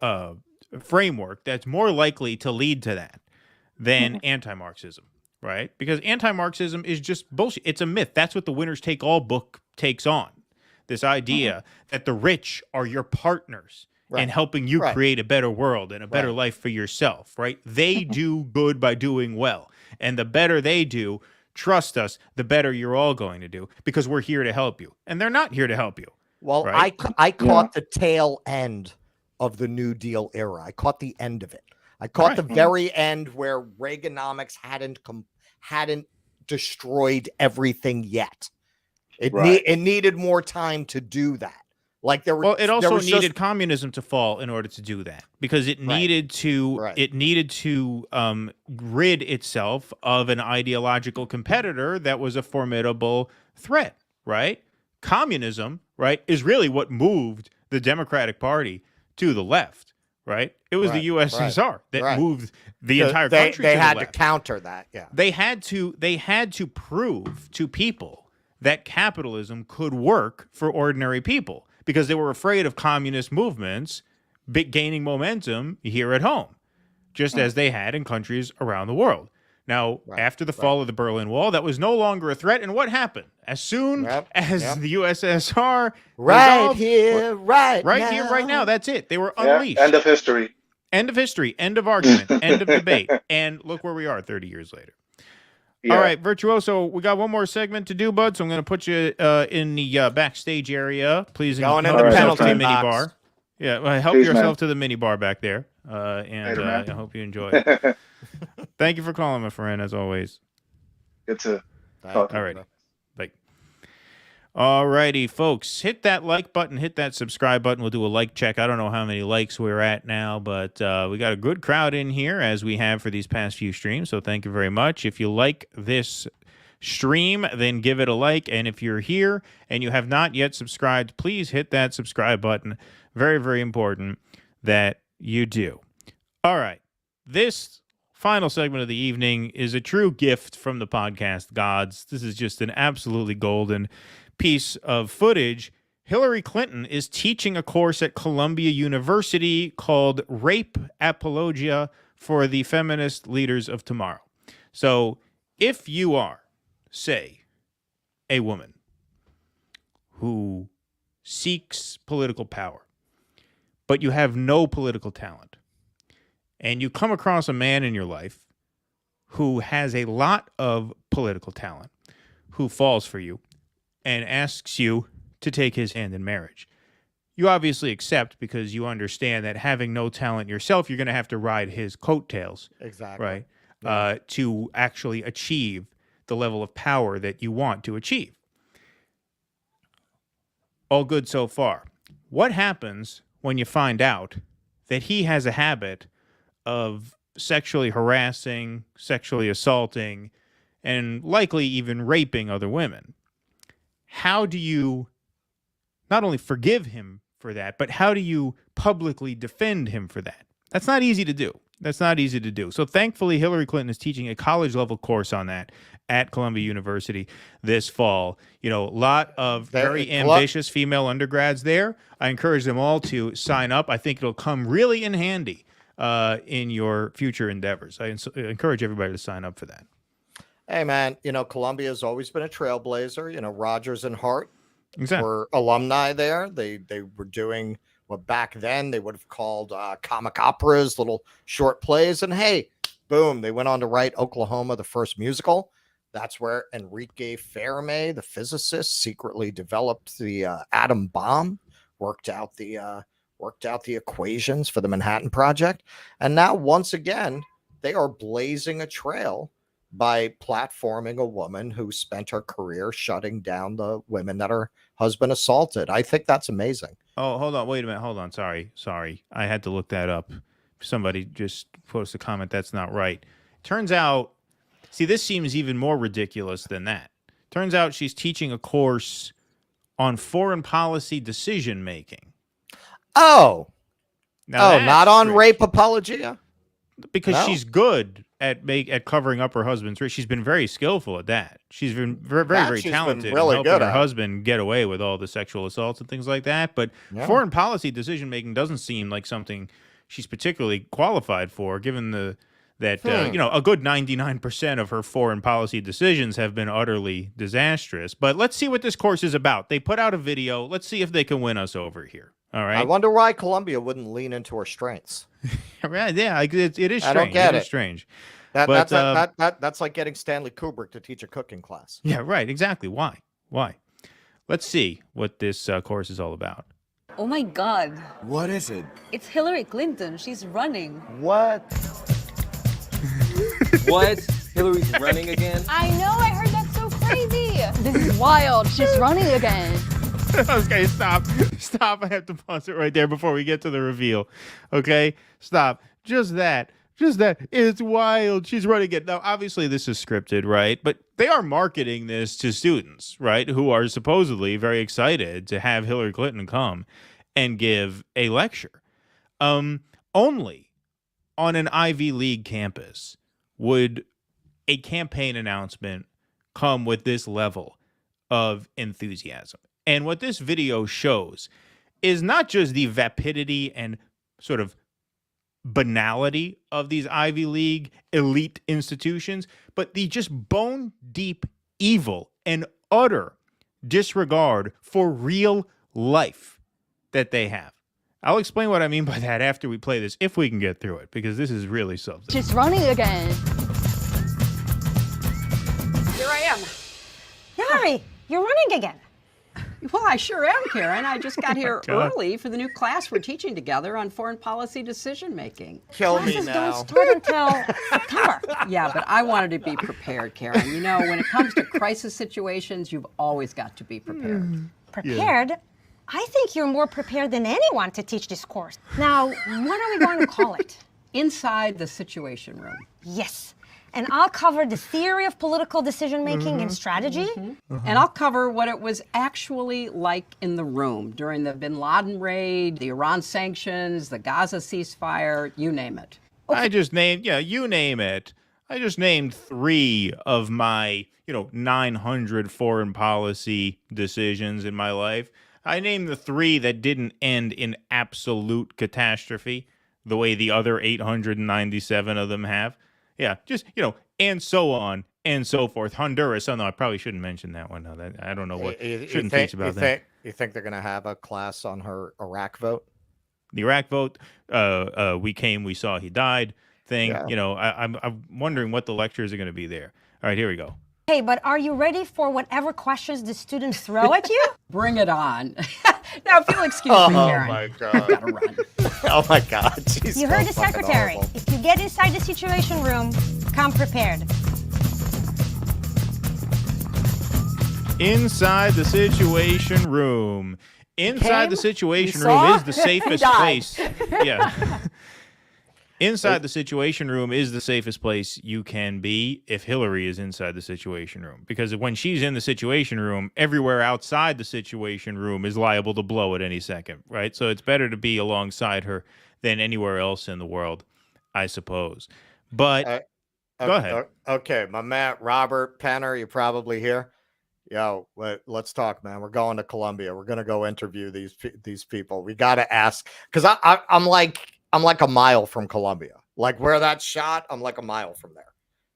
framework that's more likely to lead to that than anti-Marxism, right? Because anti-Marxism is just bullshit. It's a myth. That's what the Winners Take All book takes on. This idea that the rich are your partners in helping you create a better world and a better life for yourself, right? They do good by doing well. And the better they do, trust us, the better you're all going to do because we're here to help you. And they're not here to help you. Well, I caught the tail end of the New Deal era. I caught the end of it. I caught the very end where Reaganomics hadn't destroyed everything yet. It needed more time to do that. Like it also needed communism to fall in order to do that because it needed to rid itself of an ideological competitor that was a formidable threat, right? Communism, right, is really what moved the Democratic Party to the left, right? It was the USSR that moved the entire country they to the had left. to counter that, They had to prove to people that capitalism could work for ordinary people because they were afraid of communist movements gaining momentum here at home, just as they had in countries around the world. Now, after the fall of the Berlin Wall, that was no longer a threat. And what happened? As soon as the USSR right here, right now, that's it. They were unleashed. End of history. End of history. End of argument. End of debate. And look where we are 30 years later. All right, Virtuoso, we got one more segment to do, bud. So I'm going to put you in the backstage area. Please going in the penalty mini bar. Yeah, well, help yourself to the mini bar back there. And I hope you enjoy it. Thank you for calling, my friend, as always. Good to talk. All right. Bye. All righty, folks. Hit that like button. Hit that subscribe button. We'll do a like check. I don't know how many likes we're at now, but we got a good crowd in here, as we have for these past few streams. So thank you very much. If you like this stream, then give it a like. And if you're here and you have not yet subscribed, please hit that subscribe button. Very, very important that you do. All right. This final segment of the evening is a true gift from the podcast gods. This is just an absolutely golden piece of footage. Hillary Clinton is teaching a course at Columbia University called Rape Apologia for the Feminist Leaders of Tomorrow. So if you are, say, a woman who seeks political power, but you have no political talent, and you come across a man in your life who has a lot of political talent, who falls for you and asks you to take his hand in marriage, you obviously accept because you understand that having no talent yourself, you're going to have to ride his coattails. Exactly. Right? Yeah. To actually achieve the level of power that you want to achieve. All good so far. What happens when you find out that he has a habit of sexually harassing, sexually assaulting, and likely even raping other women? How do you not only forgive him for that, but how do you publicly defend him for that? That's not easy to do. That's not easy to do. So thankfully, Hillary Clinton is teaching a college-level course on that at Columbia University this fall. You know, a lot of very ambitious female undergrads there. I encourage them all to sign up. I think it'll come really in handy in your future endeavors. I encourage everybody to sign up for that. Hey, man, you know, Columbia has always been a trailblazer. You know, Rogers and Hart were alumni there. They were doing what back then they would have called comic operas, little short plays. And hey, boom, they went on to write Oklahoma, the first musical. That's where Enrique Fermi, the physicist, secretly developed the atom bomb, worked out the equations for the Manhattan Project. And now, once again, they are blazing a trail by platforming a woman who spent her career shutting down the women that her husband assaulted. I think that's amazing. Oh, hold on. Wait a minute. Hold on. Sorry. I had to look that up. Somebody just posted a comment. That's not right. Turns out, see, this seems even more ridiculous than that. Turns out she's teaching a course on foreign policy decision-making. Oh. Not on rape apologia? Because she's good at covering up her husband's rape. She's been very skillful at that. She's been very talented in helping her husband get away with all the sexual assaults and things like that. But foreign policy decision making doesn't seem like something she's particularly qualified for, given that a good 99% of her foreign policy decisions have been utterly disastrous. But let's see what this course is about. They put out a video. Let's see if they can win us over here. All right. I wonder why Columbia wouldn't lean into her strengths. Yeah, it is strange. I don't get it. It is strange. That's like getting Stanley Kubrick to teach a cooking class. Yeah, right. Exactly. Why? Let's see what this course is all about. Oh my God. What is it? It's Hillary Clinton. She's running. What? What? Hillary's running again? I know. I heard that's so crazy. This is wild. She's running again. Okay, stop. I have to pause it right there before we get to the reveal. Okay, stop. Just that. It's wild. She's running it. Now, obviously, this is scripted, right? But they are marketing this to students, right, who are supposedly very excited to have Hillary Clinton come and give a lecture. Only on an Ivy League campus would a campaign announcement come with this level of enthusiasm. And what this video shows is not just the vapidity and sort of banality of these Ivy League elite institutions, but the just bone deep evil and utter disregard for real life that they have. I'll explain what I mean by that after we play this, if we can get through it, because this is really something. She's running again. Here I am. Hillary, you're running again. Well, I sure am, Karen. I just got here early for the new class we're teaching together on foreign policy decision-making. Kill me Classes now. don't start until September. Yeah, but I wanted to be prepared, Karen. You know, when it comes to crisis situations, you've always got to be prepared. Prepared? Yeah. I think you're more prepared than anyone to teach this course. Now, what are we going to call it? Inside the Situation Room. Yes. and I'll cover the theory of political decision-making and strategy. And I'll cover what it was actually like in the room during the bin Laden raid, the Iran sanctions, the Gaza ceasefire, you name it. I just named, you name it. I just named 3 of my, 900 foreign policy decisions in my life. I named the 3 that didn't end in absolute catastrophe, the way the other 897 of them have. Yeah, just, and so on and so forth. Honduras. Oh, no, I probably shouldn't mention that one. No, I don't know what. Shouldn't teach about that. You think they're going to have a class on her Iraq vote? The Iraq vote, we came, we saw, he died thing. Yeah. I'm wondering what the lectures are going to be there. All right, here we go. Hey, but are you ready for whatever questions the students throw at you? Bring it on. Now, if you'll excuse me, Karen. Oh, my God. I've got to run. Oh, my God. She's you heard the secretary. Horrible. If you get inside the Situation Room, come prepared. Inside the Situation Room. Inside the Situation Room is the safest place. Yeah. Inside the Situation Room is the safest place you can be if Hillary is inside the Situation Room. Because when she's in the Situation Room, everywhere outside the Situation Room is liable to blow at any second, right? So it's better to be alongside her than anywhere else in the world, I suppose. But go ahead. Okay, my man, Robert Penner, you're probably here. Yo, let's talk, man. We're going to Colombia. We're going to go interview these people. We got to ask, because I'm like a mile from Columbia. Like where that's shot, I'm like a mile from there.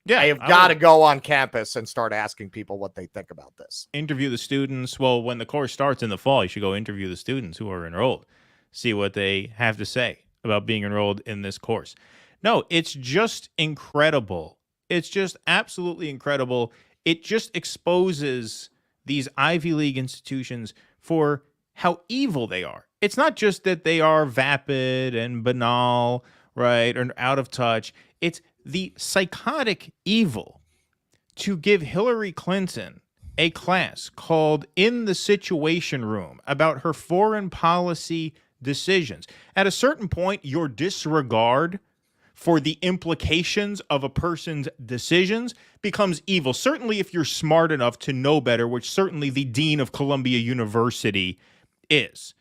Yeah, I have got to go on campus and start asking people what they think about this. Interview the students. Well, when the course starts in the fall, you should go interview the students who are enrolled. See what they have to say about being enrolled in this course. No, it's just incredible. It's just absolutely incredible. It just exposes these Ivy League institutions for how evil they are. It's not just that they are vapid and banal, right, or out of touch. It's the psychotic evil to give Hillary Clinton a class called In the Situation Room about her foreign policy decisions. At a certain point, your disregard for the implications of a person's decisions becomes evil. Certainly if you're smart enough to know better, which certainly the dean of Columbia University is.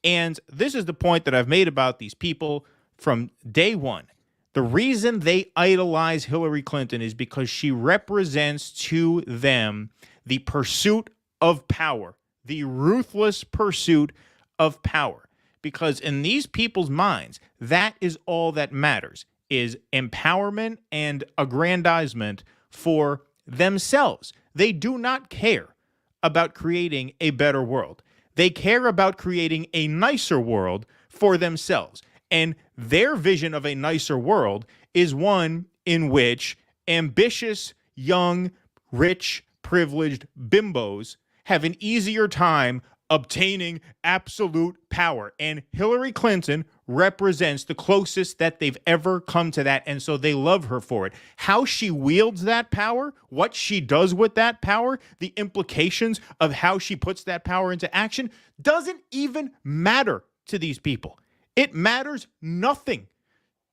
And this is the point that I've made about these people from day one. The reason they idolize Hillary Clinton is because she represents to them the pursuit of power, the ruthless pursuit of power. Because in these people's minds, that is all that matters, is empowerment and aggrandizement for themselves. They do not care about creating a better world. They care about creating a nicer world for themselves. And their vision of a nicer world is one in which ambitious, young, rich, privileged bimbos have an easier time obtaining absolute power. And Hillary Clinton represents the closest that they've ever come to that. And so they love her for it. How she wields that power, what she does with that power, the implications of how she puts that power into action doesn't even matter to these people. It matters nothing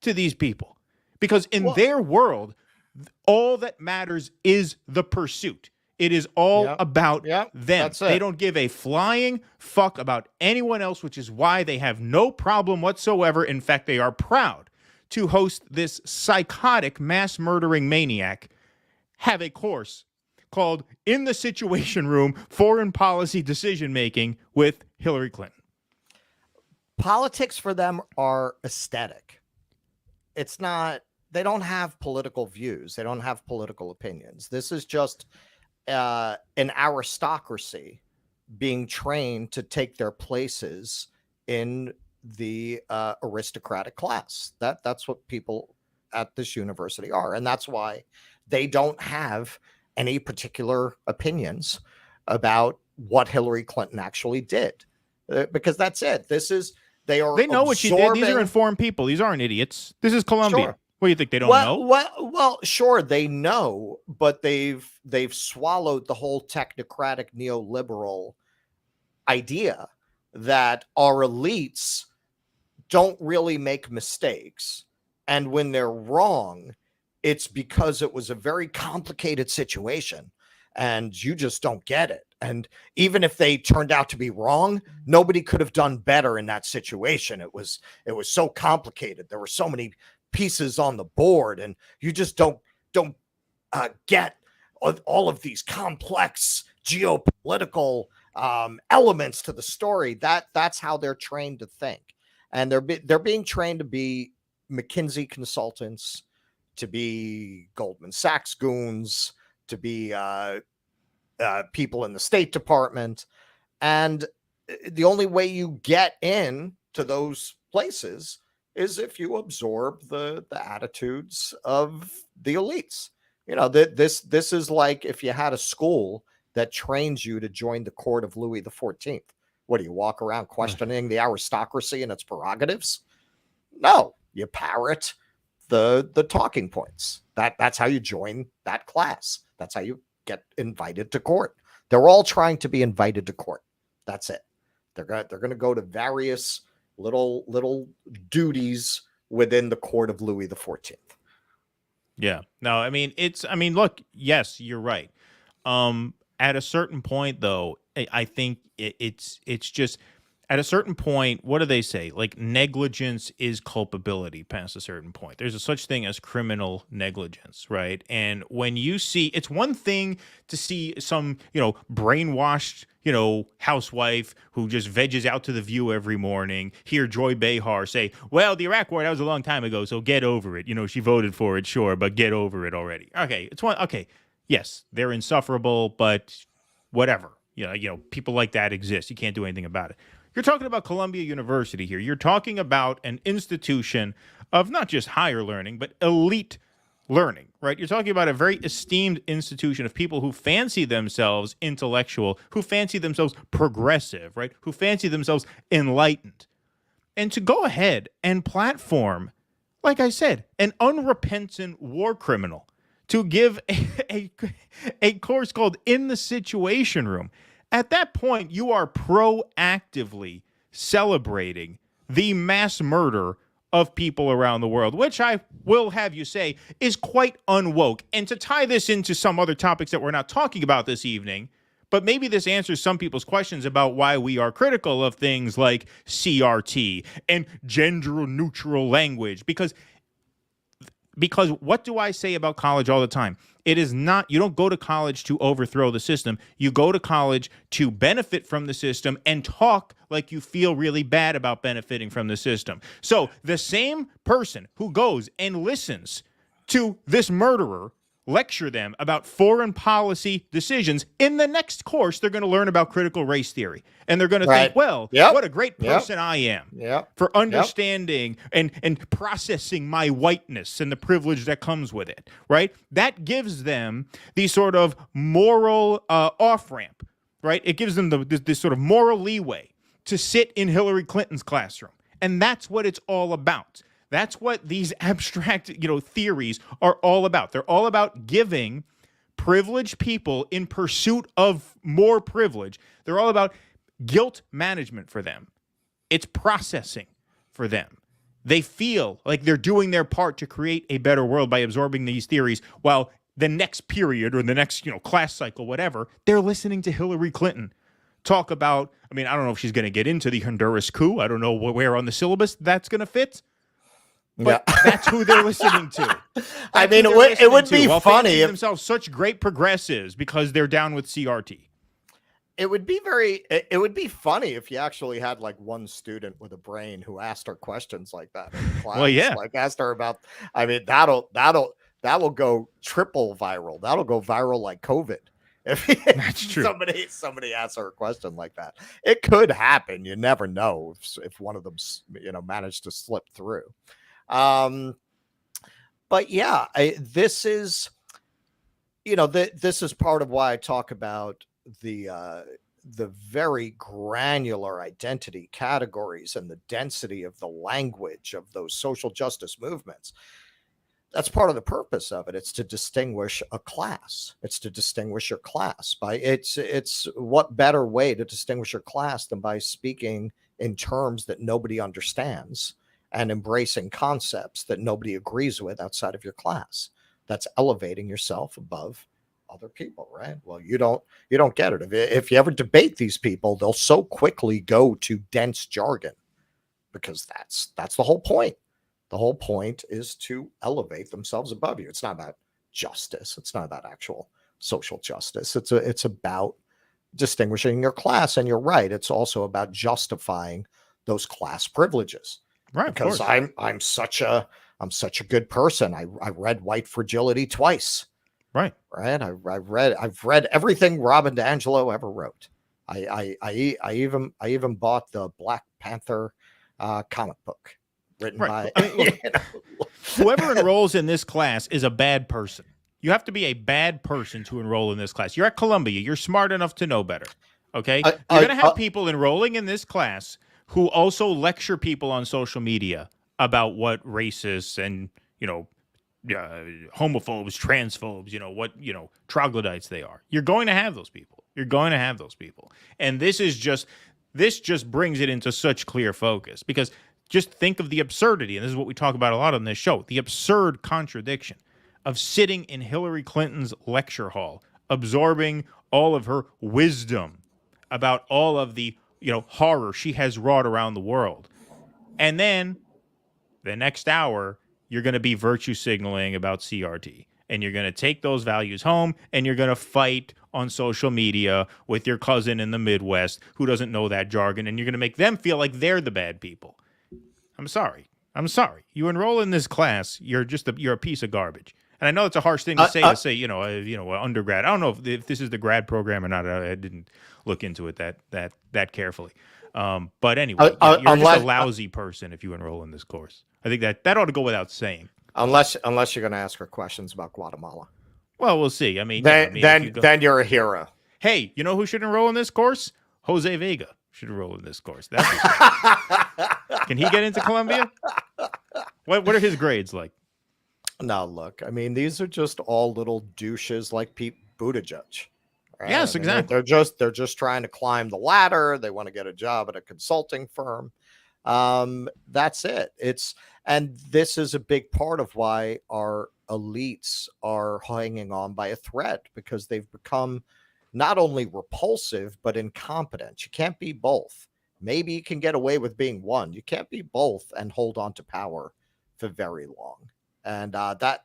to these people because in their world, all that matters is the pursuit. It is all about them. They don't give a flying fuck about anyone else, which is why they have no problem whatsoever. In fact, they are proud to host this psychotic mass murdering maniac have a course called In the Situation Room, Foreign Policy Decision Making with Hillary Clinton. Politics for them are aesthetic. It's not, they don't have political views. They don't have political opinions. This is just an aristocracy being trained to take their places in the aristocratic class. That's what people at this university are. And that's why they don't have any particular opinions about what Hillary Clinton actually did. Because that's it. They know what she did. These are informed people. These aren't idiots. This is Columbia. Sure. What do you think? They don't know? Well, sure, they know, but they've swallowed the whole technocratic neoliberal idea that our elites don't really make mistakes. And when they're wrong, it's because it was a very complicated situation and you just don't get it. And even if they turned out to be wrong, nobody could have done better in that situation. It was so complicated. There were so many pieces on the board, and you just don't get all of these complex geopolitical elements to the story. That's how they're trained to think, and they're being trained to be McKinsey consultants, to be Goldman Sachs goons, to be people in the State Department. And the only way you get in to those places is if you absorb the attitudes of the elites. You know, this is like if you had a school that trains you to join the court of Louis XIV. What do you walk around questioning the aristocracy and its prerogatives? No, you parrot the talking points. That's how you join that class. That's how you get invited to court. They're all trying to be invited to court. That's it. They're going to go to various little duties within the court of Louis XIV. Yeah. No, I mean, look, yes, you're right. At a certain point, though, I think it's just at a certain point, what do they say? Like, negligence is culpability past a certain point. There's a such thing as criminal negligence, right? And when you see, it's one thing to see some, brainwashed, housewife who just veges out to The View every morning, hear Joy Behar say, well, the Iraq War, that was a long time ago, so get over it. She voted for it, sure, but get over it already. Okay, okay, yes, they're insufferable, but whatever. People like that exist. You can't do anything about it. You're talking about Columbia University here. You're talking about an institution of not just higher learning, but elite learning, right? You're talking about a very esteemed institution of people who fancy themselves intellectual, who fancy themselves progressive, right? Who fancy themselves enlightened. And to go ahead and platform, like I said, an unrepentant war criminal to give a course called In the Situation Room. At that point, you are proactively celebrating the mass murder of people around the world, which I will have you say is quite unwoke. And to tie this into some other topics that we're not talking about this evening, but maybe this answers some people's questions about why we are critical of things like CRT and gender-neutral language, because what do I say about college all the time? It is not, you don't go to college to overthrow the system. You go to college to benefit from the system and talk like you feel really bad about benefiting from the system. So the same person who goes and listens to this murderer lecture them about foreign policy decisions, in the next course, they're going to learn about critical race theory. And they're going to think, well, what a great person I am for understanding and processing my whiteness and the privilege that comes with it, right? That gives them the sort of moral off-ramp, right? It gives them this sort of moral leeway to sit in Hillary Clinton's classroom. And that's what it's all about. That's what these abstract, theories are all about. They're all about giving privileged people in pursuit of more privilege. They're all about guilt management for them. It's processing for them. They feel like they're doing their part to create a better world by absorbing these theories, while the next period or the next, class cycle, whatever, they're listening to Hillary Clinton talk about, I don't know if she's going to get into the Honduras coup. I don't know where on the syllabus that's going to fit. But that's who they're listening to. It would be funny if themselves such great progressives because they're down with CRT. It would be funny if you actually had like one student with a brain who asked her questions like that in class. Well, yeah, like asked her about. That will go triple viral. That'll go viral like COVID. If that's true. Somebody asks her a question like that, it could happen. You never know if one of them managed to slip through. But yeah, this is part of why I talk about the very granular identity categories and the density of the language of those social justice movements. That's part of the purpose of it. It's to distinguish a class. It's to distinguish your class it's what better way to distinguish your class than by speaking in terms that nobody understands and embracing concepts that nobody agrees with outside of your class. that's elevating yourself above other people, right? Well, you don't get it. If you ever debate these people, they'll so quickly go to dense jargon, because that's the whole point. The whole point is to elevate themselves above you. It's not about justice. It's not about actual social justice. It's about distinguishing your class. And you're right. It's also about justifying those class privileges. Right. Because I'm such a good person. I read White Fragility twice. Right. Right. I've read everything Robin DiAngelo ever wrote. I even bought the Black Panther comic book written by whoever enrolls in this class is a bad person. You have to be a bad person to enroll in this class. You're at Columbia. You're smart enough to know better. Okay. You're going to have people enrolling in this class who also lecture people on social media about what racists and, homophobes, transphobes, troglodytes they are. You're going to have those people. And this just brings it into such clear focus, because just think of the absurdity. And this is what we talk about a lot on this show, the absurd contradiction of sitting in Hillary Clinton's lecture hall, absorbing all of her wisdom about all of the, horror she has wrought around the world. And then the next hour, you're going to be virtue signaling about CRT. And you're going to take those values home, and you're going to fight on social media with your cousin in the Midwest who doesn't know that jargon, and you're going to make them feel like they're the bad people. I'm sorry. You enroll in this class, you're a piece of garbage. And I know it's a harsh thing to say, undergrad. I don't know if this is the grad program or not. I didn't look into it that carefully. But anyway, you're just a lousy person if you enroll in this course. I think that ought to go without saying. Unless you're going to ask her questions about Guatemala. Well, we'll see. Then you're a hero. Hey, you know who should enroll in this course? Jose Vega should enroll in this course. Can he get into Columbia? What are his grades like? No, look, these are just all little douches like Pete Buttigieg. Right? Yes, exactly. They're just trying to climb the ladder. They want to get a job at a consulting firm. That's it. And this is a big part of why our elites are hanging on by a thread, because they've become not only repulsive, but incompetent. You can't be both. Maybe you can get away with being one. You can't be both and hold on to power for very long. And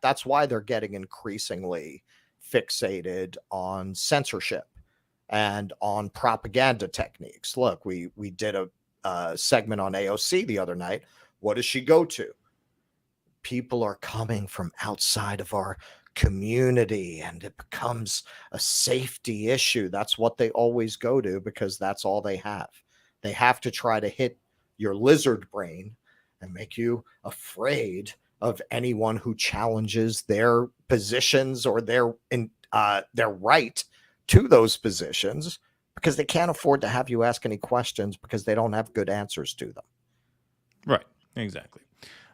that's why they're getting increasingly fixated on censorship and on propaganda techniques. Look, we did a segment on AOC the other night. What does she go to? People are coming from outside of our community, and it becomes a safety issue. That's what they always go to, because that's all they have. They have to try to hit your lizard brain and make you afraid of anyone who challenges their positions or their right to those positions, because they can't afford to have you ask any questions, because they don't have good answers to them. Right. Exactly.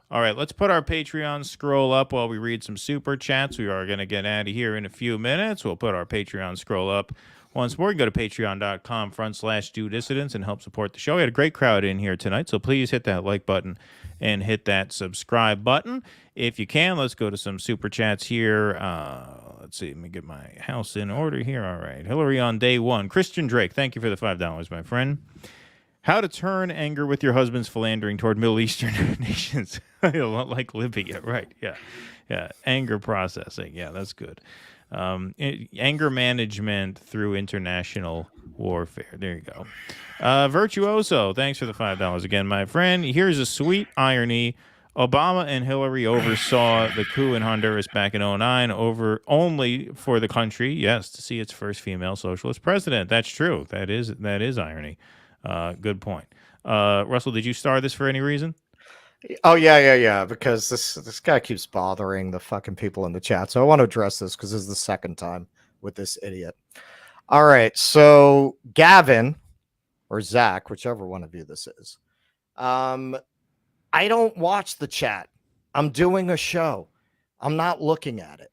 All right, let's put our Patreon scroll up while we read some super chats. We are going to get out of here in a few minutes. We'll put our Patreon scroll up once more. You can go to patreon.com/DoDissidents and help support the show. We had a great crowd in here tonight, so please hit that like button and hit that subscribe button. If you can, let's go to some super chats here. Let's see. Let me get my house in order here. All right. Hillary on day one. Christian Drake, thank you for the $5, my friend. How to turn anger with your husband's philandering toward Middle Eastern nations. Like Libya, right? Yeah. Anger processing. Yeah, that's good. Anger management through international warfare. There you go. Virtuoso, thanks for the $5 again, my friend. Here's a sweet irony. Obama and Hillary oversaw the coup in Honduras back in 2009 only for the country, yes, to see its first female socialist president. That's true. That is irony. Good point. Russell, did you star this for any reason? Oh, yeah. Because this guy keeps bothering the fucking people in the chat. So I want to address this, because this is the second time with this idiot. All right. So Gavin or Zach, whichever one of you this is, I don't watch the chat. I'm doing a show. I'm not looking at it.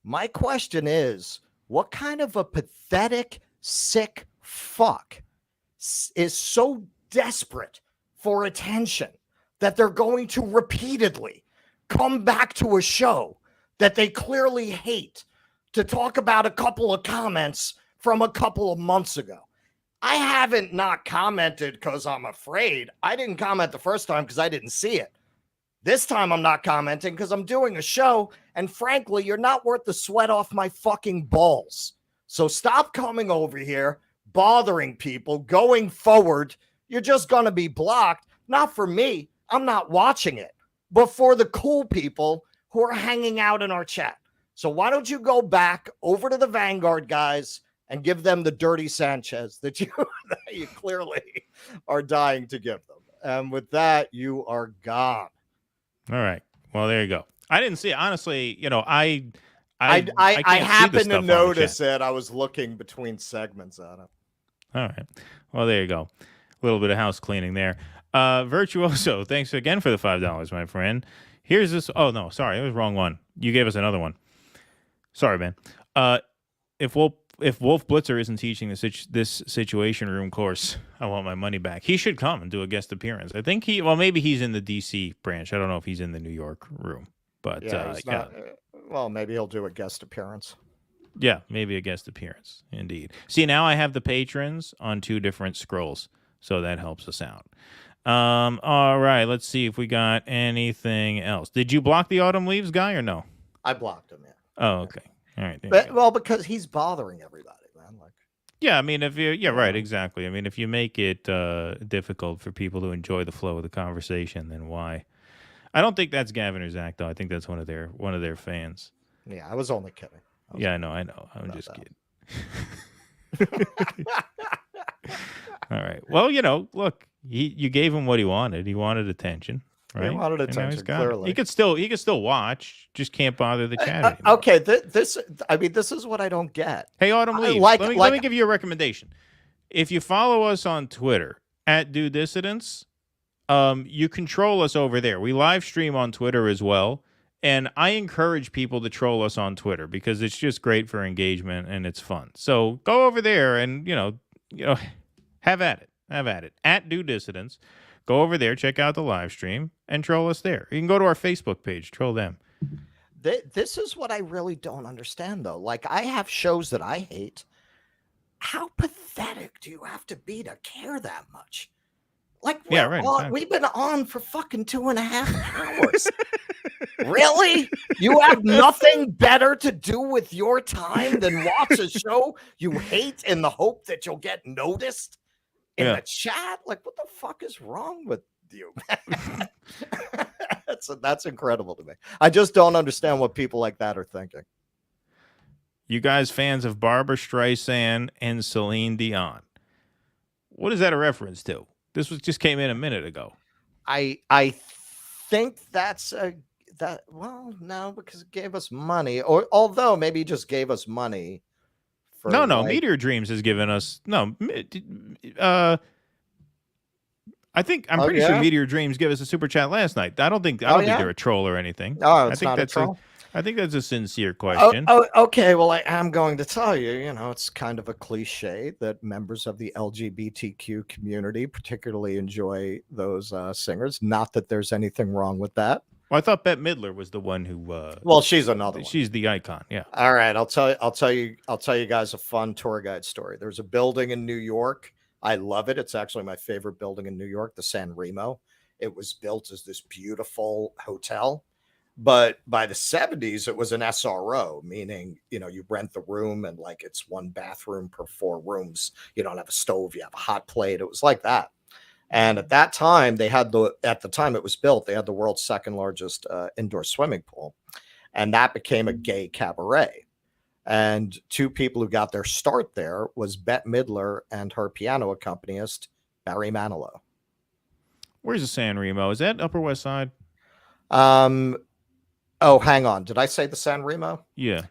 My question is, what kind of a pathetic, sick fuck is so desperate for attention that they're going to repeatedly come back to a show that they clearly hate to talk about a couple of comments from a couple of months ago. I haven't not commented because I'm afraid. I didn't comment the first time because I didn't see it. This time I'm not commenting because I'm doing a show, and frankly, you're not worth the sweat off my fucking balls. So stop coming over here, bothering people. Going forward, you're just going to be blocked. Not for me. I'm not watching it. But for the cool people who are hanging out in our chat. So why don't you go back over to the Vanguard guys and give them the dirty Sanchez that you clearly are dying to give them. And with that, you are gone. All right. Well, there you go. I didn't see it. Honestly, I happened to notice it. I was looking between segments on it. All right. Well, there you go. A little bit of house cleaning there. Virtuoso, thanks again for the $5, my friend. Here's this. Oh, no, sorry. It was the wrong one. You gave us another one. Sorry, man. If Wolf Blitzer isn't teaching this Situation Room course, I want my money back. He should come and do a guest appearance. I think maybe he's in the D.C. branch. I don't know if he's in the New York room. But, well, maybe he'll do a guest appearance. Yeah, maybe a guest appearance. Indeed. See, now I have the patrons on 2 different scrolls, so that helps us out. All right, let's see if we got anything else. Did you block the Autumn Leaves guy or no? I blocked him, yeah. Oh, okay. All right. Well, because he's bothering everybody, man. Yeah, I mean, right, exactly. I mean, if you make it difficult for people to enjoy the flow of the conversation, then why? I don't think that's Gavin or Zach, though. I think that's one of their fans. Yeah, I was only kidding. I know. I'm just kidding. All right. Well, look, you gave him what he wanted. He wanted attention. Right? He wanted attention, clearly. He could still watch, just can't bother the chat anymore. Okay, this is what I don't get. Hey, Autumn Leaves, let me give you a recommendation. If you follow us on Twitter @DoDissidents, you control us over there. We live stream on Twitter as well, and I encourage people to troll us on Twitter because it's just great for engagement and it's fun. So go over there and have at it. @DoDissidents. Go over there, check out the live stream, and troll us there. You can go to our Facebook page, troll them. This is what I really don't understand, though. Like, I have shows that I hate. How pathetic do you have to be to care that much? Like, we've been on for fucking 2.5 hours. Really? You have nothing better to do with your time than watch a show you hate in the hope that you'll get noticed? In the chat, like, what the fuck is wrong with you? That's incredible to me. I just don't understand what people like that are thinking. You guys fans of Barbra Streisand and Celine Dion. What is that a reference to? This just came in a minute ago. I think that's well, no, because it gave us money, or although maybe he just gave us money. No, Meteor Dreams has given us I'm pretty sure Meteor Dreams gave us a super chat last night. I don't think they're a troll or anything. Oh, I think that's a troll. I think that's a sincere question. Okay. Well, I am going to tell you, it's kind of a cliche that members of the LGBTQ community particularly enjoy those singers. Not that there's anything wrong with that. Well, I thought Bette Midler was the one who. Well, she's another one. She's the icon. Yeah. All right, I'll tell you guys a fun tour guide story. There's a building in New York. I love it. It's actually my favorite building in New York, the San Remo. It was built as this beautiful hotel, but by the 70s, it was an SRO, meaning you rent the room and like it's 1 bathroom per 4 rooms. You don't have a stove, you have a hot plate. It was like that. And at that time, at the time it was built, they had the world's 2nd largest indoor swimming pool. And that became a gay cabaret. And 2 people who got their start there was Bette Midler and her piano accompanist, Barry Manilow. Where's the San Remo? Is that Upper West Side? Oh, hang on. Did I say the San Remo? Yeah.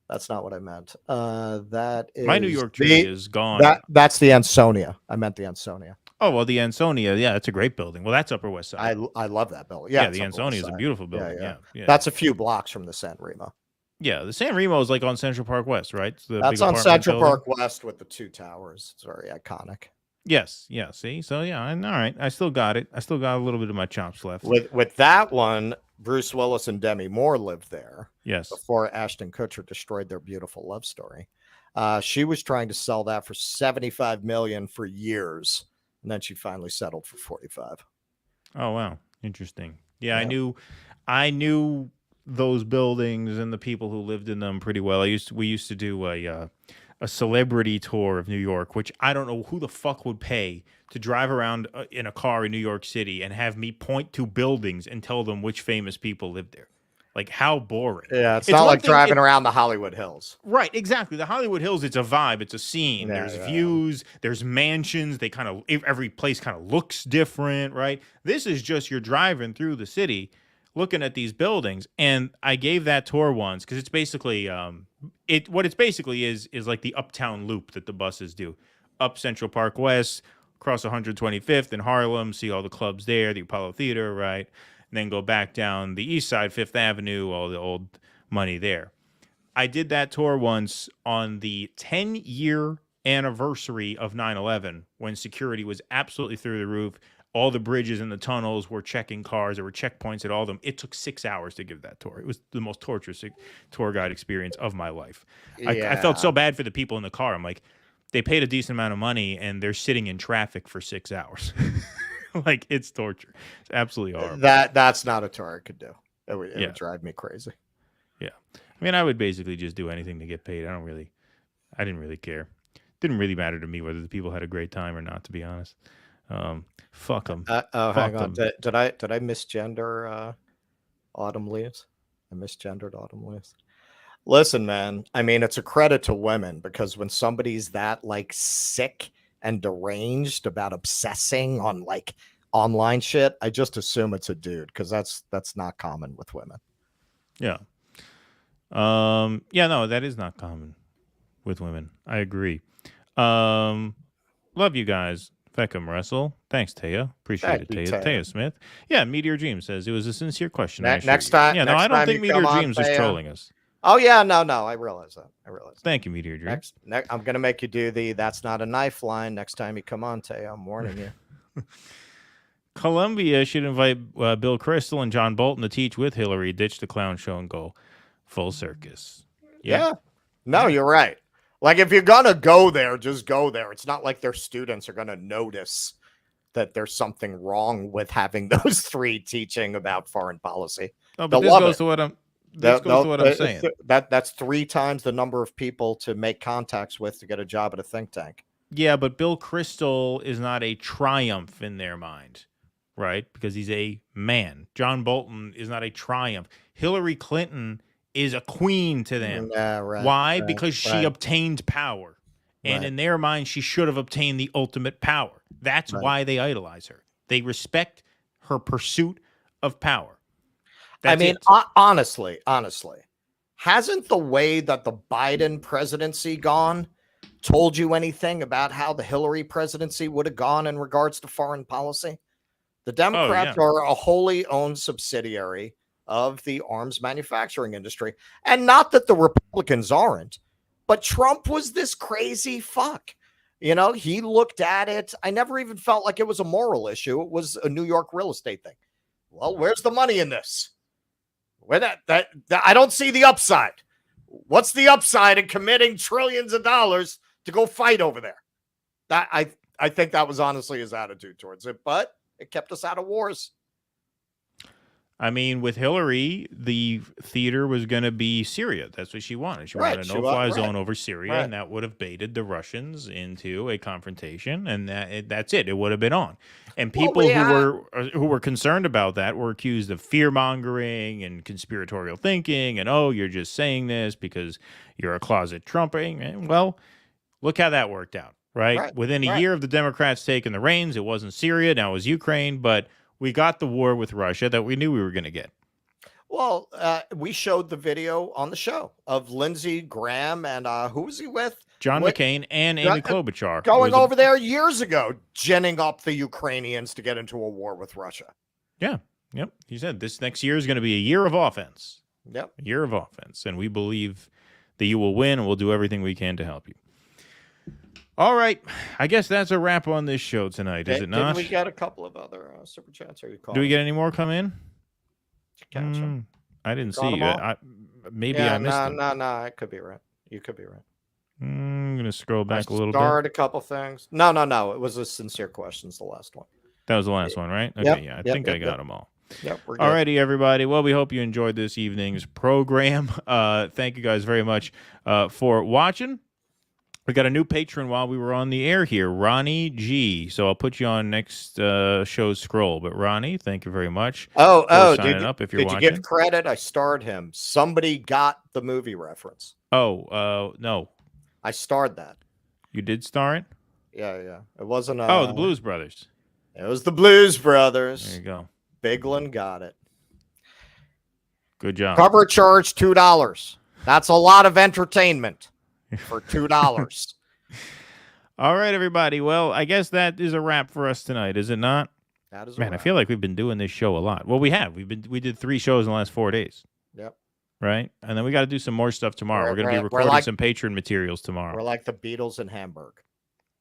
That's not what I meant. That is my New York tree is gone. That's the Ansonia. I meant the Ansonia. Oh, well, the Ansonia, yeah, that's a great building. Well, that's Upper West Side. I love that building. Yeah, the Ansonia is a beautiful building. Yeah. That's a few blocks from the San Remo. Yeah, the San Remo is like on Central Park West, right? That's on Central Park West with the 2 towers. It's very iconic. Yes, yeah, see? So, yeah, all right. I still got it. I still got a little bit of my chops left. With that one, Bruce Willis and Demi Moore lived there. Yes. Before Ashton Kutcher destroyed their beautiful love story. She was trying to sell that for $75 million for years, and then she finally settled for 45. Oh wow, interesting. Yeah, I knew those buildings and the people who lived in them pretty well. We used to do a celebrity tour of New York, which I don't know who the fuck would pay to drive around in a car in New York City and have me point to buildings and tell them which famous people lived there. Like, how boring. Yeah, it's not like driving around the Hollywood Hills. Right, exactly. The Hollywood Hills, it's a vibe, it's a scene. There's views, there's mansions. They kind of, every place kind of looks different, right? This is just you're driving through the city looking at these buildings. And I gave that tour once because it's basically, what it's basically is like the uptown loop that the buses do. Up Central Park West, across 125th in Harlem, see all the clubs there, the Apollo Theater, right? And then go back down the east side, Fifth Avenue, all the old money there. I did that tour once on the 10-year anniversary of 9/11 when security was absolutely through the roof. All the bridges and the tunnels were checking cars. There were checkpoints at all of them. It took 6 hours to give that tour. It was the most torturous tour guide experience of my life. I felt so bad for the people in the car. I'm like, they paid a decent amount of money and they're sitting in traffic for 6 hours. Like, it's torture. It's absolutely horrible. That's not a tour I could do. It would drive me crazy. Yeah. I mean, I would basically just do anything to get paid. I didn't really care. Didn't really matter to me whether the people had a great time or not, to be honest. Fuck them. Hang on. Did I misgender Autumn Leaves? I misgendered Autumn Leaves. Listen, man. I mean, it's a credit to women because when somebody's that like sick and deranged about obsessing on like online shit, I just assume it's a dude because that's not common with women. Yeah. No, that is not common with women. I agree. Love you guys. Feckham Russell. Thanks, Taya. Appreciate it, Taya. Taya Smith. Yeah, Meteor Dream says it was a sincere question. Next time. Yeah, no, I don't think Meteor Dreams was trolling us. Oh yeah, no, I realize that. Thank you, Meteor Dream. Next, I'm gonna make you do the "that's not a knife" line next time you come on, Taya. I'm warning you. Columbia should invite Bill Kristol and John Bolton to teach with Hillary, ditch the clown show, and go full circus. Yeah. No, you're right. Like, if you're gonna go there, just go there. It's not like their students are gonna notice that there's something wrong with having those three teaching about foreign policy. No, but this goes to what I'm saying. That's 3 times the number of people to make contacts with to get a job at a think tank. Yeah, but Bill Kristol is not a triumph in their mind, right? Because he's a man. John Bolton is not a triumph. Hillary Clinton is a queen to them. Yeah, right. Why? Because she obtained power. And in their mind, she should have obtained the ultimate power. That's why they idolize her. They respect her pursuit of power. Honestly, hasn't the way that the Biden presidency gone told you anything about how the Hillary presidency would have gone in regards to foreign policy? The Democrats are a wholly owned subsidiary of the arms manufacturing industry. And not that the Republicans aren't, but Trump was this crazy fuck. You know, he looked at it. I never even felt like it was a moral issue. It was a New York real estate thing. Well, where's the money in this? Where that I don't see the upside. What's the upside in committing trillions of dollars to go fight over there? That I think that was honestly his attitude towards it, but it kept us out of wars. I mean, with Hillary, the theater was going to be Syria. That's what she wanted. She wanted a no-fly zone over Syria, and that would have baited the Russians into a confrontation, and that's it. It would have been on. And people who were concerned about that were accused of fear-mongering and conspiratorial thinking, and, oh, you're just saying this because you're a closet Trumper. Well, look how that worked out, right? Within a year of the Democrats taking the reins, it wasn't Syria, now it was Ukraine, but we got the war with Russia that we knew we were going to get. Well, we showed the video on the show of Lindsey Graham and who was he with? John McCain and Amy Klobuchar. Going over there years ago, ginning up the Ukrainians to get into a war with Russia. Yeah. Yep. He said this next year is going to be a year of offense. Yep. A year of offense. And we believe that you will win, and we'll do everything we can to help you. All right. I guess that's a wrap on this show tonight, is it not? Did we get a couple of other super chats? Do we get any more come in? Catch them. I didn't Got see. them all? Maybe I missed them. No, I could be right. You could be right. I'm gonna scroll back a little Starred bit. a couple things. No. It was a sincere questions. The last one. That was the last one, right? Okay, Yep, yeah, I yep, think yep, I got yep. them all. Yep, we're good. Alrighty, everybody. Well, we hope you enjoyed this evening's program. Thank you guys very much for watching. We got a new patron while we were on the air here, Ronnie G. So I'll put you on next show's scroll. But Ronnie, thank you very much. Oh, for did signing you, up if you're did watching. you give credit? I starred him. Somebody got the movie reference. Oh, no. I starred that. You did star it? Yeah. It wasn't. The Blues Brothers. It was the Blues Brothers. There you go. Bigland got it. Good job. Cover charge $2. That's a lot of entertainment for $2. All right, everybody. Well, I guess that is a wrap for us tonight, is it not? That is a Man, I wrap. feel like we've been doing this show a lot. Well, we have. We did 3 shows in the last 4 days. Yep. Right? And then we got to do some more stuff tomorrow. We're going to be recording some Patreon materials tomorrow. We're like the Beatles in Hamburg.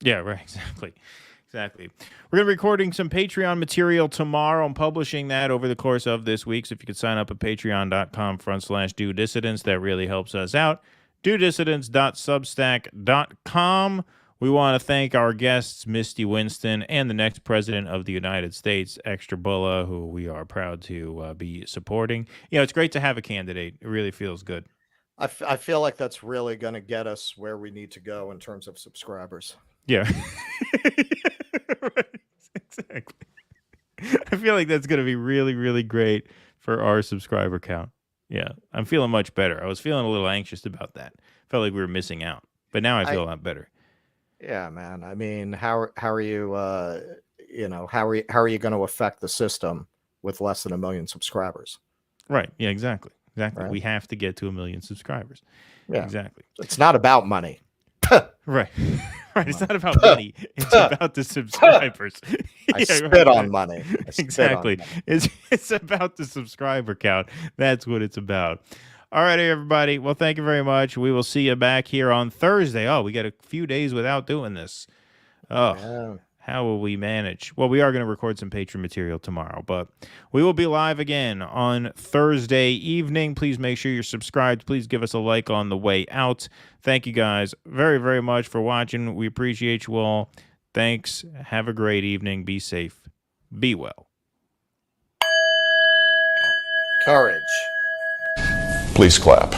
Yeah, right. Exactly. We're going to be recording some Patreon material tomorrow and publishing that over the course of this week. So if you could sign up at patreon.com/DoDissidents, that really helps us out. DoDissidents.substack.com. We want to thank our guests, Misty Winston, and the next president of the United States, Extra Bulla, who we are proud to be supporting. You know, it's great to have a candidate. It really feels good. I feel like that's really going to get us where we need to go in terms of subscribers. Yeah. Right. Exactly. I feel like that's going to be really, really great for our subscriber count. Yeah. I'm feeling much better. I was feeling a little anxious about that. Felt like we were missing out. But now I feel a lot better. Yeah, man. I mean, how are you how are you going to affect the system with less than 1 million subscribers? Right. Yeah, exactly. Right. We have to get to 1 million subscribers. Yeah. Exactly. It's not about money. Right. Right. It's not about money. It's about the subscribers. I spit on money. Exactly. It's about the subscriber count. That's what it's about. All right, everybody. Well, thank you very much. We will see you back here on Thursday. Oh, we got a few days without doing this. Oh, yeah. How will we manage? Well, we are going to record some Patreon material tomorrow, but we will be live again on Thursday evening. Please make sure you're subscribed. Please give us a like on the way out. Thank you guys very, very much for watching. We appreciate you all. Thanks. Have a great evening. Be safe. Be well. Courage. Please clap.